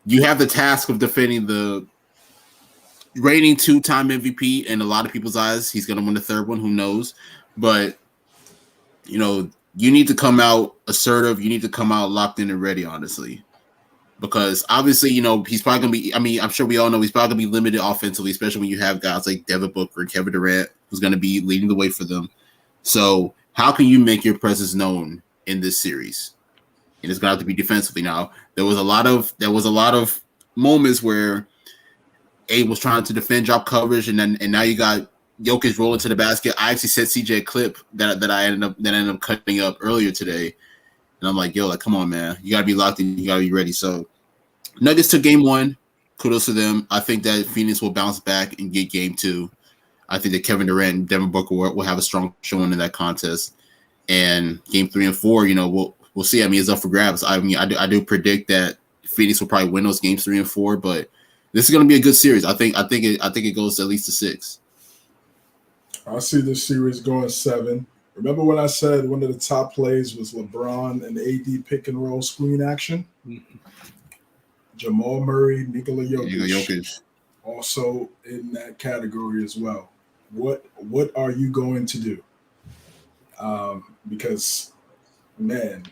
[SPEAKER 2] you have the task of defending the reigning 2-time MVP in a lot of people's eyes. He's going to win the third one. Who knows? But, you need to come out assertive. You need to come out locked in and ready, honestly. Because obviously, he's probably going to be – I mean, I'm sure we all know he's probably going to be limited offensively, especially when you have guys like Devin Booker and Kevin Durant who's going to be leading the way for them. So how can you make your presence known in this series? And it's going to have to be defensively. Now, there was a lot of moments where – A was trying to defend drop coverage, and now you got Jokic rolling to the basket. I actually sent CJ a clip that I ended up cutting up earlier today, and I'm like, come on, man, you gotta be locked in, you gotta be ready. So Nuggets took game one, kudos to them. I think that Phoenix will bounce back and get game two. I think that Kevin Durant and Devin Booker will have a strong showing in that contest, and game 3 and 4, we'll see. I mean, it's up for grabs. I mean, I do predict that Phoenix will probably win those games 3 and 4, but this is going to be a good series. I think it goes at least to 6.
[SPEAKER 3] I see this series going 7. Remember when I said one of the top plays was LeBron and AD pick and roll screen action? Mm-hmm. Jamal Murray, Nikola Jokic, also in that category as well. What are you going to do? Because, man,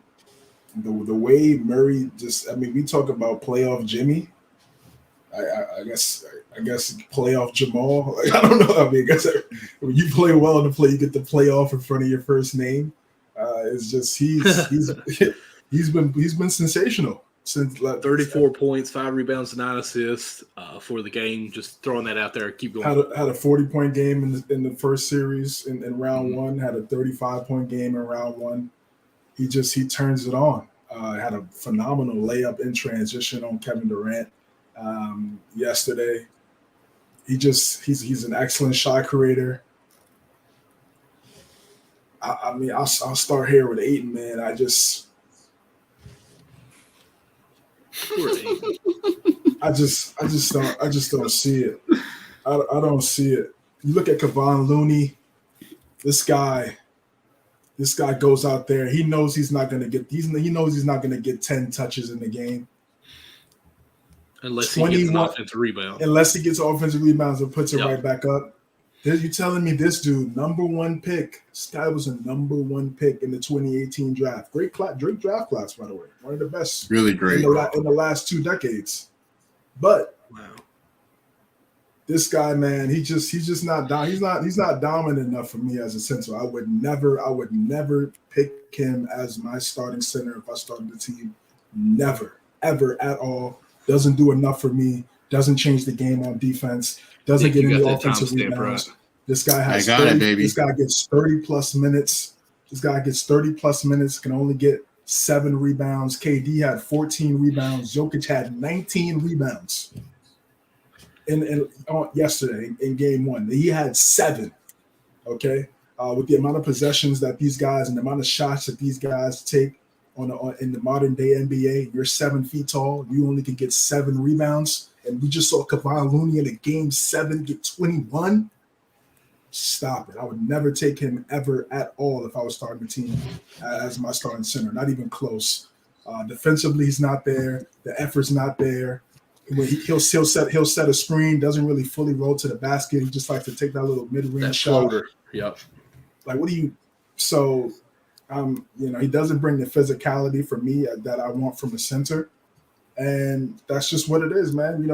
[SPEAKER 3] the way Murray we talk about playoff Jimmy. I guess playoff Jamal. I don't know. I mean, I guess when you play well in the play, you get the playoff in front of your first name. It's just he's been sensational. since
[SPEAKER 1] 34 points, 5 rebounds, 9 assists for the game. Just throwing that out there. Keep going.
[SPEAKER 3] Had a 40-point game in the first series in round one. Had a 35-point game in round one. He turns it on. Had a phenomenal layup in transition on Kevin Durant yesterday. He's an excellent shot creator. I mean, I'll start here with Ayton, man. I just don't see it. I don't see it. You look at Kevon Looney. This guy goes out there. He knows he's not going to get. He knows he's not going to get 10 touches in the game.
[SPEAKER 1] Unless he gets an offensive rebound.
[SPEAKER 3] Unless he gets offensive rebounds and puts it right back up. You telling me this dude, number one pick? This guy was a number one pick in the 2018 draft. Great draft class, by the way. One of the best.
[SPEAKER 2] Really great.
[SPEAKER 3] In the last 2 decades. But this guy, man, he's just not he's not dominant enough for me as a center. I would never pick him as my starting center if I started the team. Never, ever at all. Doesn't do enough for me. Doesn't change the game on defense. Doesn't get any offensive rebounds. Right. This guy has 30, this guy gets 30 plus minutes. Can only get 7 rebounds. KD had 14 rebounds. Jokic had 19 rebounds. Yesterday in game 1. He had 7. Okay. With the amount of possessions that these guys and the amount of shots that these guys take in the modern day NBA, you're 7 feet tall. You only can get 7 rebounds. And we just saw Kevon Looney in a game 7 get 21. Stop it. I would never take him ever at all if I was starting the team as my starting center. Not even close. Defensively, he's not there. The effort's not there. When he'll set a screen, doesn't really fully roll to the basket. He just likes to take that little mid-range shot.
[SPEAKER 1] Yep.
[SPEAKER 3] Like, what do you – so, he doesn't bring the physicality for me that I want from a center. And that's just what it is, man.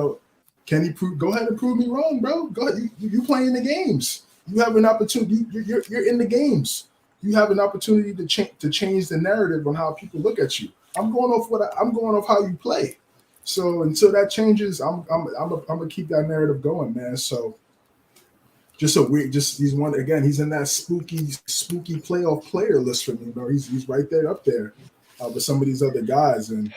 [SPEAKER 3] Can he prove? Go ahead and prove me wrong, bro. Go ahead. You playing the games. You have an opportunity. You're in the games. You have an opportunity to change the narrative on how people look at you. I'm going off how you play. So until that changes, I'm gonna keep that narrative going, man. So he's in that spooky playoff player list for me, bro. He's right there up there with some of these other guys. And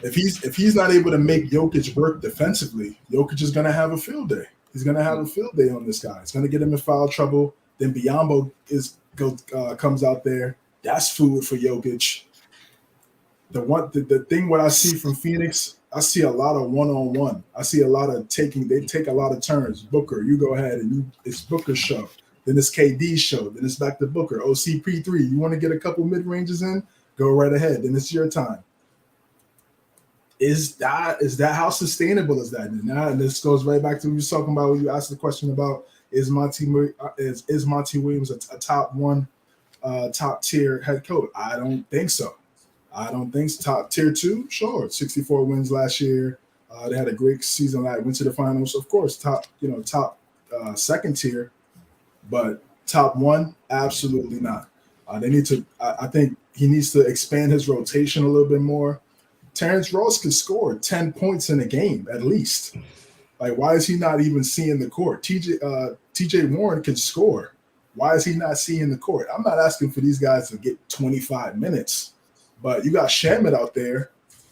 [SPEAKER 3] if he's not able to make Jokic work defensively, Jokic is gonna have a field day. He's gonna have a field day on this guy. It's gonna get him in foul trouble. Then Biyombo comes out there. That's food for Jokic. The thing what I see from Phoenix, I see a lot of one-on-one. I see a lot of they take a lot of turns. Booker, you go ahead and it's Booker's show. Then it's KD's show. Then it's back to Booker. OCP3, you want to get a couple mid-ranges in? Go right ahead. Then it's your time. Is that how sustainable is that? And this goes right back to what you were talking about when you asked the question about is Monty Williams a top tier head coach? I don't think so. Top tier 2, sure. 64 wins last year. They had a great season. Went to the finals. Of course, top second tier, but top 1, absolutely not. They need to. I think he needs to expand his rotation a little bit more. Terrence Ross could score 10 points in a game at least. Like, why is he not even seeing the court? TJ Warren can score. Why is he not seeing the court? I'm not asking for these guys to get 25 minutes, but you got Shamet out there.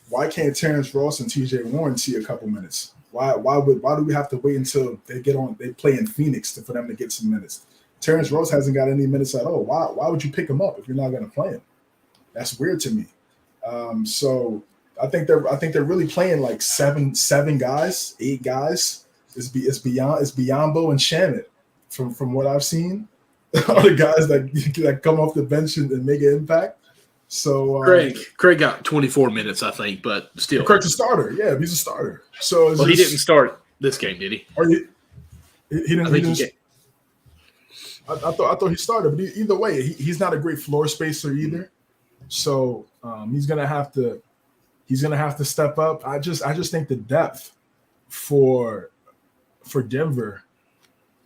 [SPEAKER 3] Why can't Terrence Ross and TJ Warren see a couple minutes? Why do we have to wait until they play in Phoenix for them to get some minutes? Terrence Ross hasn't got any minutes at all. Why would you pick him up if you're not going to play him? That's weird to me. So I think they're really playing like 7 guys, 8 guys. It's Biyombo and Shamet from what I've seen. All the guys that come off the bench and make an impact. So
[SPEAKER 1] Craig got 24 minutes, I think, but still.
[SPEAKER 3] Craig's a starter. Yeah, he's a starter. So
[SPEAKER 1] he didn't start this game, did he?
[SPEAKER 3] Or he didn't. I thought he started, but either way, he's not a great floor spacer either. So he's gonna have to step up. I just think the depth for Denver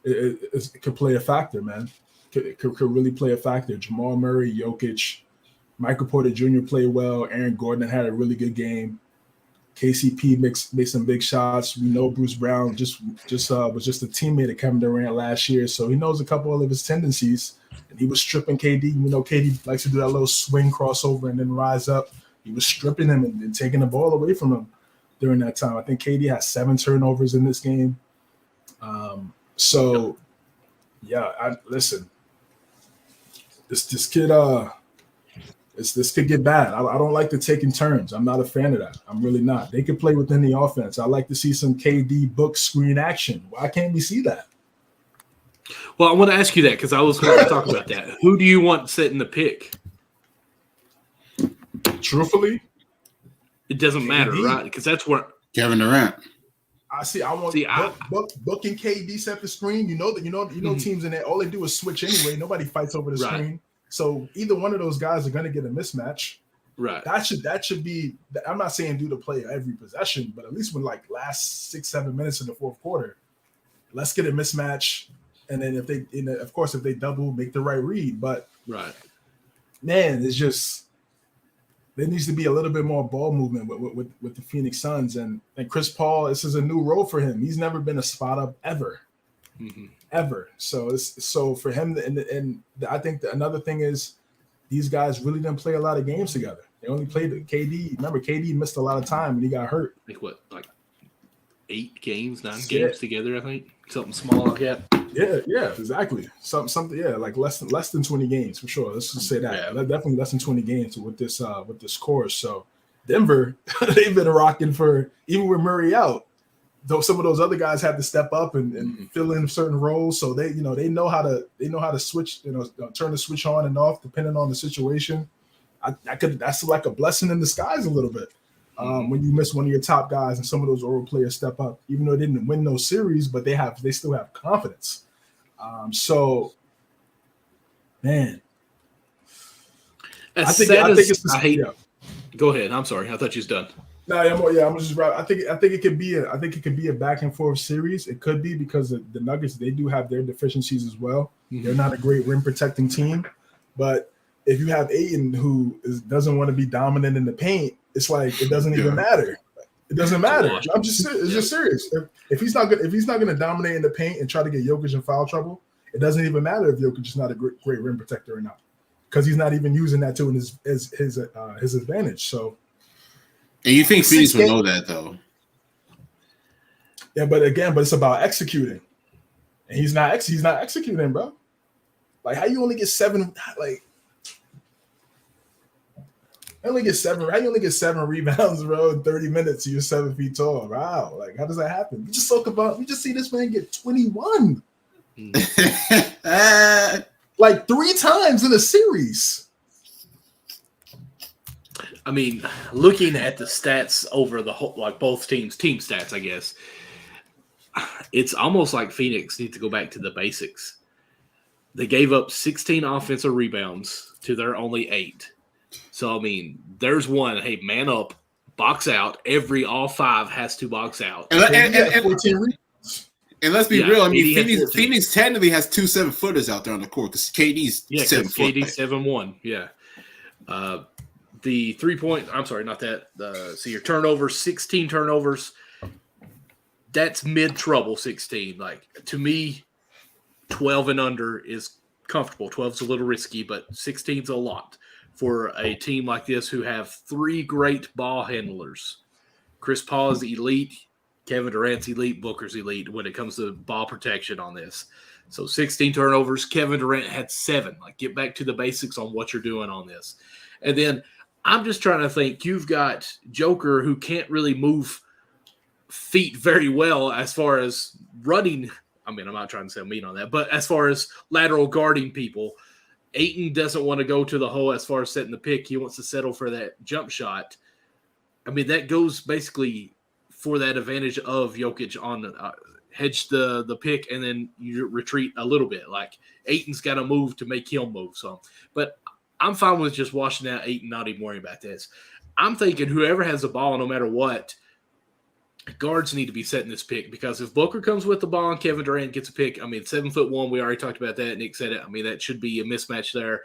[SPEAKER 3] it could play a factor, man. Could really play a factor. Jamal Murray, Jokic, Michael Porter Jr. played well. Aaron Gordon had a really good game. KCP made some big shots. We know Bruce Brown was just a teammate of Kevin Durant last year, so he knows a couple of his tendencies. And he was stripping KD. You know, KD likes to do that little swing crossover and then rise up. He was stripping him and taking the ball away from him during that time. I think KD had 7 turnovers in this game. Listen. This kid this could get bad. I don't like the taking turns. I'm not a fan of that. I'm really not. They could play within the offense. I like to see some KD book screen action. Why can't we see that?
[SPEAKER 1] Well, I want to ask you that because I was going to talk about that. Who do you want setting the pick?
[SPEAKER 3] Truthfully,
[SPEAKER 1] it doesn't matter, right? Because that's where
[SPEAKER 2] Kevin Durant.
[SPEAKER 3] I want Book and KD set the screen. You know teams in there. All they do is switch anyway. Nobody fights over the screen. So either one of those guys are going to get a mismatch.
[SPEAKER 1] Right.
[SPEAKER 3] That should be. I'm not saying do the play every possession, but at least when like last 6-7 minutes in the fourth quarter, let's get a mismatch. And then if they double, make the right read. But man, it's just there needs to be a little bit more ball movement with the Phoenix Suns and Chris Paul. This is a new role for him. He's never been a spot up ever. Mm-hmm. Ever. So for him, and I think another thing is these guys really didn't play a lot of games together. They only played KD. Remember, KD missed a lot of time and he got hurt.
[SPEAKER 1] Like 8 games, 9 games together, I think. Something small like that.
[SPEAKER 3] Yeah, exactly. Something, like less than 20 games for sure. Let's just say that. Yeah. Definitely less than 20 games with this course. So Denver, they've been rocking for even with Murray out. Though some of those other guys had to step up and fill in certain roles, so they know how to switch, turn the switch on and off depending on the situation. That's like a blessing in disguise a little bit. When you miss one of your top guys and some of those role players step up, even though they didn't win those series, but they still have confidence. So, man, I think it's.
[SPEAKER 1] Go ahead. I'm sorry. I thought you was done.
[SPEAKER 3] No, I'm just right. I think it could be a back and forth series. It could be because the Nuggets, they do have their deficiencies as well. Mm-hmm. They're not a great rim protecting team, but if you have Ayton who doesn't want to be dominant in the paint, it's like it doesn't even matter. It doesn't matter. I'm just serious. If he's not going to dominate in the paint and try to get Jokic in foul trouble, it doesn't even matter if Jokic is not a great rim protector or not, because he's not even using that to his advantage. So.
[SPEAKER 2] And you think Phoenix would know that, though?
[SPEAKER 3] Yeah, but it's about executing, and he's not executing, bro. Like, how you only get 7? Like, how you only get 7 rebounds, bro, in 30 minutes? You're 7 feet tall. Wow, like, how does that happen? We just see this man get 21, like 3 times in a series.
[SPEAKER 1] I mean, looking at the stats over the whole, like both team stats, I guess, it's almost like Phoenix needs to go back to the basics. They gave up 16 offensive rebounds to their only 8. So, I mean, there's one, hey, man up, box out. All 5 has to box out.
[SPEAKER 2] And 14 rebounds. And let's be real. I mean, Phoenix technically has 2 7-footers out there on the court because KD's 7 foot.
[SPEAKER 1] KD's 7'1", yeah. The 3-point, I'm sorry, not that. So your turnovers, 16 turnovers. That's mid-trouble, 16. Like, to me, 12 and under is comfortable. 12's a little risky, but 16's a lot for a team like this who have 3 great ball handlers. Chris Paul is elite. Kevin Durant's elite. Booker's elite when it comes to ball protection on this. So 16 turnovers. Kevin Durant had 7. Like, get back to the basics on what you're doing on this. And then I'm just trying to think. You've got Joker who can't really move feet very well as far as running. I mean, I'm not trying to say mean on that, but as far as lateral guarding people, Ayton doesn't want to go to the hole as far as setting the pick. He wants to settle for that jump shot. I mean, that goes basically for that advantage of Jokic on hedge the pick, and then you retreat a little bit. Like, Ayton's got to move to make him move some. But I'm fine with just washing out Ayton, not even worrying about this. I'm thinking whoever has the ball, no matter what, guards need to be setting this pick, because if Booker comes with the ball and Kevin Durant gets a pick, I mean, 7'1", we already talked about that. Nick said it. I mean, that should be a mismatch there.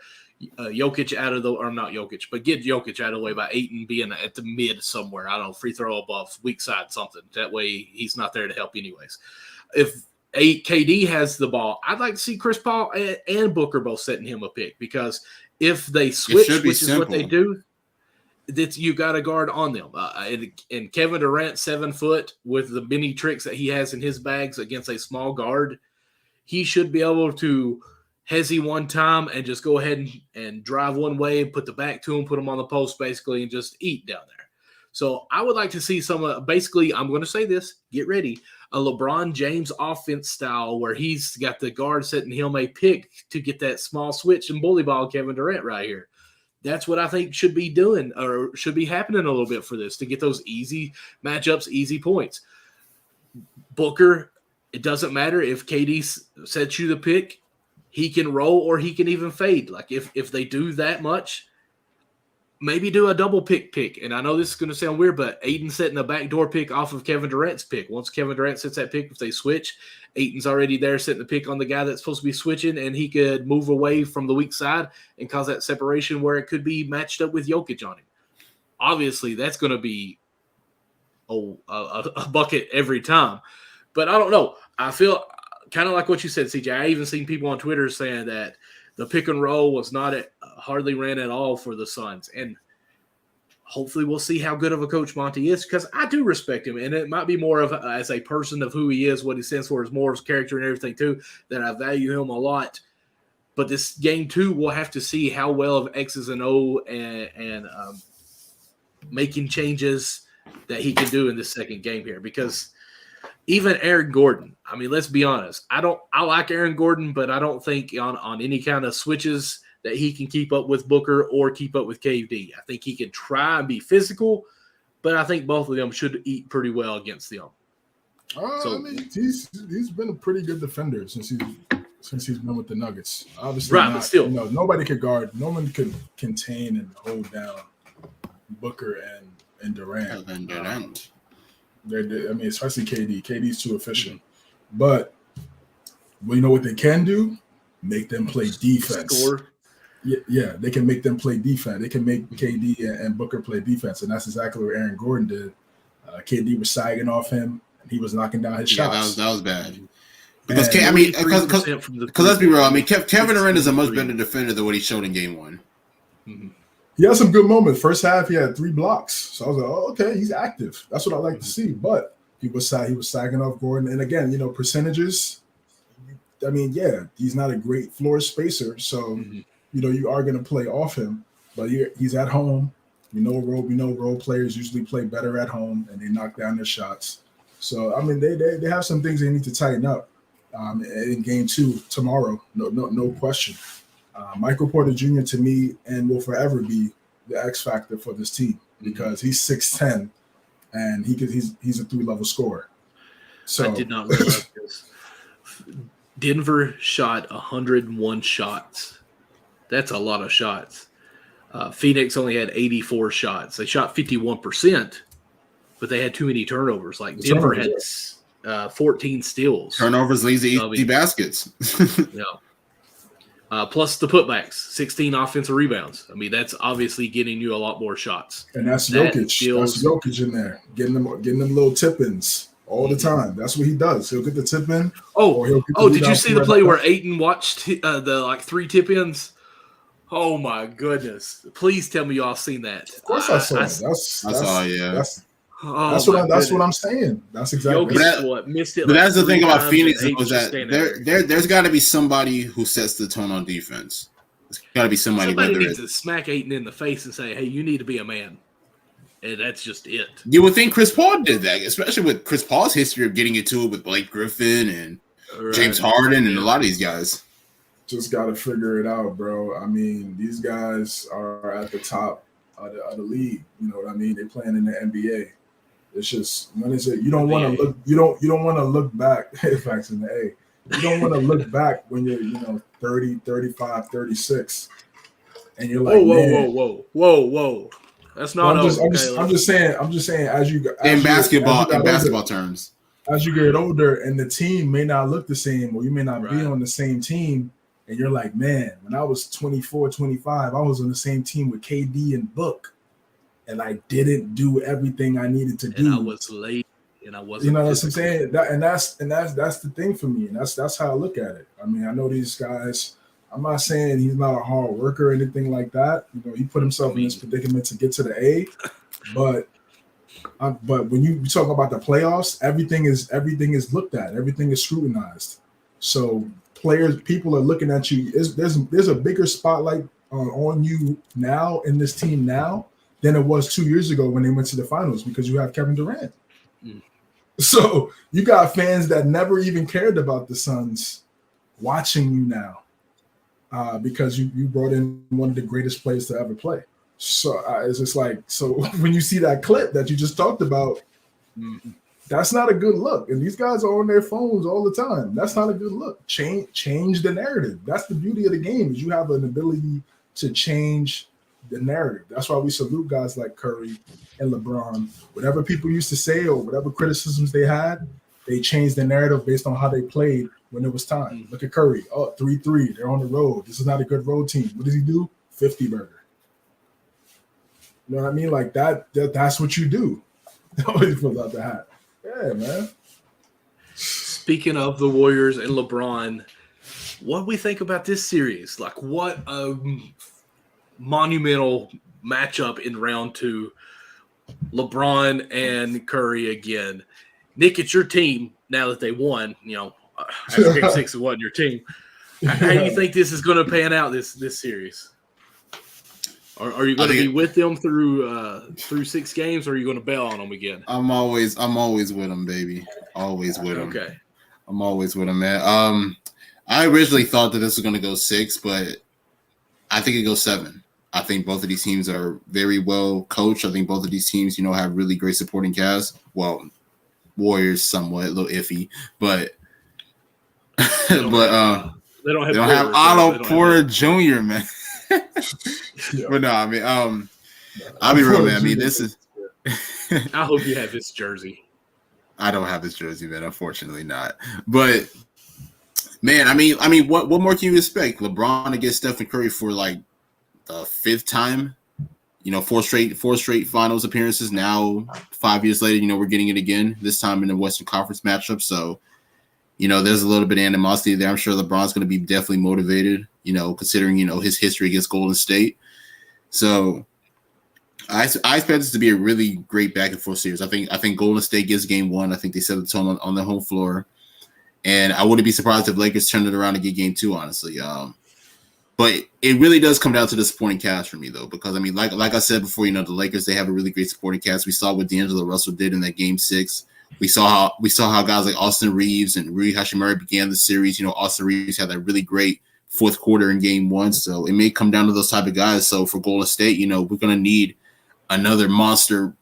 [SPEAKER 1] Jokic out of the, or not Jokic, but get Jokic out of the way by Ayton being at the mid somewhere. I don't know, free throw above, weak side, something. That way he's not there to help anyways. If KD has the ball, I'd like to see Chris Paul and Booker both setting him a pick, because if they switch, which is what they do, that you got a guard on them. And Kevin Durant, 7 foot, with the many tricks that he has in his bags against a small guard, he should be able to hezzy one time and just go ahead and drive one way, put the back to him, put him on the post basically, and just eat down there. So I would like to see some, basically, I'm going to say this, get ready, a LeBron James offense style where he's got the guard setting him a pick to get that small switch and bully ball Kevin Durant right here. That's what I think should be doing, or should be happening a little bit for this, to get those easy matchups, easy points. Booker, it doesn't matter if KD sets you the pick, he can roll or he can even fade. Like if they do that much, maybe do a double pick. And I know this is going to sound weird, but Ayton setting a backdoor pick off of Kevin Durant's pick. Once Kevin Durant sets that pick, if they switch, Ayton's already there setting the pick on the guy that's supposed to be switching, and he could move away from the weak side and cause that separation where it could be matched up with Jokic on him. Obviously, that's going to be a bucket every time. But I don't know. I feel kind of like what you said, CJ. I even seen people on Twitter saying that the pick and roll was not hardly ran at all for the Suns. And hopefully we'll see how good of a coach Monty is, because I do respect him. And it might be more of as a person of who he is, what he stands for, is more of his character and everything too, that I value him a lot. But this game too, we'll have to see how well of X's and O and making changes that he can do in this second game here, because even Aaron Gordon, I mean, let's be honest. I like Aaron Gordon, but I don't think on any kind of switches that he can keep up with Booker or keep up with KD. I think he can try and be physical, but I think both of them should eat pretty well against them.
[SPEAKER 3] I mean, he's been a pretty good defender since he's been with the Nuggets. Obviously,
[SPEAKER 1] right, but still,
[SPEAKER 3] nobody could guard. No one could contain and hold down Booker and Durant. I mean, especially KD. KD's too efficient. But you know what they can do? Make them play defense. Score. Yeah, they can make them play defense. They can make KD and Booker play defense, and that's exactly what Aaron Gordon did. KD was sagging off him, and he was knocking down his shots.
[SPEAKER 2] That was bad. Because let's be real. I mean, Kevin Durant is a much better defender than what he showed in Game 1.
[SPEAKER 3] Mm-hmm. He had some good moments. First half, he had 3 blocks. So I was like, oh, okay, he's active. That's what I like to see. But he was sagging off Gordon. And again, percentages. I mean, yeah, he's not a great floor spacer. So, you are going to play off him. But he's at home. We know role players usually play better at home, and they knock down their shots. So, I mean, they have some things they need to tighten up in Game 2 tomorrow. No question. Michael Porter Jr. to me and will forever be the X factor for this team, because he's 6'10", and he's a 3-level scorer. So
[SPEAKER 1] I did not realize this. Denver shot 101 shots. That's a lot of shots. Phoenix only had 84 shots. They shot 51%, but they had too many turnovers. Like Denver had 14 steals.
[SPEAKER 2] Turnovers leads to easy baskets.
[SPEAKER 1] Yeah. Plus the putbacks, 16 offensive rebounds. I mean, that's obviously getting you a lot more shots.
[SPEAKER 3] And that's Jokic. That's Jokic in there, getting them little tip-ins all the time. That's what he does. He'll get the tip-in.
[SPEAKER 1] Did you see the play where Ayton watched the 3 tip-ins? Oh, my goodness. Please tell me y'all seen that.
[SPEAKER 3] Of course I saw it.
[SPEAKER 2] I saw it, yeah.
[SPEAKER 3] That's what I'm saying. That's exactly
[SPEAKER 1] missed it.
[SPEAKER 2] But that's the thing about Phoenix was that there's got to be somebody who sets the tone on defense. There's got to be somebody
[SPEAKER 1] needs to smack Ayton in the face and say, "Hey, you need to be a man." And that's just it.
[SPEAKER 2] You would think Chris Paul did that, especially with Chris Paul's history of getting into it with Blake Griffin and James Harden and a lot of these guys.
[SPEAKER 3] Just got to figure it out, bro. I mean, these guys are at the top of the league. You know what I mean? They're playing in the NBA. It's just, when is it? You don't want to look. You don't want to look back. Facts in the A. You don't want to look back when you're 30, 35, 36, and you're like,
[SPEAKER 1] whoa. That's not.
[SPEAKER 3] I'm just saying. As
[SPEAKER 2] in basketball terms,
[SPEAKER 3] as you get older, and the team may not look the same, or you may not be on the same team. and you're like, man, when I was 24, 25, I was on the same team with KD and Book, and I didn't do everything I needed to do.
[SPEAKER 1] And I was late, and I wasn't.
[SPEAKER 3] You know what I'm saying? That's the thing for me, and that's how I look at it. I mean, I know these guys. I'm not saying he's not a hard worker or anything like that. You know, he put himself in this predicament to get to the A, but when you talk about the playoffs, everything is looked at, everything is scrutinized. So people are looking at you. There's a bigger spotlight on you now in this team now than it was 2 years ago when they went to the finals because you have Kevin Durant. So you got fans that never even cared about the Suns watching you now. Because you brought in one of the greatest players to ever play. So it's just like, so when you see that clip that you just talked about, that's not a good look. And these guys are on their phones all the time. That's not a good look. Change the narrative. That's the beauty of the game, is you have an ability to change the narrative. That's why we salute guys like Curry and LeBron. Whatever people used to say or whatever criticisms they had, they changed the narrative based on how they played when it was time. Look at Curry. Oh, 3-3. They're on the road. This is not a good road team. What does he do? 50 burger. You know what I mean? Like that's what you do. Always pulls out the hat. Yeah, man.
[SPEAKER 1] Speaking of the Warriors and LeBron, what do we think about this series? Like, what a monumental matchup in round 2. LeBron and Curry again. Nick, it's your team now that they won. You know, after Game 6 it wasn't your team. How do you think this is going to pan out this series? Are you going to be with them through 6 games, or are you going to bail on them again?
[SPEAKER 2] I'm always with them, baby. Always with them.
[SPEAKER 1] Okay.
[SPEAKER 2] I'm always with them, man. I originally thought that this was going to go 6, but I think it goes 7. I think both of these teams are very well coached. I think both of these teams, have really great supporting cast. Well, Warriors somewhat a little iffy, but
[SPEAKER 1] they don't
[SPEAKER 2] have Otto Porter Jr., man. But no, I mean, I'll be real, man. I mean, this is.
[SPEAKER 1] I hope you have this jersey.
[SPEAKER 2] I don't have this jersey, man. Unfortunately, not. But man, I mean, what more can you expect? LeBron against Stephen Curry for like the 5th time. 4 straight finals appearances. Now, 5 years later, we're getting it again. This time in the Western Conference matchup. So, there's a little bit of animosity there. I'm sure LeBron's going to be definitely motivated. Considering his history against Golden State. So, I expect this to be a really great back and forth series. I think Golden State gets game 1. I think they set the tone on their home floor, and I wouldn't be surprised if Lakers turned it around and get game 2. Honestly, but it really does come down to the supporting cast for me, though, because I mean, like I said before, the Lakers, they have a really great supporting cast. We saw what D'Angelo Russell did in that game 6. We saw how guys like Austin Reeves and Rui Hachimura began the series. Austin Reeves had that really great 4th quarter in game 1, so it may come down to those type of guys. So for Golden State, we're going to need another monster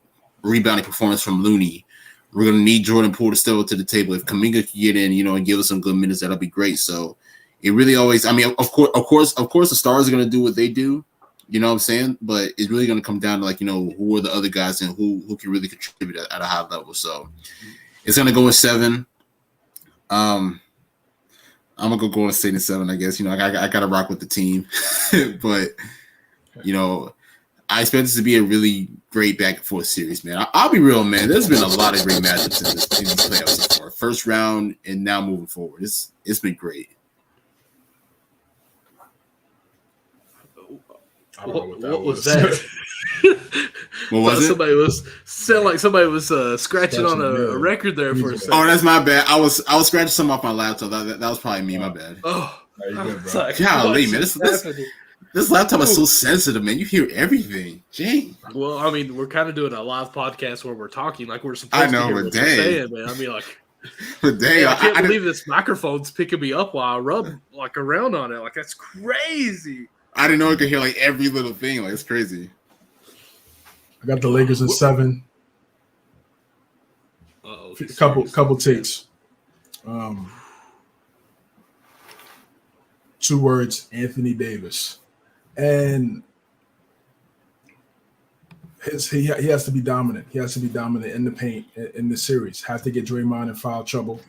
[SPEAKER 2] rebounding performance from Looney. We're going to need Jordan Poole to step up to the table. If Kuminga can get in, and give us some good minutes, that'll be great. So it really always, I mean, of course, the stars are going to do what they do, you know what I'm saying? But it's really going to come down to, like, who are the other guys and who can really contribute at a high level. So it's going to go with 7. I'm going to go Golden State in 7, I guess. I got to rock with the team. But, I expect this to be a really great back and forth series, man. I'll be real, man. There's been a lot of great matchups in these playoffs so far. First round and now moving forward. It's been great.
[SPEAKER 1] What was that?
[SPEAKER 2] What was it?
[SPEAKER 1] Somebody was scratching on a record there for a second.
[SPEAKER 2] Oh, that's my bad. I was scratching some off my laptop. That was probably me. My bad.
[SPEAKER 1] Oh,
[SPEAKER 2] golly, man. This laptop is so sensitive, man. You hear everything. Jane.
[SPEAKER 1] Well, I mean, we're kind of doing a live podcast where we're talking like we're supposed to hear what you're saying, man. I mean, like,
[SPEAKER 2] but dang,
[SPEAKER 1] I can't believe this microphone's picking me up while I rub like around on it. Like, that's crazy.
[SPEAKER 2] I didn't know it could hear like every little thing. Like, it's crazy.
[SPEAKER 3] I got the Lakers in 7. Couple takes. 2 words: Anthony Davis, and he has to be dominant. He has to be dominant in the paint in the series. Have to get Draymond in foul trouble.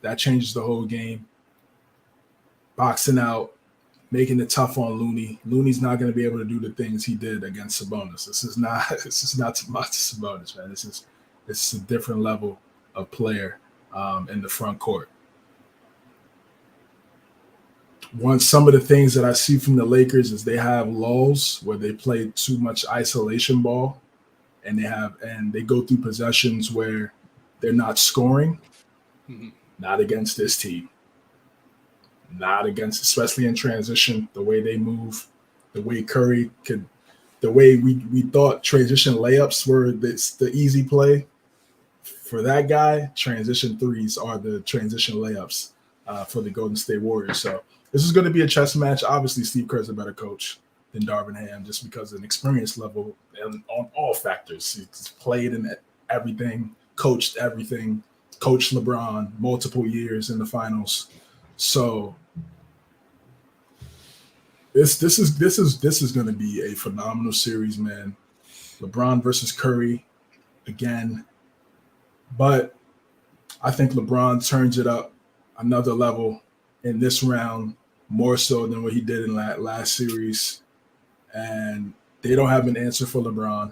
[SPEAKER 3] That changes the whole game. boxing out, making it tough on Looney. Looney's not going to be able to do the things he did against Sabonis. This is not Tomas Sabonis, man. This is a different level of player in the front court. Some of the things that I see from the Lakers is they have lulls where they play too much isolation ball, and they go through possessions where they're not scoring.
[SPEAKER 1] Mm-hmm.
[SPEAKER 3] Not against this team. Not against, especially in transition, the way they move, the way Curry could, the way we thought transition layups were the easy play. For that guy, transition threes are the transition layups for the Golden State Warriors. So this is going to be a chess match. Obviously, Steve Kerr's a better coach than Darvin Ham just because of an experience level and on all factors. He's played in everything, coached everything, coached LeBron multiple years in the finals. So this is going to be a phenomenal series, man. LeBron versus Curry again. But I think LeBron turns it up another level in this round, more so than what he did in last series. And they don't have an answer for LeBron.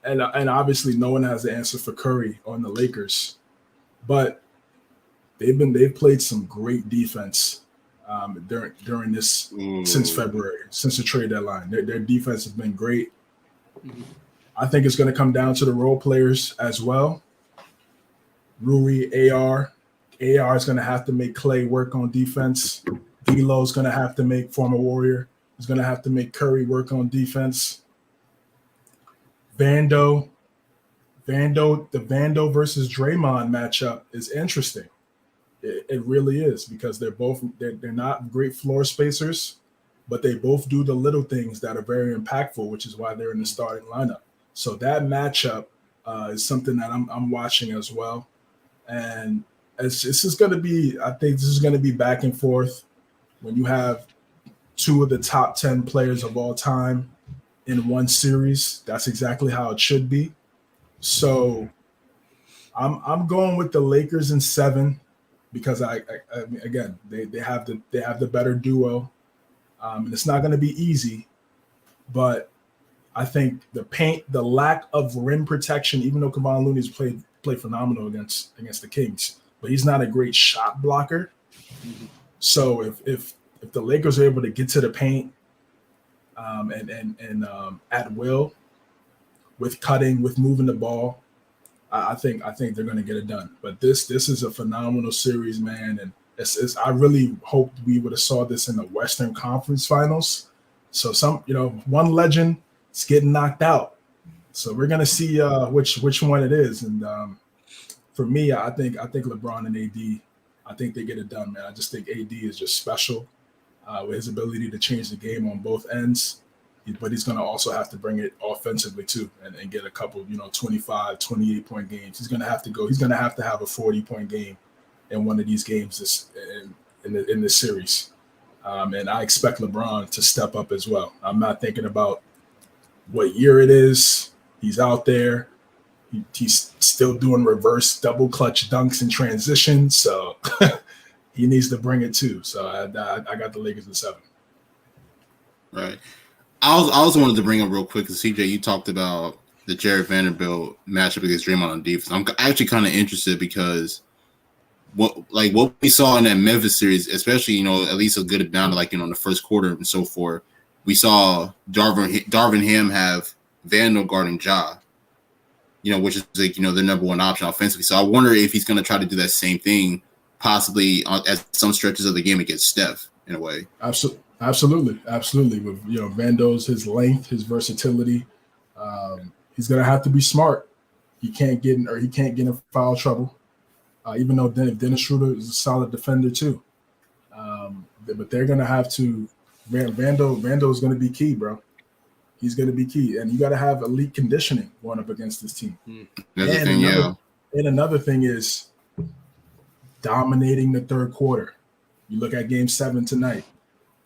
[SPEAKER 3] And obviously no one has the answer for Curry on the Lakers. But they've played some great defense during this since February, since the trade deadline. Their defense has been great. Mm-hmm. I think it's going to come down to the role players as well. Rui, AR is going to have to make Clay work on defense. D'Lo is going to have to make former Warrior. Is going to have to make Curry work on defense. The Vando versus Draymond matchup is interesting. It really is because they're not great floor spacers, but they both do the little things that are very impactful, which is why they're in the starting lineup. So that matchup is something that I'm watching as well. And this is going to be, I think this is going to be back and forth when you have two of the top 10 players of all time in one series. That's exactly how it should be. So I'm going with the Lakers in 7 because I mean, again, they have the better duo. And it's not going to be easy, but I think the lack of rim protection, even though Kevon Looney's played phenomenal against the Kings, but he's not a great shot blocker. Mm-hmm. So if the Lakers are able to get to the paint and at will with cutting, with moving the ball, I think they're going to get it done. But this is a phenomenal series, man, and I really hoped we would have saw this in the Western Conference Finals. So one legend is getting knocked out. So we're gonna see which one it is. And for me, I think LeBron and AD, I think they get it done, man. I just think AD is just special with his ability to change the game on both ends. But he's gonna also have to bring it offensively too, and get a couple, 25, 28-point games. He's gonna have to have a 40-point game in one of these games in this series. And I expect LeBron to step up as well. I'm not thinking about what year it is. He's out there. He's still doing reverse double clutch dunks in transition. So he needs to bring it too. So I got the Lakers in 7.
[SPEAKER 2] Right. I also wanted to bring up real quick because CJ, you talked about the Jared Vanderbilt matchup against Draymond on defense. I'm actually kind of interested because what we saw in that Memphis series, especially at least a good amount of in the first quarter and so forth, we saw Darvin Ham have Vandal guarding Ja, which is the number one option offensively. So I wonder if he's going to try to do that same thing, possibly at some stretches of the game against Steph in a way.
[SPEAKER 3] Absolutely. With Vando's his length, his versatility, he's going to have to be smart. He can't get in foul trouble. Even though Dennis Schroeder is a solid defender too. But they're going to have to – Vando is going to be key, bro. He's going to be key. And you got to have elite conditioning going up against this team. Another thing is dominating the third quarter. You look at Game 7 tonight.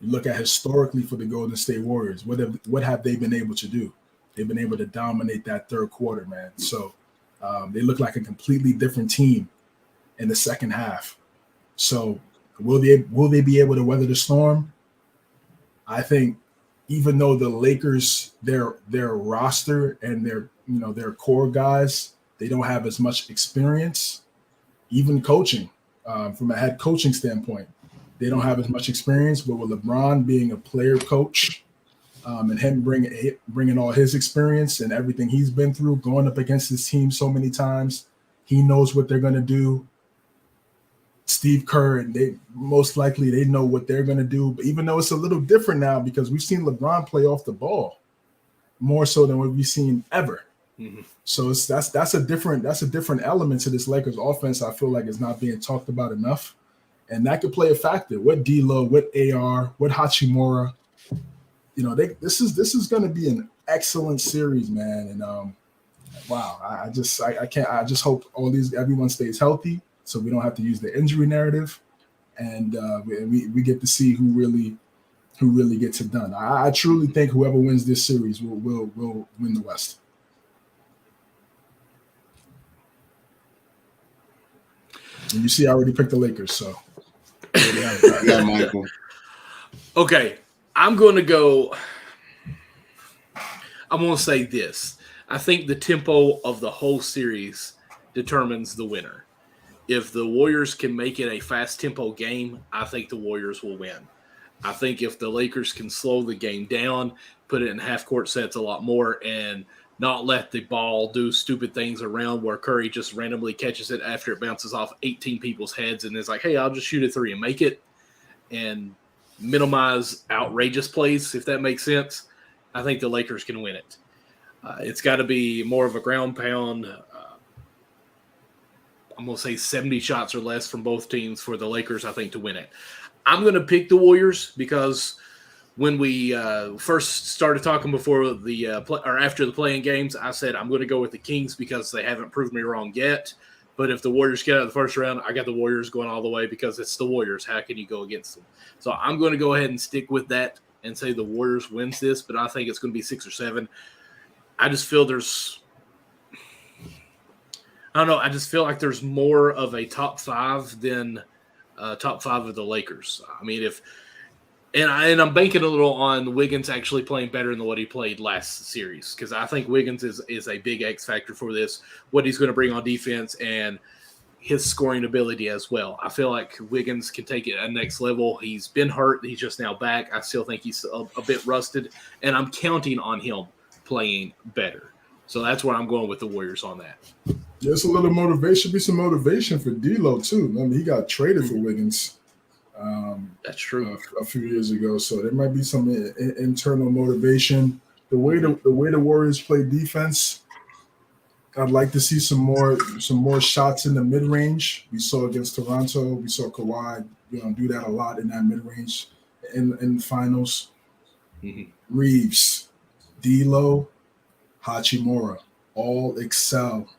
[SPEAKER 3] You look at historically for the Golden State Warriors. What have they been able to do? They've been able to dominate that third quarter, man. So they look like a completely different team in the second half. So Will they be able to weather the storm? I think even though the Lakers, their roster and their core guys, they don't have as much experience, even coaching, from a head coaching standpoint, they don't have as much experience. But with LeBron being a player coach, and him bringing all his experience and everything he's been through, going up against his team so many times, he knows what they're going to do. Steve Kerr, and they know what they're going to do. But even though it's a little different now because we've seen LeBron play off the ball more so than what we've seen ever. Mm-hmm. So that's a different element to this Lakers offense. I feel like it's not being talked about enough, and that could play a factor. What D'Lo, what AR, what Hachimura, this is going to be an excellent series, man. And wow, I just hope everyone stays healthy, so we don't have to use the injury narrative, and we get to see who really gets it done. I truly think whoever wins this series will win the West. And you see, I already picked the Lakers, so
[SPEAKER 2] yeah, Michael.
[SPEAKER 1] Okay, I'm going to say this. I think the tempo of the whole series determines the winner. If the Warriors can make it a fast tempo game, I think the Warriors will win. I think if the Lakers can slow the game down, put it in half-court sets a lot more, and not let the ball do stupid things around where Curry just randomly catches it after it bounces off 18 people's heads and is like, hey, I'll just shoot a three and make it, and minimize outrageous plays, if that makes sense, I think the Lakers can win it. It's got to be more of a ground pound. I'm going to say 70 shots or less from both teams for the Lakers, I think, to win it. I'm going to pick the Warriors because when we first started talking before after the playing games, I said I'm going to go with the Kings because they haven't proved me wrong yet. But if the Warriors get out of the first round, I got the Warriors going all the way because it's the Warriors. How can you go against them? So I'm going to go ahead and stick with that and say the Warriors wins this, but I think it's going to be 6 or 7. I just feel I just feel like there's more of a top 5 than top 5 of the Lakers. I mean, I'm banking a little on Wiggins actually playing better than what he played last series because I think Wiggins is a big X factor for this, what he's going to bring on defense and his scoring ability as well. I feel like Wiggins can take it at next level. He's been hurt. He's just now back. I still think he's a bit rusted, and I'm counting on him playing better. So that's where I'm going with the Warriors on that.
[SPEAKER 3] There's a little motivation. Be some motivation for D'Lo too. I mean, he got traded for Wiggins.
[SPEAKER 1] That's true.
[SPEAKER 3] A few years ago, so there might be some internal motivation. The way the Warriors play defense, I'd like to see some more shots in the mid range. We saw against Toronto. We saw Kawhi, do that a lot in that mid range in the finals. Mm-hmm. Reeves, D'Lo, Hachimura all excel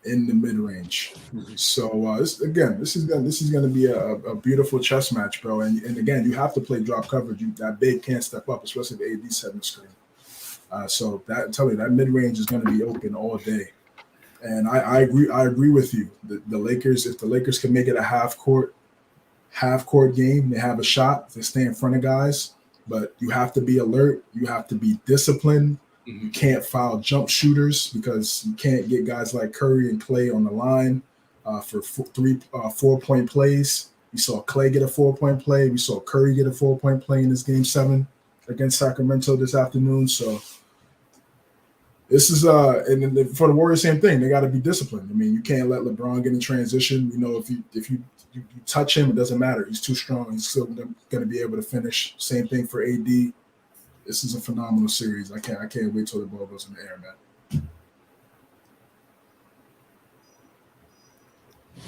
[SPEAKER 3] in the mid range. Mm-hmm. So this is going to be a beautiful chess match, bro. And again, you have to play drop coverage. That big can't step up, especially the AD setting the screen. So that mid range is going to be open all day. And I agree with you. The Lakers, if the Lakers can make it a half court game, they have a shot. They stay in front of guys, but you have to be alert. You have to be disciplined. You can't foul jump shooters because you can't get guys like Curry and Clay on the line for 4-point plays. We saw Clay get a 4-point play. We saw Curry get a 4-point play in this Game 7 against Sacramento this afternoon. So this is and for the Warriors, same thing. They got to be disciplined. I mean, you can't let LeBron get in transition. If you touch him, it doesn't matter. He's too strong. He's still going to be able to finish. Same thing for AD. This is a phenomenal series. I can't wait till the ball goes in the air, man.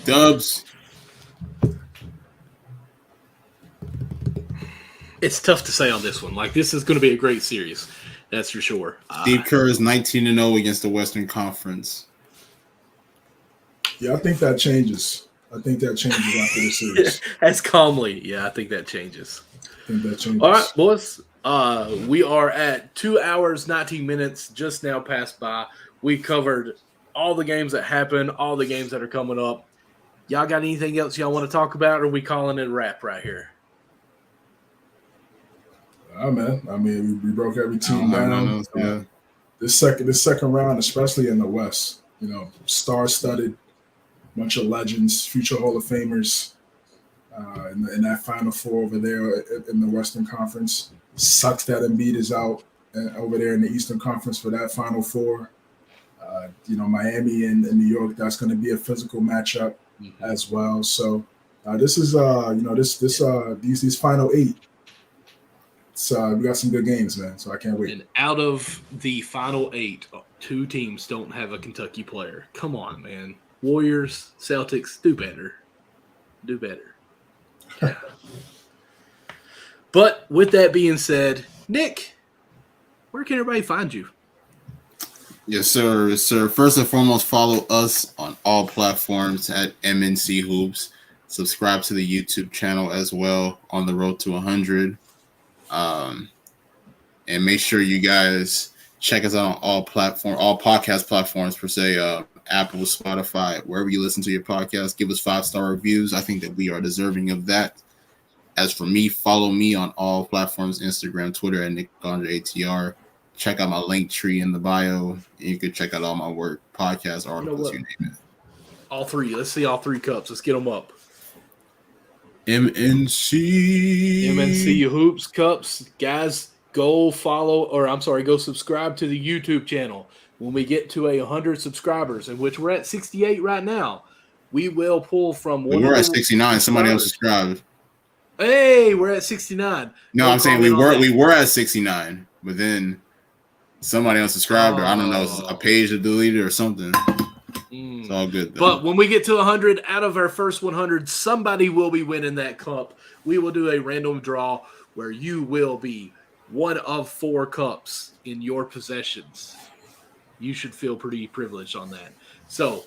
[SPEAKER 2] Dubs.
[SPEAKER 1] It's tough to say on this one. Like, this is going to be a great series. That's for sure.
[SPEAKER 2] Steve Kerr is 19-0 against the Western Conference.
[SPEAKER 3] Yeah, I think that changes. After the series.
[SPEAKER 1] As calmly. Yeah, I think that changes. All right, boys. We are at 2 hours, 19 minutes, just now passed by. We covered all the games that happened, all the games that are coming up. Y'all got anything else y'all want to talk about, or are we calling it a wrap right here?
[SPEAKER 3] Man. I mean, we broke every team down.
[SPEAKER 2] Yeah.
[SPEAKER 3] This second round, especially in the West, star-studded, bunch of legends, future Hall of Famers. In that Final Four over there in the Western Conference. Sucks that Embiid is out over there in the Eastern Conference for that Final Four. Miami and New York, that's going to be a physical matchup as well. So this is these Final 8. We got some good games, man. So I can't wait.
[SPEAKER 1] And out of the Final 8, 2 teams don't have a Kentucky player. Come on, man. Warriors, Celtics, do better. Do better. Yeah. But with that being said, Nick, where can everybody find you?
[SPEAKER 2] Yes, sir. Yes, sir. First and foremost, follow us on all platforms at MNC Hoops. Subscribe to the YouTube channel as well, On the Road to 100. And make sure you guys check us out on all podcast platforms per se, Apple, Spotify, wherever you listen to your podcast. Give us 5-star reviews. I think that we are deserving of that. As for me, follow me on all platforms, Instagram, Twitter at NickAndreATR. Check out my link tree in the bio. You can check out all my work, podcasts, articles, you name it.
[SPEAKER 1] All 3. Let's see all 3 cups. Let's get them up.
[SPEAKER 2] MNC
[SPEAKER 1] Hoops Cups. Guys, go subscribe to the YouTube channel. When we get to 100 subscribers, in which we're at 68 right now, we will pull from one.
[SPEAKER 2] We're at 69. Somebody else subscribed.
[SPEAKER 1] Hey, we're at 69.
[SPEAKER 2] No, I'm saying we were at 69, but then somebody else subscribed, or I don't know, a page that deleted or something. It's all good, though.
[SPEAKER 1] But when we get to 100, out of our first 100, somebody will be winning that cup. We will do a random draw where you will be one of 4 cups in your possessions. You should feel pretty privileged on that. So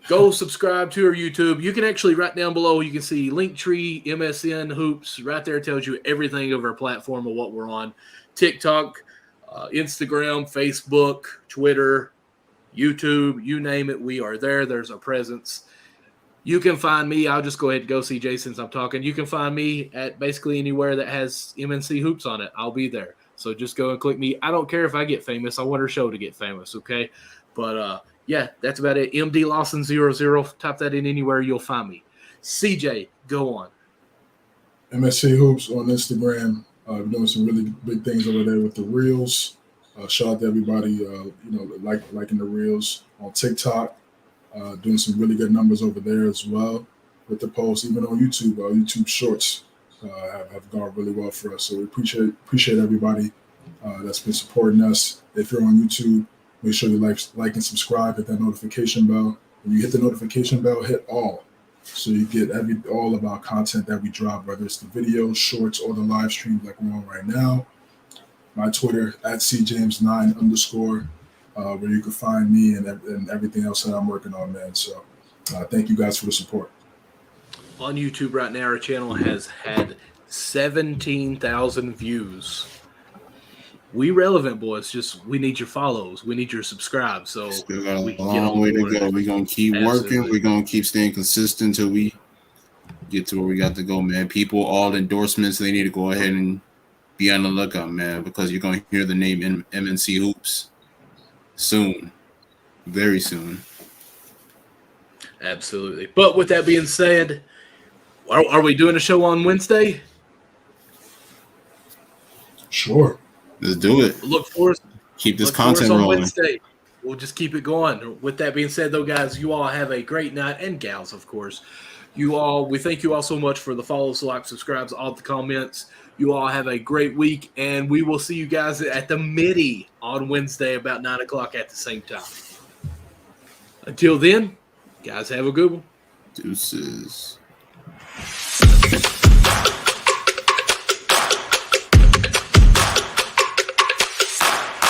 [SPEAKER 1] go subscribe to our YouTube. You can actually, right down below, you can see Linktree, MSN, Hoops. Right there tells you everything of our platform of what we're on. TikTok, Instagram, Facebook, Twitter, YouTube, you name it, we are there. There's a presence. You can find me. I'll just go ahead and go see Jay since I'm talking. You can find me at basically anywhere that has MNC Hoops on it. I'll be there. So just go and click me. I don't care if I get famous. I want our show to get famous, okay? But, yeah, that's about it. MD Lawson 00. Type that in anywhere, you'll find me. CJ, go on.
[SPEAKER 3] MSC Hoops on Instagram. We're doing some really big things over there with the Reels. Shout out to everybody, liking the Reels on TikTok. Doing some really good numbers over there as well with the posts. Even on YouTube, YouTube Shorts have gone really well for us. So we appreciate everybody that's been supporting us. If you're on YouTube, make sure you like and subscribe, hit that notification bell. When you hit the notification bell, hit all. So you get all of our content that we drop, whether it's the videos, shorts, or the live stream like we're on right now. My Twitter at cjames9_, where you can find me and everything else that I'm working on, man. So thank you guys for the support.
[SPEAKER 1] On YouTube right now, our channel has had 17,000 views. We relevant, boys. Just we need your follows. We need your subscribes. So
[SPEAKER 2] still got a long way to go. We're going to keep working. We're going to keep staying consistent until we get to where we got to go, man. People, all endorsements, they need to go ahead and be on the lookout, man, because you're going to hear the name MNC Hoops soon. Very soon.
[SPEAKER 1] Absolutely. But with that being said, are we doing a show on Wednesday?
[SPEAKER 3] Sure.
[SPEAKER 2] Let's do it.
[SPEAKER 1] Look for us.
[SPEAKER 2] Keep this content
[SPEAKER 1] on
[SPEAKER 2] rolling.
[SPEAKER 1] Wednesday. We'll just keep it going. With that being said, though, guys, you all have a great night, and gals, of course. We thank you all so much for the follows, like, subscribes, all the comments. You all have a great week, and we will see you guys at the Midi on Wednesday about 9 o'clock at the same time. Until then, guys, have a good one.
[SPEAKER 2] Deuces.